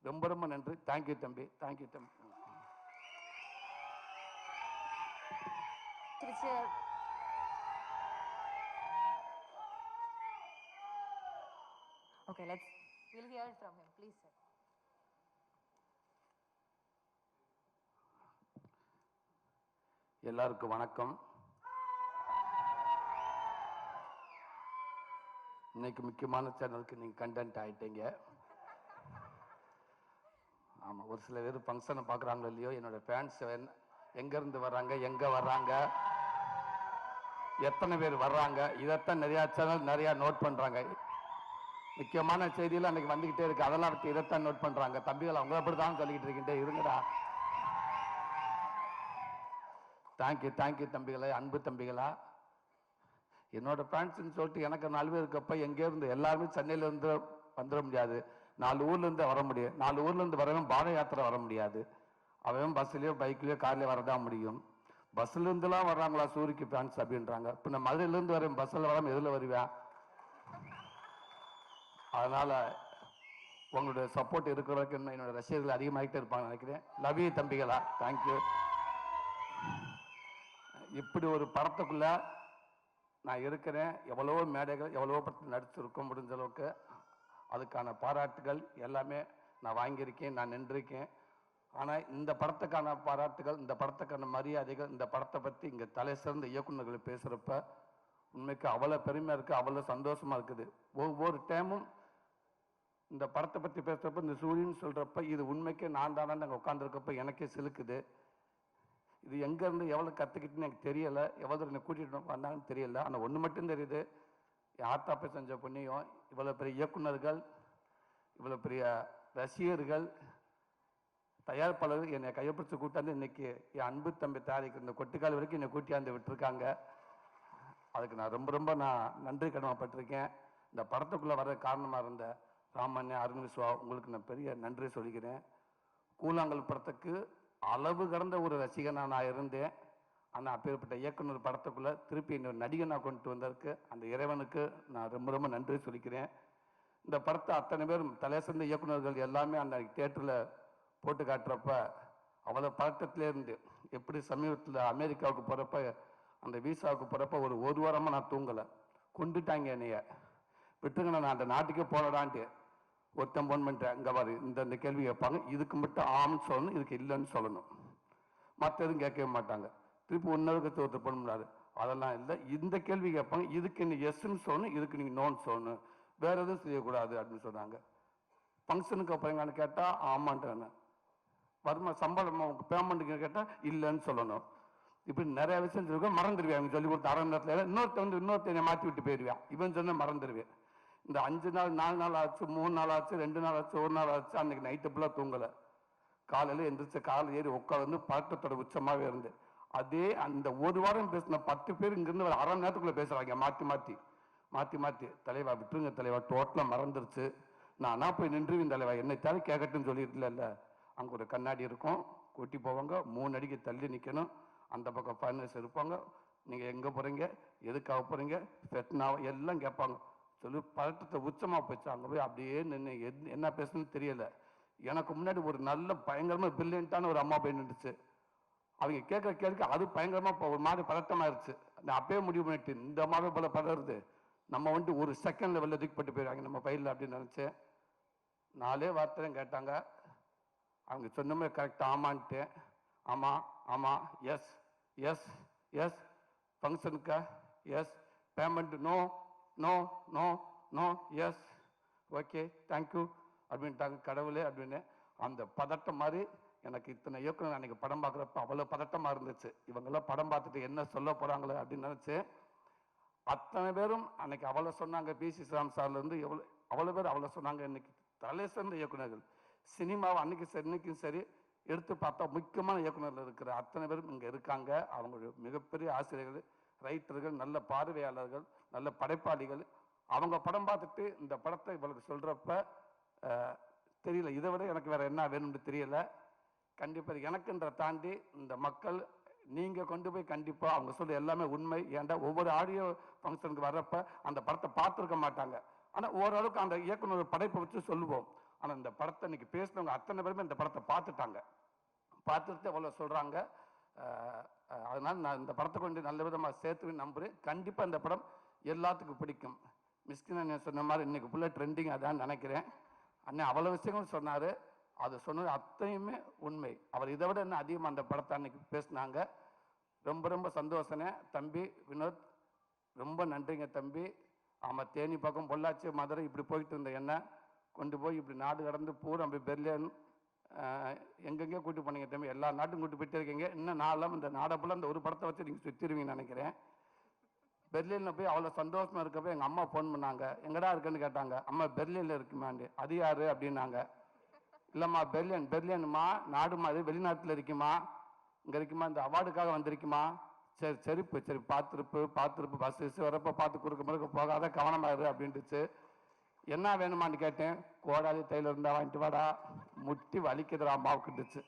Speaker 13: ரொம்ப ரொம்ப நன்றி. தேங்க்யூ தம்பி. தேங்க்யூ தம்பி.
Speaker 5: Okay, we'll hear it from him, please sir.
Speaker 13: எல்லாருக்கும் வணக்கம். இன்னைக்கு முக்கியமான சேனலுக்கு நீங்கள் கண்டென்ட் ஆகிட்டீங்க. ஆமாம், ஒரு சில பேர் ஃபங்க்ஷனை பார்க்குறாங்களோ இல்லையோ, என்னோட ஃபேன்ஸ் எங்கேருந்து வர்றாங்க, எங்கே வர்றாங்க, எத்தனை பேர் வர்றாங்க, இதைத்தான் நிறையா சேனல் நிறையா நோட் பண்ணுறாங்க. முக்கியமான செய்தியில் அன்றைக்கி வந்துக்கிட்டே இருக்குது, அதெல்லாம் வச்சு இதைத்தான் நோட் பண்ணுறாங்க. தம்பிகள் அவங்க அப்படி தான் சொல்லிக்கிட்டு இருக்கிட்டே இருங்கடா. தேங்க்யூ தம்பிகளா, அன்பு தம்பிகளா. என்னோட ஃபேன்ஸ்ன்னு சொல்லிட்டு எனக்கு 4 பேர் இருக்கப்போ எங்கேருந்து எல்லாருமே சென்னையிலேருந்து வந்துட முடியாது. 4 ஊர்லேருந்து வர முடியும். 4 ஊர்லேருந்து வரவும் பாத யாத்திரை வர முடியாது. அவன் பஸ்லேயோ பைக்லேயோ கார்லேயோ வரதான் முடியும். பஸ்லேருந்துலாம் வர்றாங்களா சூரிக்கு ஃபேன்ஸ் அப்படின்றாங்க. இப்போ நான் மதுரையிலேருந்து வரேன், பஸ்ஸில் வராமல் எதில் வருவேன்? அதனால் உங்களுடைய சப்போர்ட் இருக்கிற வரைக்கும் இன்னும் என்னோட ரசிகர்கள் அதிகமாகிட்டே இருப்பாங்கன்னு நினைக்கிறேன். லவ் யூ தம்பிகளா. தேங்க்யூ. இப்படி ஒரு படத்துக்குள்ளே நான் இருக்கிறேன். எவ்வளவோ மேடைகள், எவ்வளவோ படத்தில் நடிச்சிருக்கோம். முடிஞ்ச அளவுக்கு அதுக்கான பாராட்டுகள் எல்லாமே நான் வாங்கியிருக்கேன், நான் நின்றிருக்கேன். ஆனால் இந்த படத்துக்கான பாராட்டுகள், இந்த படத்துக்கான மரியாதைகள், இந்த படத்தை பற்றி இங்கே தலை சிறந்த இயக்குநர்கள் பேசுகிறப்ப உண்மைக்கு அவ்வளோ பெருமையாக இருக்குது, அவ்வளோ சந்தோஷமாக இருக்குது. ஒவ்வொரு டைமும் இந்த படத்தை பற்றி பேசுகிறப்ப, இந்த சூரியன் சொல்கிறப்ப இது உண்மைக்கு நான் தானே அங்கே உட்காந்துருக்கப்ப எனக்கே சிலுக்குது. இது எங்கேருந்து எவ்வளோ கற்றுக்கிட்டுன்னு எனக்கு தெரியலை, எவ்வளோ என்னை கூட்டிகிட்டு வந்தாங்கன்னு தெரியல. ஆனால் ஒன்று மட்டும் தெரியுது, என் ஆத்தாப்பை செஞ்ச புண்ணியம். இவ்வளோ பெரிய இயக்குநர்கள், இவ்வளோ பெரிய ரசிகர்கள், தயாரிப்பாளர்கள் என்னை கையப்பிடிச்சு கூட்டாந்து இன்னைக்கு என் அன்பு தம்பி தயாரிக்கிற இந்த கொட்டுக்கால் வரைக்கும் என்னை கூட்டியாந்து விட்டுருக்காங்க. அதுக்கு நான் ரொம்ப நன்றி கடமைப்பட்டிருக்கேன். இந்த படத்துக்குள்ளே வர காரணமாக இருந்த ராமண்ணே, அருண் விஸ்வா, உங்களுக்கு நான் பெரிய நன்றி சொல்லிக்கிறேன். கூழாங்கல் படத்துக்கு அளவு கடந்த ஒரு ரசிகனாக நான் இருந்தேன். ஆனால் அப்பேற்பட்ட இயக்குனர் படத்துக்குள்ளே திருப்பி இன்னொரு நடிகனாக கொண்டு வந்ததுக்கு அந்த இறைவனுக்கு நான் ரொம்ப ரொம்ப நன்றி சொல்லிக்கிறேன். இந்த படத்தை அத்தனை பேரும் தலை சிறந்த இயக்குனர்கள் எல்லாமே அந்த தியேட்டரில் போட்டு காட்டுறப்ப அவ்வளோ பதட்டத்திலேருந்து எப்படி சமீபத்தில் அமெரிக்காவுக்கு போகிறப்ப அந்த விசாவுக்கு போகிறப்ப ஒரு வாரமாக நான் தூங்கலை. கொண்டுட்டாங்க என்னைய, விட்டுருங்க நான் அந்த நாட்டுக்கே போனடான்ட்டு ஒருத்தன் போன் பண்ணிட்டேன். இங்கே பாரு இந்த கேள்வி கேட்பாங்க, இதுக்கு மட்டும் ஆம்னு சொல்லணும், இதுக்கு இல்லைன்னு சொல்லணும், மற்ற எதுவும் கேட்கவே மாட்டாங்க. திருப்பி ஒன்னருக்கு ஒருத்தர் பண்ணாரு, அதெல்லாம் இல்லை, இந்த கேள்வி கேட்பாங்க, இதுக்கு நீ எஸ்ன்னு சொல்லணும், இதுக்கு நீங்கள் நோன்னு சொல்லணும், வேற எதுவும் செய்யக்கூடாது அப்படின்னு சொன்னாங்க. ஃபங்க்ஷனுக்கு அப்புறங்கன்னு கேட்டால் ஆமான்ட்டு, வருமா சம்பளம் பேமெண்ட்டுக்கு கேட்டால் இல்லைன்னு சொல்லணும். இப்படி நிறைய விஷயம் சொல்லிருக்கோம், மறந்துடுவேன். அவங்க சொல்லி கொடுத்த அரை நேரத்தில் இன்னொருத்தனை மாற்றி விட்டு போயிடுவேன். இவன் சொன்ன மறந்துடுவேன். இந்த 5 நாள் 4 நாள் ஆச்சு, 3 நாள் ஆச்சு, 2 நாள் ஆச்சு, 1 நாள் ஆச்சு. அன்னைக்கு நைட்டு ஃபுல்லாக தூங்கலை. காலையில் எந்திரிச்சு காலையில் ஏறி உட்காந்து பழக்கத்தோட உச்சமாகவே இருந்து அதே அந்த ஒரு வாரம் பேசின 10 பேர் இங்கிருந்து ஒரு அரை நேரத்துக்குள்ளே பேசுகிறாங்க மாற்றி மாற்றி தலைவா விட்டுருங்க தலைவா, டோட்டலாக மறந்துருச்சு, நானா போய் நின்றுவின் தலைவா, என்னை தேவை கேட்கட்டுன்னு சொல்லியிருக்கல. இல்லை, அங்கே ஒரு கண்ணாடி இருக்கும், கூட்டி போவாங்க, 3 அடிக்கு தள்ளி நிற்கணும், அந்த பக்கம் ஃபைனல்ஸ் இருப்பாங்க, நீங்கள் எங்கே போகிறீங்க, எதுக்காக போகிறீங்க, ஃபெட்னாவோ எல்லாம் கேட்பாங்க. சொல்லி பழக்கத்தை உச்சமாக போச்சு. அங்கே போய் அப்படியே நின்று என்ன பேசணும்னு தெரியலை. எனக்கு முன்னாடி ஒரு நல்ல பயங்கரமாக பிரில்லியண்ட்டான ஒரு அம்மா போய் நின்றுச்சு. அவங்க கேட்குற கேள்விக்கு அது பயங்கரமாக ஒரு மாதிரி பதட்டமாயிருச்சு. நான் அப்பயே முடிவு பண்ணிட்டு, இந்த அம்மாவே போல பதறுது, நம்ம வந்துட்டு ஒரு செகண்ட் லெவலில் தூக்கிப்பட்டு போயிடுவாங்க நம்ம ஃபைலில் அப்படின்னு நினச்சேன். 4 வார்த்தையும் கேட்டாங்க. அவங்க சொன்ன மாதிரி கரெக்டாக ஆமான்ட்டேன். ஆமாம் ஆமாம், எஸ் எஸ் எஸ், ஃபங்க்ஷனுக்கா yes, payment no no no no, yes okay thank you அப்படின்ட்டாங்க. கடவுளே அப்படின்னு அந்த பதட்டம் மாதிரி எனக்கு இத்தனை இயக்குனர் அன்றைக்கி படம் பார்க்குறப்ப அவ்வளோ பதட்டமாக இருந்துச்சு. இவங்கெல்லாம் படம் பார்த்துட்டு என்ன சொல்ல போகிறாங்களே அப்படின்னு நினச்சி அத்தனை பேரும் அன்னைக்கு அவ்வளோ சொன்னாங்க. பிசி ஸ்ரீராம் சார்லேருந்து அவ்வளோ பேர் அவ்வளோ சொன்னாங்க. இன்னைக்கு தலை சிறந்த இயக்குநர்கள் சினிமாவை அன்னைக்கு சரி இன்னைக்கும் சரி எடுத்து பார்த்தா முக்கியமான இயக்குநர்கள் இருக்கிற அத்தனை பேரும் இங்கே இருக்காங்க. அவங்க மிகப்பெரிய ஆசிரியர்கள், ரைட்டர்கள், நல்ல பார்வையாளர்கள், நல்ல படைப்பாளிகள். அவங்க படம் பார்த்துட்டு இந்த படத்தை இவளுக்கு சொல்கிறப்ப தெரியல, இதை விட எனக்கு வேறு என்ன வேணும்னு தெரியல. கண்டிப்பாக எனக்குன்ற தாண்டி இந்த மக்கள் நீங்கள் கொண்டு போய் கண்டிப்பாக அவங்க சொல்ல எல்லாமே உண்மை. ஏன்டா ஒவ்வொரு ஆடியோ ஃபங்க்ஷனுக்கு வர்றப்ப அந்த படத்தை பார்த்துருக்க மாட்டாங்க. ஆனால் ஓரளவுக்கு அந்த இயக்குனர் படைப்பை வச்சு சொல்லுவோம். ஆனால் இந்த படத்தை இன்னைக்கு பேசினவங்க அத்தனை பேருமே இந்த படத்தை பார்த்துட்டாங்க. பார்த்துட்டு அவ்வளோ சொல்கிறாங்க. அதனால் நான் இந்த படத்தை கொண்டு நல்ல விதமாக சேர்த்து நம்புகிறேன். கண்டிப்பாக இந்த படம் எல்லாத்துக்கும் பிடிக்கும். மிஸ்கின் அண்ணன் சொன்ன மாதிரி இன்னைக்கு ஃபுல்லாக ட்ரெண்டிங் அதான் நினைக்கிறேன். அண்ணன் அவ்வளோ விஷயங்கள் சொன்னார். அது சொன்னது அத்தனையுமே உண்மை. அவர் இதை விட இன்னும் அதிகமாக அந்த படத்தை அன்னைக்கு பேசினாங்க. ரொம்ப ரொம்ப சந்தோஷனே தம்பி வினோத், ரொம்ப நன்றிங்க தம்பி. ஆமாம், தேனி பக்கம் பொள்ளாச்சி மதுரை இப்படி போயிட்டு இருந்த என்ன கொண்டு போய் இப்படி நாடு கடந்து பூரா அப்படி பெர்லின் எங்கெங்கே கூட்டி போனீங்க தம்பி, எல்லா நாட்டும் கூட்டி போயிட்டே இருக்கீங்க. இன்னும் நாளெல்லாம் இந்த நாடை ஃபுல்லாக அந்த ஒரு படத்தை வச்சு நீங்கள் சுற்றிடுவீங்கன்னு நினைக்கிறேன். பெர்லினில் போய் அவ்வளோ சந்தோஷமாக இருக்கப்போ எங்கள் அம்மா ஃபோன் பண்ணாங்க, எங்கடா இருக்குன்னு கேட்டாங்க. அம்மா பெர்லினில் இருக்குமாண்டு. அது யார் அப்படின்னாங்க. இல்லைம்மா பெர்லின்மா நாடுமா, அது வெளிநாட்டில் இருக்குமா, இங்கே இருக்குமா, இந்த அவார்டுக்காக வந்திருக்குமா. சரி சரிப்பு சரி பார்த்துருப்பு பஸ் வரப்போ பார்த்து குறுக்க முறுக்க போகாத கவனமாயிரு அப்படின்ட்டுச்சு. என்ன வேணுமான்னு கேட்டேன். கோடாலி தையில் இருந்தால் வாங்கிட்டு வாடா, முட்டி வலிக்குதுடா அம்மாவுக்குட்டுச்சு.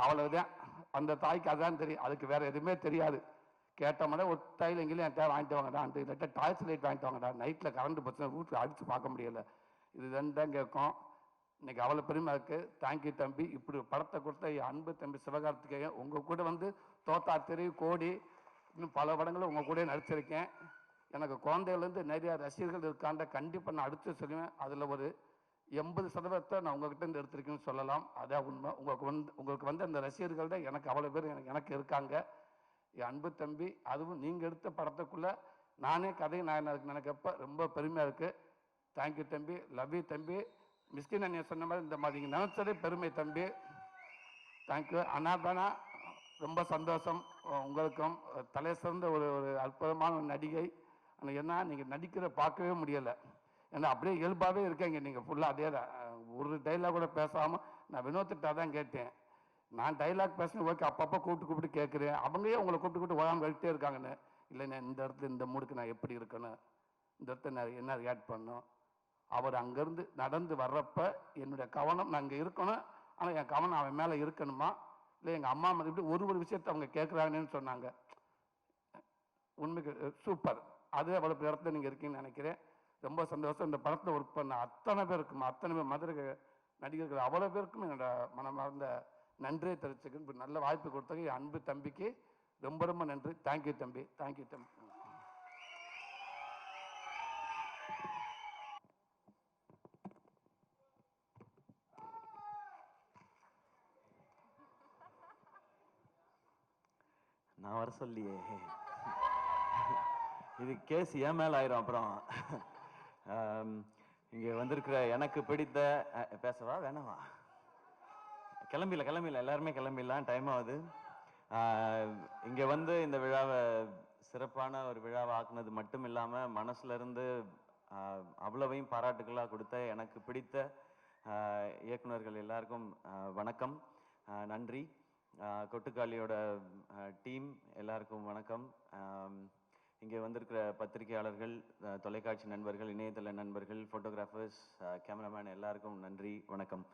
Speaker 13: அவ்வளவுதான். அந்த தாய்க்கு அதுதான் தெரியும், அதுக்கு வேற எதுவுமே தெரியாது. கேட்டோம்னா ஒரு தையில் எங்கேயும் என் தேவை வாங்கிட்டு வாங்கடா, இல்லாட்டா டாய்ஸ் லைட் வாங்கிட்டு வாங்கடா, நைட்டில் கரண்ட் போச்சுன்னா வீட்டில் அடித்து பார்க்க முடியலை. இது தான் கேட்கும். இன்னைக்கு அவ்வளோ பெருமை இருக்குது. தேங்க்யூ தம்பி. இப்படி படத்தை கொடுத்த என் அன்பு தம்பி சிவகார்த்திகேயன், உங்கள் கூட வந்து தோத்தா தெரு கோடி இன்னும் பல படங்களும் உங்கள் கூட நடிச்சிருக்கேன். எனக்கு குழந்தைகள்லேருந்து நிறையா ரசிகர்கள் இருக்காண்ட கண்டிப்பாக நான் அடுத்து சொல்லுவேன். அதில் ஒரு 80% நான் உங்ககிட்ட இருந்து எடுத்திருக்கேன்னு சொல்லலாம். அதான் உண்மை. உங்களுக்கு வந்து அந்த ரசிகர்கள் தான் எனக்கு அவ்வளோ பேர் எனக்கு இருக்காங்க. என் அன்பு தம்பி, அதுவும் நீங்கள் எடுத்த படத்துக்குள்ளே நானே கதை நான் நினைக்கப்ப ரொம்ப பெருமையாக இருக்குது. தேங்க்யூ தம்பி. லவ் யூ தம்பி. மிஸ்கின் அண்ணன் சொன்ன மாதிரி இந்த மாதிரி நீங்கள் நினச்சதே பெருமை தம்பி. தேங்க்யூ. அண்ணாதானா ரொம்ப சந்தோஷம். உங்களுக்கும் தலை சிறந்த ஒரு அற்புதமான நடிகை. ஆனால் என்ன நீங்கள் நடிக்கிற பார்க்கவே முடியலை. ஏன்னா அப்படியே இயல்பாகவே இருக்கீங்க நீங்கள் ஃபுல்லாக. அதே ஒரு டைலாக் கூட பேசாமல் நான் வினோத்திட்டா தான் கேட்டேன். நான் டைலாக் பேசினேன் ஓகே, அப்பப்போ கூப்பிட்டு கேட்குறேன். அவங்களே உங்களை கூப்பிட்டு ஓடாமல் கழிட்டே இருக்காங்கன்னு. இல்லைண்ணே இந்த இடத்துல இந்த மூடுக்கு நான் எப்படி இருக்கணும், இந்த இடத்துல நான் என்ன ரியாக்ட் பண்ணணும். அவர் அங்கேருந்து நடந்து வர்றப்ப என்னுடைய கவனம் நான் இங்கே இருக்கணும், ஆனால் என் கவனம் அவன் மேலே இருக்கணுமா, இல்லை எங்கள் அம்மா மேலே இப்படி ஒரு விஷயத்தை அவங்க கேட்குறாங்கன்னு சொன்னாங்க. உண்மைக்கு சூப்பர். அது அவ்வளோ இடத்துல நீங்கள் இருக்கீங்கன்னு நினைக்கிறேன். ரொம்ப சந்தோஷம். இந்த படத்தில் ஒர்க் பண்ண அத்தனை பேருக்கும், அத்தனை பேர் மதுரை நடிகர்கள் அவ்வளோ பேருக்கும் என்னோட மனமார்ந்த நன்றியை தெரிவிச்சுக்கணும். இப்படி நல்ல வாய்ப்பு கொடுத்தாங்க என் அன்பு தம்பிக்கு ரொம்ப ரொம்ப நன்றி. தேங்க்யூ தம்பி, தேங்க்யூ தம்பி.
Speaker 14: நான் வர சொல்லியே இது கேஸ் ஏன் மேல ஆயிரும். அப்புறம் இங்க வந்திருக்கிற எனக்கு பிடித்த பேசவா வேணாவா? கிளம்பில எல்லாருமே கிளம்பிடலாம், டைம் ஆகுது. இங்க வந்து இந்த விழாவை சிறப்பான ஒரு விழாவை ஆக்குனது மட்டும் இல்லாம மனசுல இருந்து அவ்வளவையும் பாராட்டுகளாக கொடுத்த எனக்கு பிடித்த இயக்குனர்கள் எல்லாருக்கும் வணக்கம், நன்றி. கொட்டுக்காளியோட டீம் எல்லாருக்கும் வணக்கம். இங்கே வந்திருக்கிற பத்திரிகையாளர்கள், தொலைக்காட்சி நண்பர்கள், இணையதள நண்பர்கள், ஃபோட்டோகிராஃபர்ஸ், கேமராமேன் எல்லாருக்கும் நன்றி, வணக்கம்.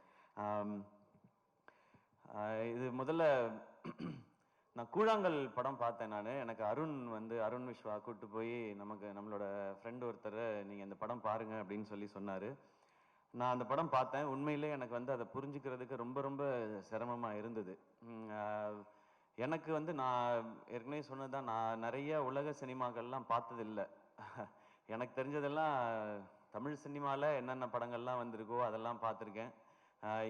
Speaker 14: இது முதல்ல நான் கூழாங்கல் படம் பார்த்தேன். எனக்கு அருண் விஸ்வா கூப்பிட்டு போய் நம்மளோட ஃப்ரெண்ட் ஒருத்தர் நீங்கள் இந்த படம் பாருங்க அப்படின்னு சொன்னார். நான் அந்த படம் பார்த்தேன். உண்மையிலே எனக்கு வந்து அதை புரிஞ்சுக்கிறதுக்கு ரொம்ப ரொம்ப சிரமமாக இருந்தது. எனக்கு வந்து நான் ஏற்கனவே சொன்னதுதான், நான் நிறைய உலக சினிமாக்கள்லாம் பார்த்ததில்லை. எனக்கு தெரிஞ்சதெல்லாம் தமிழ் சினிமாவில் என்னென்ன படங்கள்லாம் வந்திருக்கோ அதெல்லாம் பார்த்துருக்கேன்.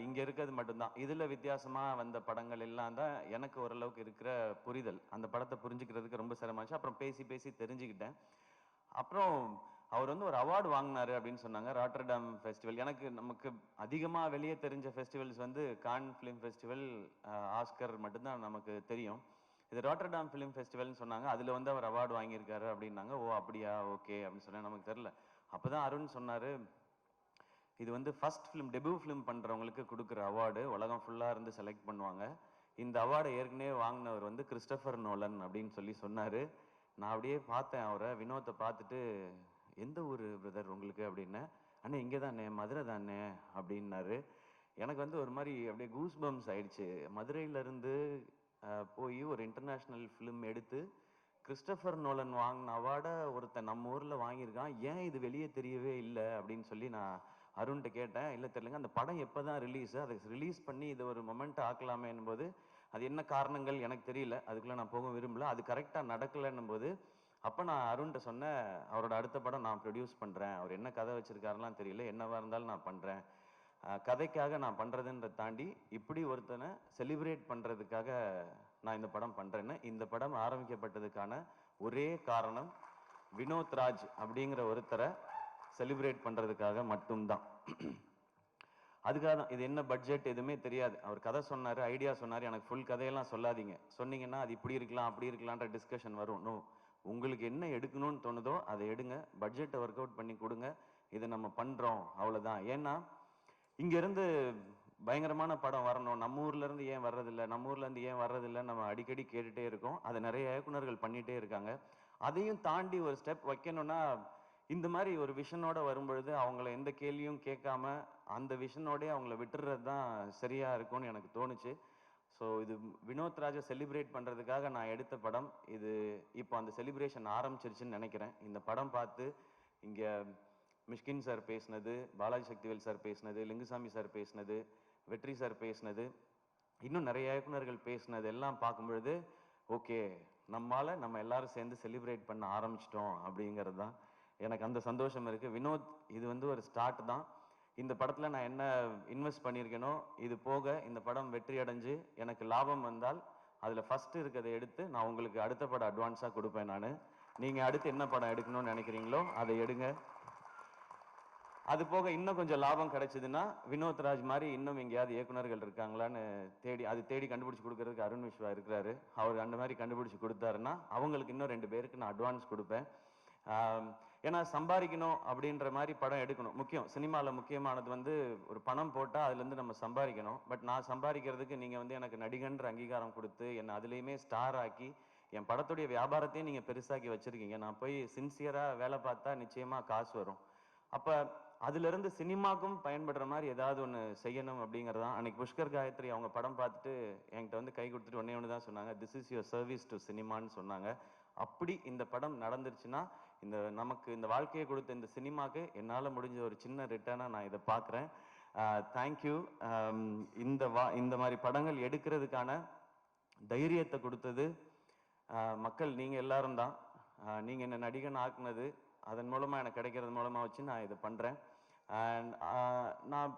Speaker 14: இங்கே இருக்கிறது மட்டும்தான். இதில் வித்தியாசமாக வந்த படங்கள் எல்லாம் தான் எனக்கு ஓரளவுக்கு இருக்கிற புரிதல். அந்த படத்தை புரிஞ்சுக்கிறதுக்கு ரொம்ப சிரமமாச்சு. அப்புறம் பேசி தெரிஞ்சுக்கிட்டேன். அப்புறம் அவர் வந்து ஒரு அவார்டு வாங்கினாரு அப்படின்னு சொன்னாங்க, ராட்டர்டாம் ஃபெஸ்டிவல். நமக்கு அதிகமாக வெளியே தெரிஞ்ச ஃபெஸ்டிவல்ஸ் வந்து கான் ஃபிலிம் ஃபெஸ்டிவல், ஆஸ்கர் மட்டும்தான் நமக்கு தெரியும். இது ராட்டர்டாம் ஃபிலிம் ஃபெஸ்டிவல்னு சொன்னாங்க. அதில் வந்து அவர் அவார்டு வாங்கியிருக்காரு அப்படின்னாங்க. ஓ அப்படியா, ஓகே அப்படின்னு சொன்னேன். நமக்கு தெரில. அப்போ தான் அருண் சொன்னார், இது வந்து ஃபர்ஸ்ட் ஃபிலிம், டெபியூ ஃபிலிம் பண்ணுறவங்களுக்கு கொடுக்குற அவார்டு, உலகம் ஃபுல்லாக இருந்து செலக்ட் பண்ணுவாங்க. இந்த அவார்டை ஏற்கனவே வாங்கினவர் வந்து கிறிஸ்டோபர் நோலன் அப்படின்னு சொன்னார். நான் அப்படியே பார்த்தேன் அவரை, வினோத்தை பார்த்துட்டு, எந்த ஊர் பிரதர் உங்களுக்கு அப்படின்னு. அண்ணே இங்கே தானே, மதுரை தானே அப்படின்னாரு. எனக்கு வந்து ஒரு மாதிரி அப்படியே கூஸ் பம்ஸ் ஆயிடுச்சு. மதுரையிலேருந்து போய் ஒரு இன்டர்நேஷ்னல் ஃபிலிம் எடுத்து கிறிஸ்டோபர் நோலன் வாங்கின அவார்டை ஒருத்தன் நம்ம ஊரில் வாங்கியிருக்கான், ஏன் இது வெளியே தெரியவே இல்லை அப்படின்னு நான் அருண்கிட்ட கேட்டேன். இல்லை தெரியலங்க, அந்த படம் எப்போ தான் ரிலீஸு, அதை ரிலீஸ் பண்ணி இதை ஒரு மொமெண்ட் ஆக்கலாமேன்னும் போது அது என்ன காரணங்கள் எனக்கு தெரியல, அதுக்குள்ளே நான் போக விரும்பல, அது கரெக்டாக நடக்கலைன்னும் போது அப்போ நான் அருண்கிட்ட சொன்னேன், அவரோட அடுத்த படம் நான் ப்ரொடியூஸ் பண்ணுறேன், அவர் என்ன கதை வச்சுருக்காருலாம் தெரியல, என்னவாக இருந்தாலும் நான் பண்ணுறேன், கதைக்காக நான் பண்ணுறதுன்றதை தாண்டி இப்படி ஒருத்தனை செலிப்ரேட் பண்ணுறதுக்காக நான் இந்த படம் பண்ணுறேன்னு. இந்த படம் ஆரம்பிக்கப்பட்டதுக்கான ஒரே காரணம் வினோத் ராஜ் அப்படிங்கிற ஒருத்தரை செலிப்ரேட் பண்ணுறதுக்காக மட்டும்தான். அதுக்காக தான். இது என்ன பட்ஜெட் எதுவுமே தெரியாது. அவர் கதை சொன்னார், ஐடியா சொன்னார். எனக்கு ஃபுல் கதையெல்லாம் சொல்லாதீங்க, சொன்னீங்கன்னா அது இப்படி இருக்கலாம் அப்படி இருக்கலான்ற டிஸ்கஷன் வரும். நோ, உங்களுக்கு என்ன எடுக்கணும்னு தோணுதோ அதை எடுங்க, பட்ஜெட்டை ஒர்க் அவுட் பண்ணி கொடுங்க, இதை நம்ம பண்ணுறோம், அவ்வளோதான். ஏன்னா இங்கேருந்து பயங்கரமான படம் வரணும், நம்ம ஊர்லேருந்து ஏன் வர்றதில்லை, நம்ம ஊர்லேருந்து ஏன் வர்றதில்லை நம்ம அடிக்கடி கேட்டுகிட்டே இருக்கோம். அதை நிறைய இயக்குனர்கள் பண்ணிகிட்டே இருக்காங்க. அதையும் தாண்டி ஒரு ஸ்டெப் வைக்கணும்னா இந்த மாதிரி ஒரு விஷனோட வரும்பொழுது அவங்கள எந்த கேள்வியும் கேட்காம அந்த விஷனோடே அவங்கள விட்டுறது தான் சரியாக இருக்கும்னு எனக்கு தோணுச்சு. ஸோ இது வினோத் ராஜை செலிப்ரேட் பண்ணுறதுக்காக நான் எடுத்த படம் இது. இப்போ அந்த செலிப்ரேஷன் ஆரம்பிச்சிருச்சுன்னு நினைக்கிறேன். இந்த படம் பார்த்து இங்கே மிஷ்கின் சார் பேசினது, பாலாஜி சக்திவேல் சார் பேசினது, லிங்குசாமி சார் பேசினது, வெற்றி சார் பேசினது, இன்னும் நிறைய இயக்குனர்கள் பேசினது எல்லாம் பார்க்கும்பொழுது ஓகே, நம்ம எல்லாரும் சேர்ந்து செலிப்ரேட் பண்ண ஆரம்பிச்சிட்டோம் அப்படிங்கிறது தான் எனக்கு அந்த சந்தோஷம் இருக்குது. வினோத், இது வந்து ஒரு ஸ்டார்ட் தான். இந்த படத்தில் நான் என்ன இன்வெஸ்ட் பண்ணியிருக்கேனோ இது போக இந்த படம் வெற்றி அடைஞ்சு எனக்கு லாபம் வந்தால் அதில் ஃபஸ்ட்டு இருக்கிறத எடுத்து நான் உங்களுக்கு அடுத்த படம் அட்வான்ஸாக கொடுப்பேன். நீங்கள் அடுத்து என்ன படம் எடுக்கணும்னு நினைக்கிறீங்களோ அதை எடுங்க. அது போக இன்னும் கொஞ்சம் லாபம் கிடைச்சதுன்னா வினோத் ராஜ் மாதிரி இன்னும் எங்கேயாவது இயக்குனர்கள் இருக்காங்களான்னு தேடி கண்டுபிடிச்சி கொடுக்கறதுக்கு அருண் விஸ்வா இருக்கிறாரு. அவர் அந்த மாதிரி கண்டுபிடிச்சி கொடுத்தாருன்னா அவங்களுக்கு இன்னும் 2 பேருக்கு நான் அட்வான்ஸ் கொடுப்பேன். ஏன்னா சம்பாதிக்கணும் அப்படின்ற மாதிரி படம் எடுக்கணும். முக்கியம், சினிமாவில் முக்கியமானது வந்து ஒரு பணம் போட்டால் அதுலேருந்து நம்ம சம்பாதிக்கணும். பட் நான் சம்பாதிக்கிறதுக்கு நீங்கள் வந்து எனக்கு நடிகன்ற அங்கீகாரம் கொடுத்து என்னை அதுலேயுமே ஸ்டார் ஆக்கி என் படத்துடைய வியாபாரத்தையும் நீங்கள் பெருசாக்கி வச்சுருக்கீங்க. நான் போய் சின்சியராக வேலை பார்த்தா நிச்சயமாக காசு வரும். அப்போ அதுலேருந்து சினிமாக்கும் பயன்படுற மாதிரி ஏதாவது ஒன்று செய்யணும் அப்படிங்கிறது தான். அன்றைக்கி புஷ்கர் காயத்ரி அவங்க படம் பார்த்துட்டு என்கிட்ட வந்து கை கொடுத்துட்டு ஒன்றே தான் சொன்னாங்க, this is your service to சினிமான்னு சொன்னாங்க. அப்படி இந்த படம் நடந்துருச்சுன்னா இந்த நமக்கு இந்த வாழ்க்கையை கொடுத்த இந்த சினிமாக்கு என்னால் முடிஞ்ச ஒரு சின்ன ரிட்டர்னாக நான் இதை பார்க்குறேன். தேங்க்யூ. இந்த மாதிரி படங்கள் எடுக்கிறதுக்கான தைரியத்தை கொடுத்தது மக்கள் நீங்கள் எல்லாரும் தான். நீங்கள் என்ன நடிகன் ஆக்குனது அதன் மூலமாக எனக்கு கிடைக்கிறது மூலமாக வச்சு நான் இதை பண்ணுறேன். அண்ட் நான்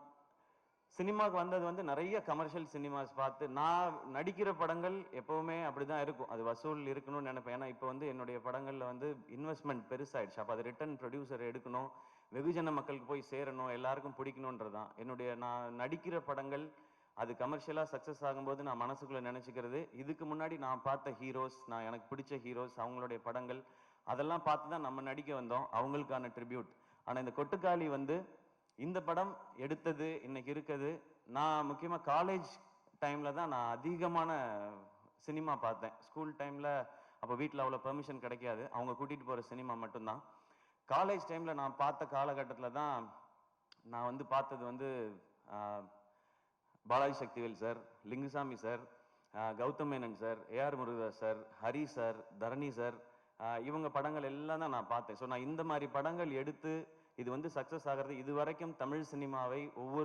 Speaker 14: சினிமாவுக்கு வந்தது வந்து நிறைய கமர்ஷியல் சினிமாஸ் பார்த்து, நான் நடிக்கிற படங்கள் எப்போவுமே அப்படி தான் இருக்கும், அது வசூல் இருக்கணும்னு நினைப்பேன். ஏன்னா இப்போ வந்து என்னுடைய படங்களில் வந்து இன்வெஸ்ட்மெண்ட் பெருசாகிடுச்சு. அப்போ அது ரிட்டர்ன் ப்ரொடியூசர் எடுக்கணும், வெகுஜன மக்களுக்கு போய் சேரணும், எல்லாருக்கும் பிடிக்கணுன்றது தான் என்னுடைய. நான் நடிக்கிற படங்கள் அது கமர்ஷியலாக சக்ஸஸ் ஆகும்போது நான் மனசுக்குள்ளே நினச்சிக்கிறது, இதுக்கு முன்னாடி நான் பார்த்த ஹீரோஸ், நான் எனக்கு பிடிச்ச ஹீரோஸ், அவங்களுடைய படங்கள் அதெல்லாம் பார்த்து தான் நம்ம நடிக்க வந்தோம், அவங்களுக்கான ட்ரிபியூட். ஆனால் இந்த கொட்டுக்காளி வந்து இந்த படம் எடுத்தது இன்னைக்கு இருக்குது. நான் முக்கியமாக காலேஜ் டைமில் தான் நான் அதிகமான சினிமா பார்த்தேன். ஸ்கூல் டைமில் அப்போ வீட்டில் அவ்வளோ பெர்மிஷன் கிடைக்காது, அவங்க கூட்டிகிட்டு போகிற சினிமா மட்டும்தான். காலேஜ் டைமில் நான் பார்த்த காலகட்டத்தில் தான் நான் வந்து பார்த்தது வந்து Balaji Sakthivel sir, Lingusamy sir, Gautham Menon sir, A R Murugadoss sir, Hari sir, Dharani sir, இவங்க படங்கள் எல்லாம் தான் நான் பார்த்தேன். ஸோ நான் இந்த மாதிரி படங்கள் எடுத்து இது வந்து சக்ஸஸ் ஆகிறது, இது வரைக்கும் தமிழ் சினிமாவை ஒவ்வொரு